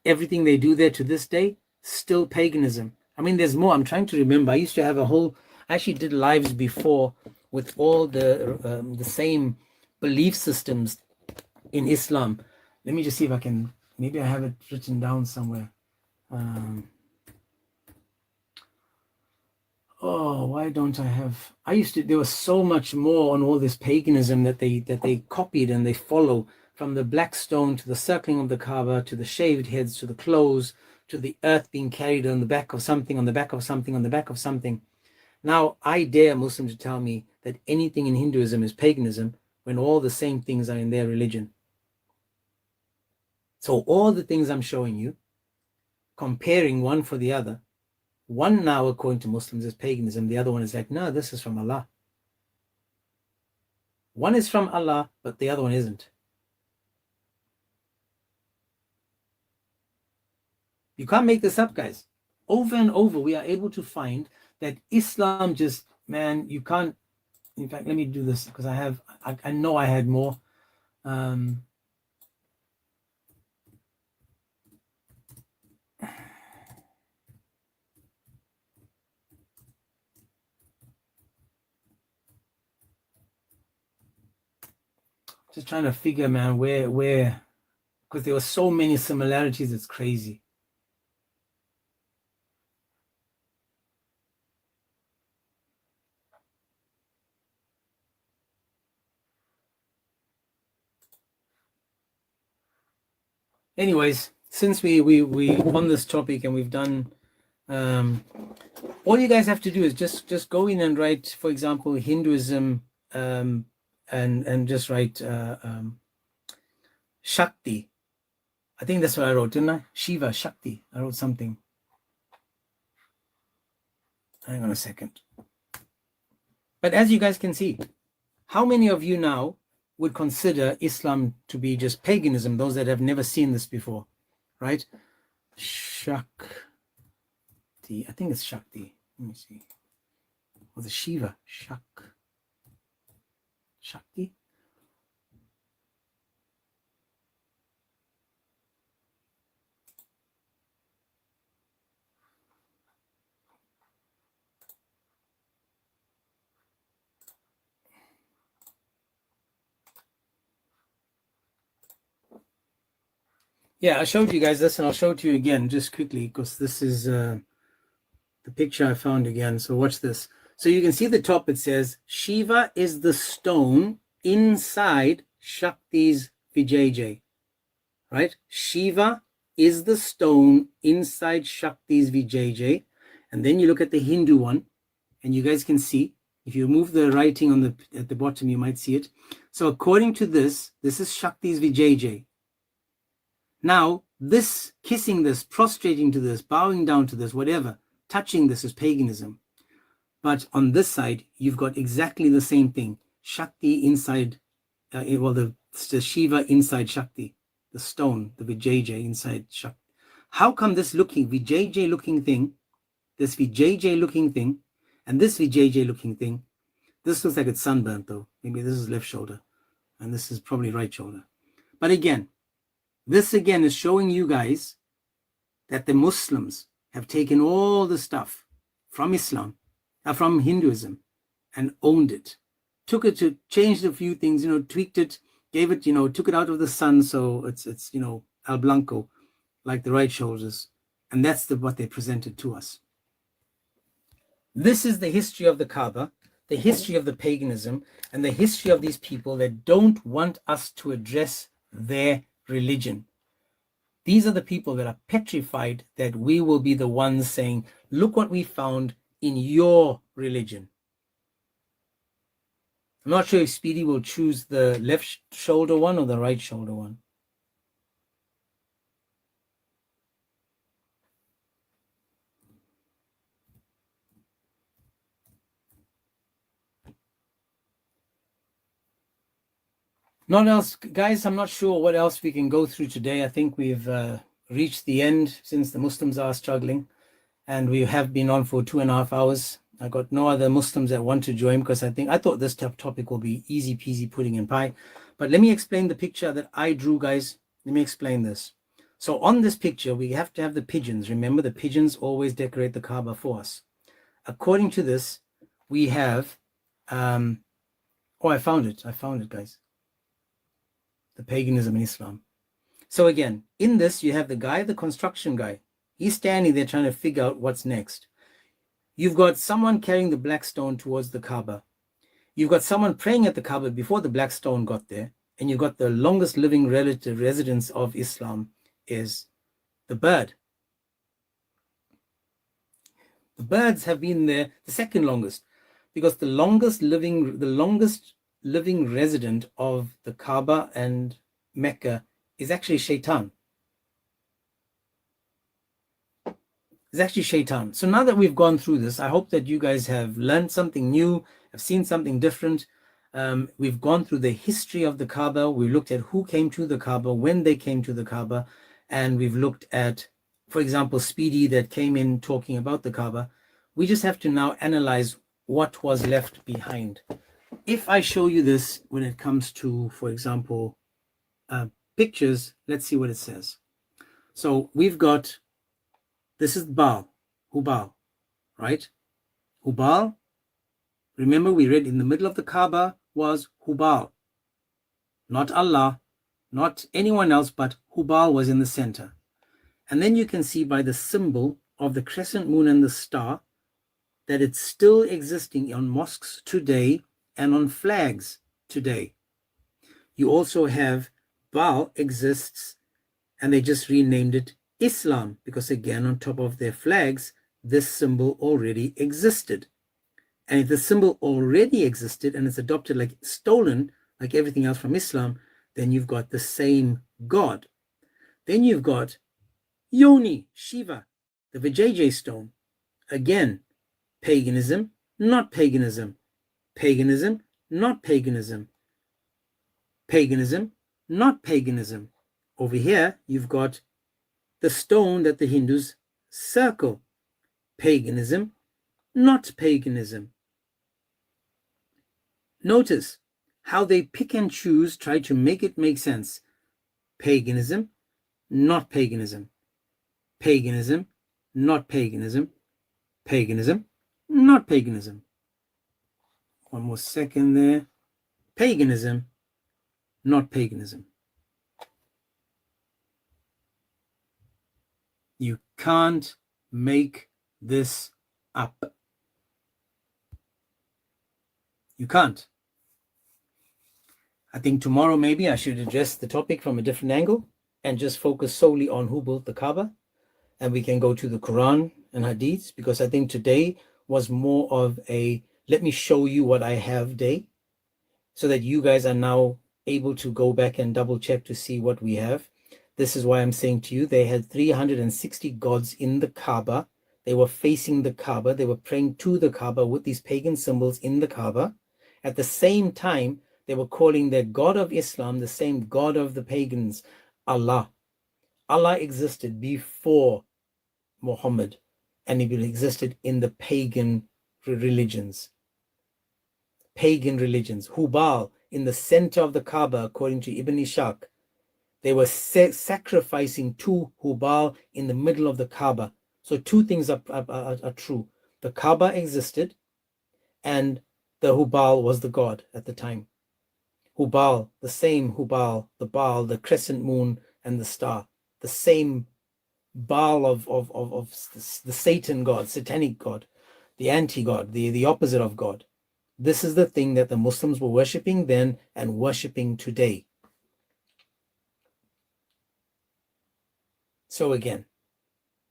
Everything they do there to this day, still paganism. I mean, there's more. I'm trying to remember. I used to have a whole, I actually did lives before with all the same belief systems in Islam. Let me just see if I can, maybe I have it written down somewhere. Oh, why don't I have? I used to. There was so much more on all this paganism that they copied and they follow, from the black stone to the circling of the Kaaba to the shaved heads to the clothes to the earth being carried on the back of something, on the back of something, on the back of something. Now, I dare Muslims to tell me that anything in Hinduism is paganism when all the same things are in their religion. So all the things I'm showing you, comparing one for the other, one now, according to Muslims, is paganism. The other one is like, no, this is from Allah. One is from Allah, but the other one isn't. You can't make this up, guys. Over and over, we are able to find that Islam just, man, you can't. In fact, let me do this because I know I had more. Just trying to figure, man, where, because there were so many similarities, it's crazy. Anyways, since we on this topic and we've done, all you guys have to do is just go in and write, for example, Hinduism, and just write Shakti. I think that's what I wrote, didn't I? Shiva, Shakti. I wrote something. Hang on a second. But as you guys can see, how many of you now would consider Islam to be just paganism, those that have never seen this before, right? Shakti. I think it's Shakti. Let me see. Or the Shiva. Shakti. Yeah, I showed you guys this and I'll show it to you again just quickly because this is the picture I found again. So watch this. So you can see the top, it says, Shiva is the stone inside Shakti's Vijayjay, right? Shiva is the stone inside Shakti's Vijayjay. And then you look at the Hindu one and you guys can see, if you move the writing on at the bottom, you might see it. So according to this is Shakti's Vijayjay. Now, this, kissing this, prostrating to this, bowing down to this, whatever, touching this is paganism. But on this side, you've got exactly the same thing. Shakti inside, the Shiva inside Shakti, the stone, the Vijayjay inside Shakti. How come this Vijayjay looking thing, this Vijayjay looking thing, and this Vijayjay looking thing, this looks like it's sunburnt though. Maybe this is left shoulder, and this is probably right shoulder. But again, this again is showing you guys that the Muslims have taken all the stuff from Islam, from Hinduism, and owned it. Took it to changed a few things, tweaked it, gave it, took it out of the sun so it's al blanco, like the right shoulders. And that's what they presented to us. This is the history of the Kaaba, the history of the paganism, and the history of these people that don't want us to address their religion. These are the people that are petrified that we will be the ones saying, look what we found in your religion. I'm not sure if Speedy will choose the left shoulder one or the right shoulder one. Not else, guys, I'm not sure what else we can go through today. I think we've reached the end since the Muslims are struggling, and we have been on for 2.5 hours. I got no other Muslims that want to join because I thought this topic will be easy peasy pudding and pie. But let me explain the picture that I drew, guys. Let me explain this. So on this picture, we have to have the pigeons. Remember, the pigeons always decorate the Kaaba for us. According to this, we have, oh, I found it, guys. The paganism in Islam. So again, in this, you have the guy, the construction guy. He's standing there trying to figure out what's next. You've got someone carrying the black stone towards the Kaaba. You've got someone praying at the Kaaba before the black stone got there. And you've got the longest living relative residence of Islam is the bird. The birds have been there the second longest, because the longest living resident of the Kaaba and Mecca is actually Shaitan. It's actually Shaitan. So now that we've gone through this, I hope that you guys have learned something new, have seen something different. We've gone through the history of the Kaaba. We looked at who came to the Kaaba, when they came to the Kaaba, and we've looked at, for example, Speedy that came in talking about the Kaaba. We just have to now analyze what was left behind. If I show you this when it comes to, for example, pictures, let's see what it says. So we've got, this is Baal, Hubal, right? Hubal, remember we read in the middle of the Kaaba was Hubal, not Allah, not anyone else, but Hubal was in the center. And then you can see by the symbol of the crescent moon and the star that it's still existing on mosques today and on flags today. You also have Baal exists, and they just renamed it Islam, because again, on top of their flags, this symbol already existed. And if the symbol already existed and it's adopted, like stolen, like everything else from Islam, then you've got the same God. Then you've got Yoni, Shiva, the Vijay stone. Again, paganism, not paganism. Paganism, not paganism. Paganism, not paganism. Over here, you've got the stone that the Hindus circle. Paganism, not paganism. Notice how they pick and choose, try to make it make sense. Paganism, not paganism. Paganism, not paganism. Paganism, not paganism. One more second there. Paganism, not paganism. You can't make this up. You can't. I think tomorrow maybe I should address the topic from a different angle and just focus solely on who built the Kaaba, and we can go to the Quran and Hadiths, because I think today was more of a let me show you what I have day, so that you guys are now able to go back and double check to see what we have. This is why I'm saying to you, they had 360 gods in the Kaaba. They were facing the Kaaba. They were praying to the Kaaba with these pagan symbols in the Kaaba. At the same time, they were calling their God of Islam the same God of the pagans, Allah. Allah existed before Muhammad, and it existed in the pagan religions. Pagan religions. Hubal, in the center of the Kaaba, according to Ibn Ishaq, they were sacrificing to Hubal in the middle of the Kaaba. So two things are true. The Kaaba existed, and the Hubal was the god at the time. Hubal, the same Hubal, the Baal, the crescent moon and the star, the same Baal of the Satan god, satanic god, the anti-god, the opposite of God. This is the thing that the Muslims were worshipping then and worshipping today. So again,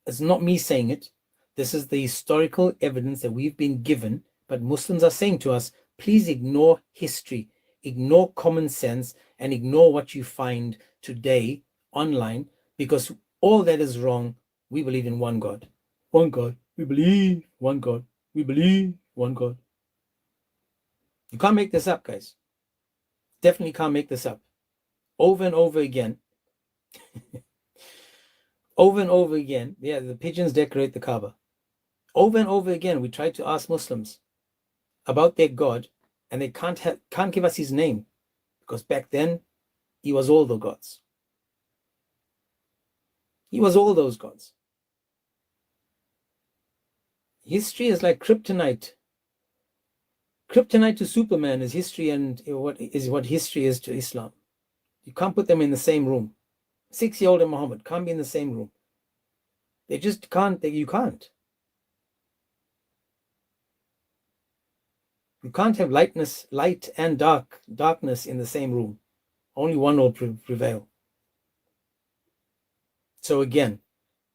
it's not me saying it. This is the historical evidence that we've been given, but Muslims are saying to us, please ignore history, ignore common sense, and ignore what you find today online, because all that is wrong. We believe in one God. One God. We believe one God. We believe one God. You can't make this up, guys. Definitely can't make this up. Over and over again. Over and over again. Yeah, the pigeons decorate the Kaaba. Over and over again, we try to ask Muslims about their God, and they can't give us his name, because back then he was all the gods. He was all those gods. History is like kryptonite. Kryptonite to Superman is history, and what history is to Islam. You can't put them in the same room. 6-year-old and Muhammad can't be in the same room. They just can't. You can't. You can't have light and darkness in the same room. Only one will prevail. So again,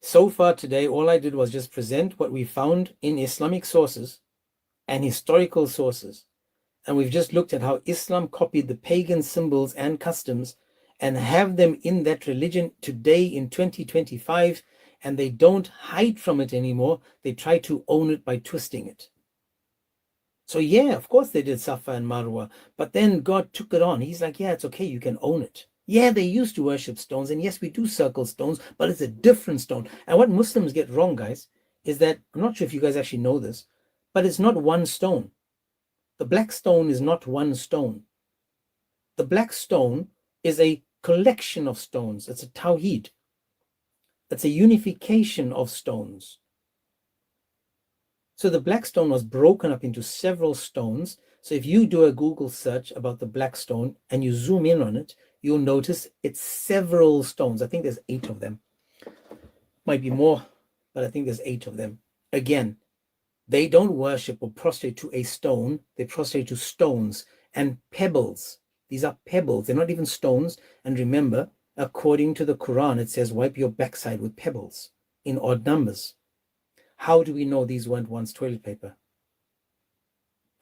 so far today, all I did was just present what we found in Islamic sources and historical sources. And we've just looked at how Islam copied the pagan symbols and customs and have them in that religion today in 2025, and they don't hide from it anymore. They try to own it by twisting it. So yeah, of course they did Safa and Marwa, but then God took it on. He's like, yeah, it's okay, you can own it. Yeah, they used to worship stones, and yes, we do circle stones, but it's a different stone. And what Muslims get wrong, guys, is that, I'm not sure if you guys actually know this, but it's not one stone. The black stone is not one stone. The black stone is a collection of stones. It's a tawheed. It's a unification of stones. So the black stone was broken up into several stones. So if you do a Google search about the black stone and you zoom in on it, you'll notice it's several stones. I think there's 8 of them. Might be more, but I think there's 8 of them. Again, they don't worship or prostrate to a stone. They prostrate to stones and pebbles. These are pebbles. They're not even stones. And remember, according to the Quran, it says, wipe your backside with pebbles in odd numbers. How do we know these weren't once toilet paper?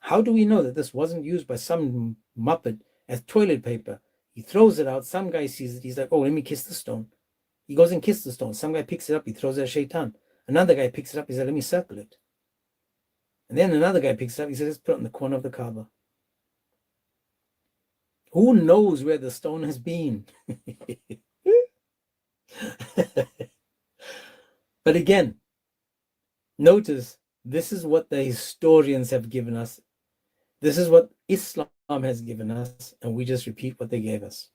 How do we know that this wasn't used by some muppet as toilet paper? He throws it out. Some guy sees it. He's like, oh, let me kiss the stone. He goes and kisses the stone. Some guy picks it up. He throws it at Shaitan. Another guy picks it up. He says, let me circle it. And then another guy picks it up. He says, let's put it in the corner of the Kaaba. Who knows where the stone has been? But again, notice, this is what the historians have given us. This is what Islam has given us, and we just repeat what they gave us.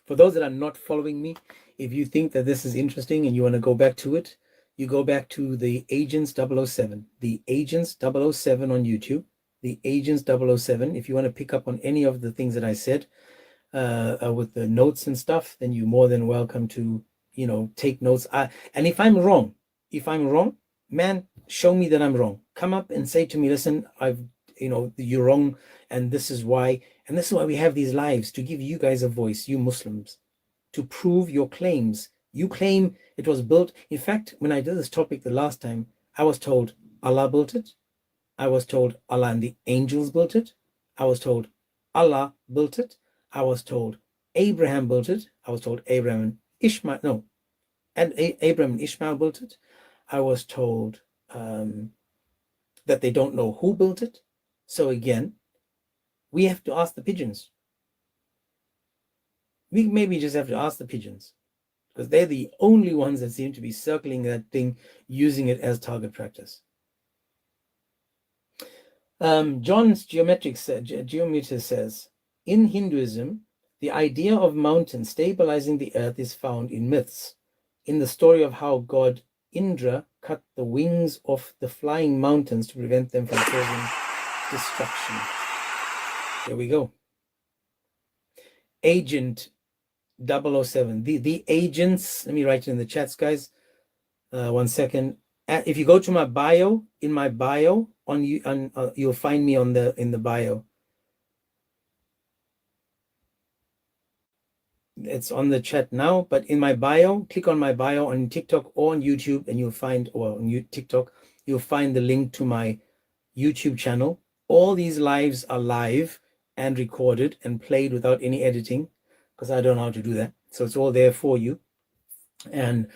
For those that are not following me, if you think that this is interesting and you want to go back to it, you go back to the Agents 007, the Agents 007 on YouTube, the Agents 007. If you want to pick up on any of the things that I said with the notes and stuff, then you're more than welcome to, take notes. And if I'm wrong, man, show me that I'm wrong. Come up and say to me, listen, you're wrong, and this is why. And this is why we have these lives, to give you guys a voice, you Muslims, to prove your claims. You claim it was built. In fact, when I did this topic the last time, I was told Allah built it. I was told Allah and the angels built it. I was told Allah built it. I was told Abraham built it. I was told Abraham and Ishmael, Abraham and Ishmael built it. I was told that they don't know who built it. So again, we have to ask the pigeons. We maybe just have to ask the pigeons, because they're the only ones that seem to be circling that thing, using it as target practice. John's Geometer says, in Hinduism, the idea of mountains stabilizing the earth is found in myths. In the story of how god Indra cut the wings off the flying mountains to prevent them from causing destruction. There we go. Agent 007. The agents, let me write it in the chats, guys. 1 second. If you go to my bio, in my bio, you'll find me in the bio. It's on the chat now, but in my bio, click on my bio on TikTok or on YouTube, and you'll find, or on TikTok, you'll find the link to my YouTube channel. All these lives are live and recorded and played without any editing, because I don't know how to do that. So it's all there for you. And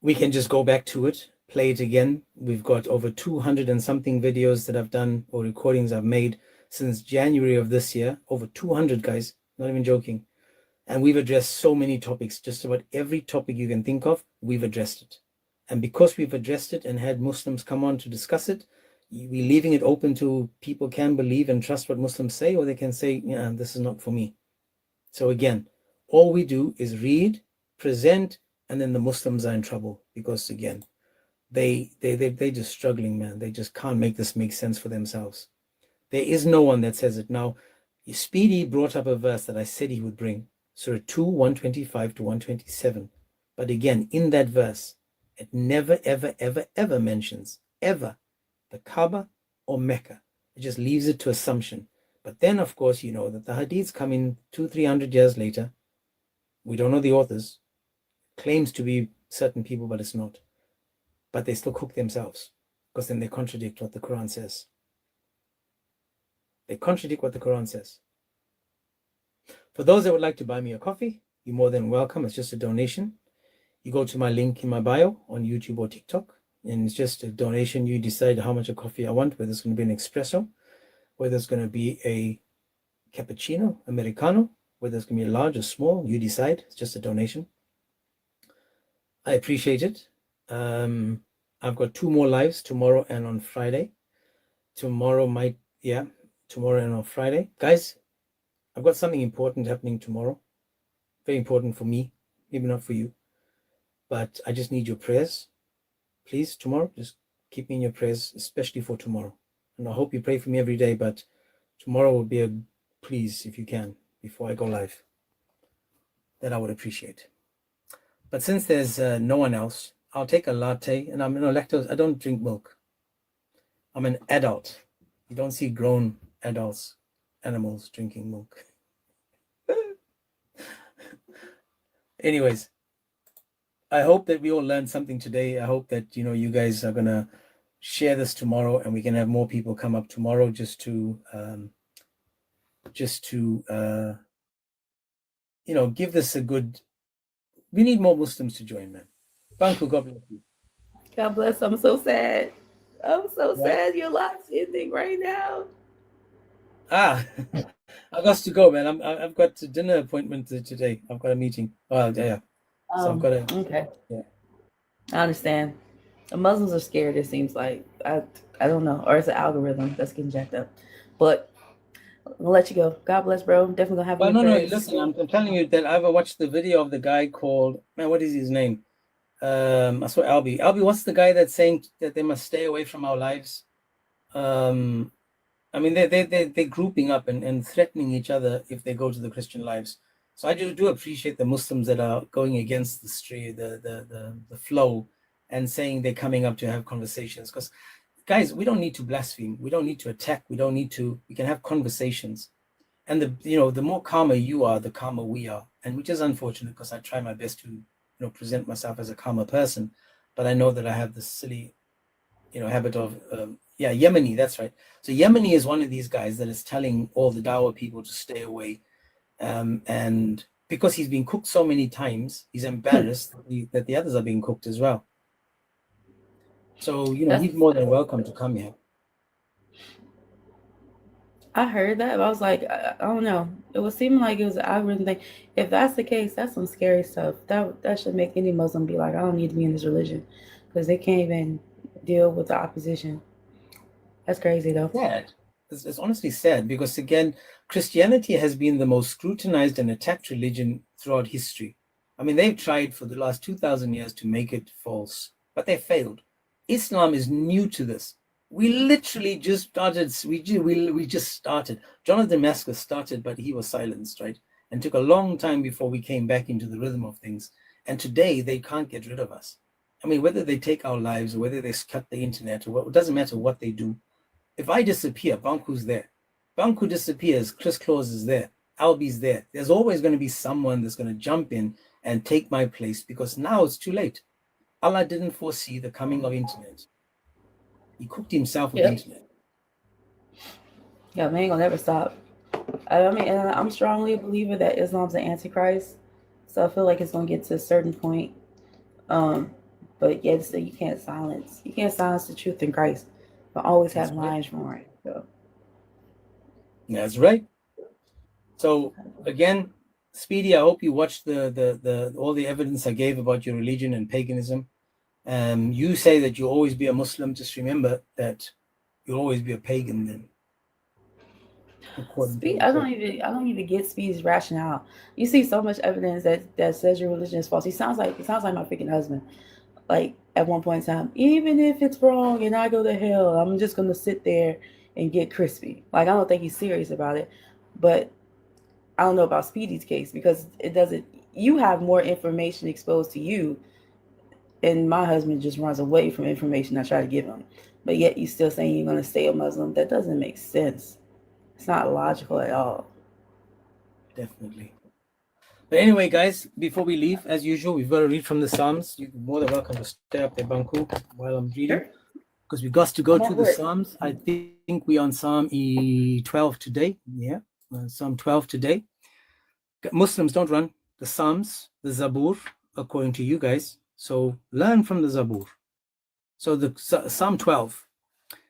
we can just go back to it, play it again. We've got over 200 and something videos that I've done, or recordings I've made since January of this year. Over 200, guys, not even joking. And we've addressed so many topics. Just about every topic you can think of, we've addressed it. And because we've addressed it and had Muslims come on to discuss it, we're leaving it open to people can believe and trust what Muslims say, or they can say, yeah, this is not for me. So again, all we do is read, present, and then the Muslims are in trouble, because again, they're just struggling, man. They just can't make this make sense for themselves. There is no one that says it. Now, Speedy brought up a verse that I said he would bring, Surah 2, 125 to 127. But again, in that verse, it never, ever, ever, ever mentions, ever, the Kaaba or Mecca. It just leaves it to assumption. But then, of course, you know that the hadiths come in 200-300 years later. We don't know the authors. Claims to be certain people, but it's not. But they still cook themselves, because then they contradict what the Quran says. They contradict what the Quran says. For those that would like to buy me a coffee, you're more than welcome. It's just a donation. You go to my link in my bio on YouTube or TikTok, and it's just a donation. You decide how much of coffee I want, whether it's going to be an espresso, whether it's going to be a cappuccino, Americano, whether it's going to be large or small, you decide. It's just a donation. I appreciate it. I've got 2 more lives, tomorrow and on Friday. Tomorrow and on Friday. Guys, I've got something important happening tomorrow. Very important for me, maybe not for you. But I just need your prayers. Please, tomorrow, just keep me in your prayers, especially for tomorrow. And I hope you pray for me every day, but tomorrow will be a please, if you can, before I go live. That I would appreciate. But since there's no one else, I'll take a latte, and I'm lactose. I don't drink milk. I'm an adult. You don't see grown adults, animals drinking milk. Anyways, I hope that we all learned something today. I hope that, you guys are going to share this tomorrow, and we can have more people come up tomorrow just to give this a good. We need more Muslims to join, man. Banku, God bless you. God bless. I'm so sad. I'm so sad your live's ending right now. I got to go, man. I've got a dinner appointment today. I've got a meeting. Oh, yeah. So I've got to. Okay. Yeah. I understand. The Muslims are scared, it seems like. I don't know. Or it's an algorithm that's getting jacked up. But I'll let you go. God bless, bro. Definitely gonna have Well, you. no. Listen, I'm telling you that I've watched the video of the guy called, man, what is his name? I saw Albie. Albie, what's the guy that's saying that they must stay away from our lives? I mean, they're grouping up and threatening each other if they go to the Christian lives. So I do appreciate the Muslims that are going against the street, the flow, and saying they're coming up to have conversations. Because, guys, we don't need to blaspheme. We don't need to attack. We can have conversations. And the more calmer you are, the calmer we are. And which is unfortunate, because I try my best to, present myself as a calmer person. But I know that I have this silly, habit of, Yemeni, that's right. So Yemeni is one of these guys that is telling all the Dawah people to stay away. And because he's been cooked so many times, he's embarrassed that the others are being cooked as well. So, he's more than welcome to come here. I heard that, but I was like, I don't know. It was seeming like it was an algorithm thing. If that's the case, that's some scary stuff. That should make any Muslim be like, I don't need to be in this religion, because they can't even deal with the opposition. That's crazy, though. Sad. It's honestly sad, because again, Christianity has been the most scrutinized and attacked religion throughout history. I mean, they've tried for the last 2,000 years to make it false, but they failed. Islam is new to this. We literally just started. We just started. John of Damascus started, but he was silenced, right? And took a long time before we came back into the rhythm of things. And today they can't get rid of us. I mean, whether they take our lives or whether they cut the internet or what, it doesn't matter what they do. If I disappear, Banku's there. Banku disappears, Chris Claus is there. I'll be there. There's always going to be someone that's going to jump in and take my place, because now it's too late. Allah didn't foresee the coming of internet. He cooked himself with Yep. internet. Yeah, man ain't gonna never stop. I mean, and I'm strongly a believer that Islam's the Antichrist. So I feel like it's gonna get to a certain point. But yet still you can't silence the truth in Christ. But always have That's right. lines for it. So That's right. So again, Speedy, I hope you watched the all the evidence I gave about your religion and paganism. You say that you'll always be a Muslim. Just remember that you'll always be a pagan then. Speed, I don't even get Speed's rationale. You see so much evidence that says your religion is false. He sounds like my freaking husband. Like at one point in time, even if it's wrong and I go to hell, I'm just gonna sit there and get crispy. Like I don't think he's serious about it. But I don't know about Speedy's case, because it doesn't. You have more information exposed to you, and my husband just runs away from information I try to give him. But yet you still saying you're gonna stay a Muslim. That doesn't make sense. It's not logical at all. Definitely. But anyway, guys, before we leave, as usual, we've got to read from the Psalms. You're more than welcome to stay up there, Banku, while I'm reading, because we got to go through the Psalms. I think we're on Psalm 12 today. Yeah, Psalm 12 today. Muslims, don't run. The Psalms, the Zabur, according to you guys. So learn from the Zabur. So the Psalm 12,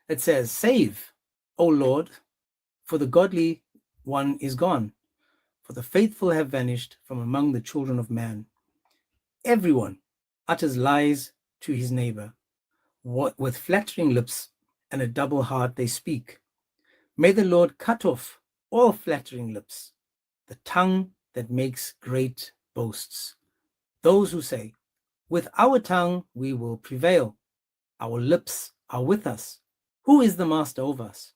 it says, "Save, O Lord, for the godly one is gone, for the faithful have vanished from among the children of man. Everyone utters lies to his neighbor. With flattering lips and a double heart they speak. May the Lord cut off all flattering lips, the tongue that makes great boasts. Those who say, with our tongue we will prevail. Our lips are with us. Who is the master over us?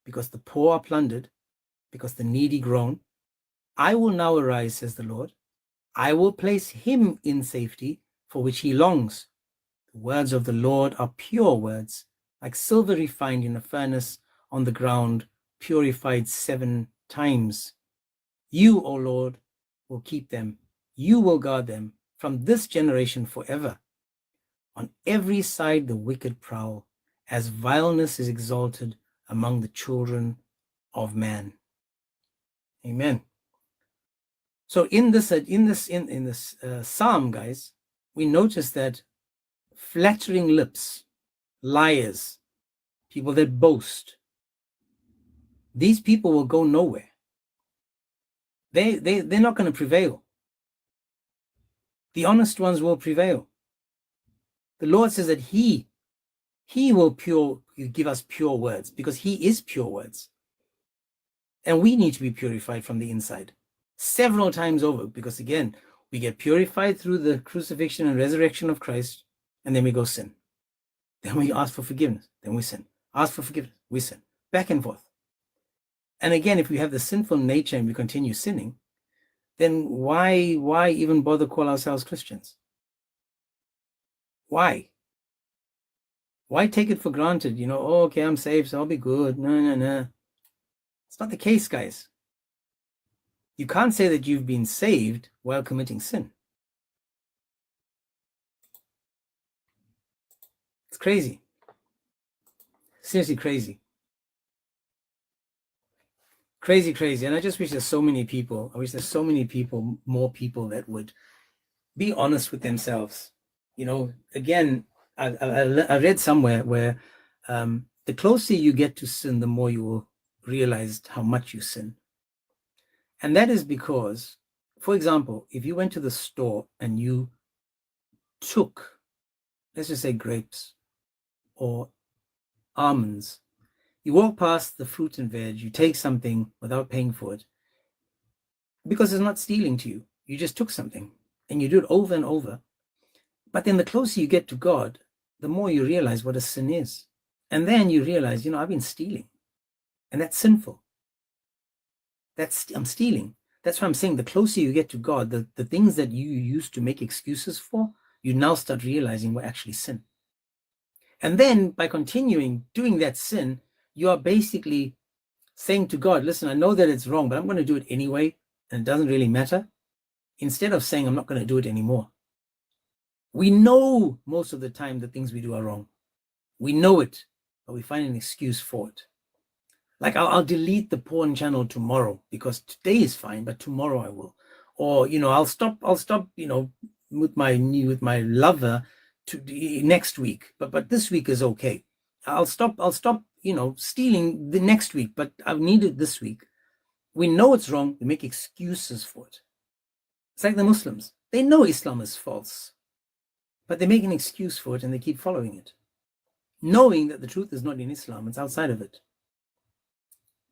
Because the poor are plundered, because the needy groan. I will now arise, says the Lord. I will place him in safety, for which he longs. The words of the Lord are pure words, like silver refined in a furnace on the ground, purified 7 times. You, O Lord, will keep them. You will guard them from this generation forever. On every side the wicked prowl, as vileness is exalted among the children of man." Amen. So in this psalm, guys, we notice that flattering lips, liars, people that boast, these people will go nowhere. They're not going to prevail. The honest ones will prevail. The Lord says that He will give us pure words, because He is pure words. And we need to be purified from the inside several times over, because again, we get purified through the crucifixion and resurrection of Christ, and then we go sin. Then we ask for forgiveness, then we sin. Ask for forgiveness, we sin. Back and forth. And again, if we have the sinful nature and we continue sinning, then why even bother call ourselves Christians? Why? Why take it for granted? Oh, okay, I'm saved, so I'll be good. No. It's not the case, guys. You can't say that you've been saved while committing sin. It's crazy. Seriously crazy. Crazy. And I just wish there's so many people. I wish there's so many people, more people that would be honest with themselves. Again, I read somewhere where the closer you get to sin, the more you will realize how much you sin. And that is because, for example, if you went to the store and you took, let's just say grapes or almonds, you walk past the fruit and veg, you take something without paying for it, because it's not stealing to you. You just took something and you do it over and over. But then the closer you get to God, the more you realize what a sin is. And then you realize, I've been stealing. And that's sinful. I'm stealing. That's why I'm saying the closer you get to God, the things that you used to make excuses for, you now start realizing were actually sin. And then by continuing doing that sin, you are basically saying to God, listen, I know that it's wrong, but I'm going to do it anyway, and it doesn't really matter, instead of saying I'm not going to do it anymore. We know most of the time the things we do are wrong. We know it, but we find an excuse for it. Like I'll delete the porn channel tomorrow because today is fine, but tomorrow I will. Or, you know, I'll stop, you know, with my lover next week, but this week is okay. I'll stop, you know, stealing the next week, but I need it this week. We know it's wrong. We make excuses for it. It's like the Muslims. They know Islam is false, but they make an excuse for it and they keep following it, knowing that the truth is not in Islam, it's outside of it.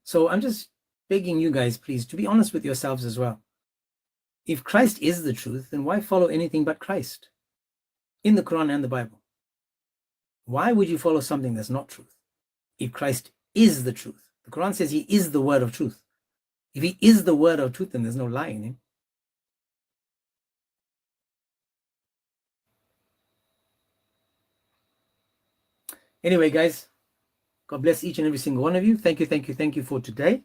So I'm just begging you guys, please, to be honest with yourselves as well. If Christ is the truth, then why follow anything but Christ in the Quran and the Bible? Why would you follow something that's not truth if Christ is the truth? The Quran says he is the word of truth. If he is the word of truth, then there's no lie in him. Anyway, guys, God bless each and every single one of you. Thank you for today.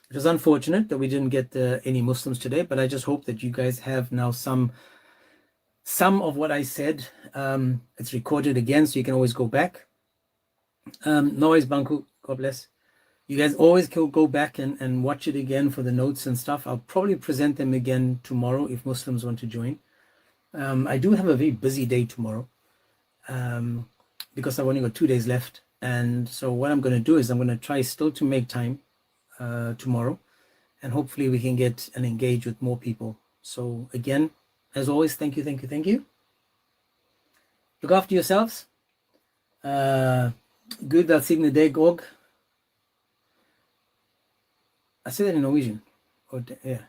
It was unfortunate that we didn't get any Muslims today, but I just hope that you guys have now some of what I said. It's recorded again, so you can always go back. No worries, Banku. God bless. You guys always can go back and watch it again for the notes and stuff. I'll probably present them again tomorrow if Muslims want to join. I do have a very busy day tomorrow because I've only got 2 days left. And so what I'm going to do is I'm going to try still to make time tomorrow, and hopefully we can get and engage with more people. So again, as always, thank you. Look after yourselves. Good that signe deg og. I say that in Norwegian. Yeah.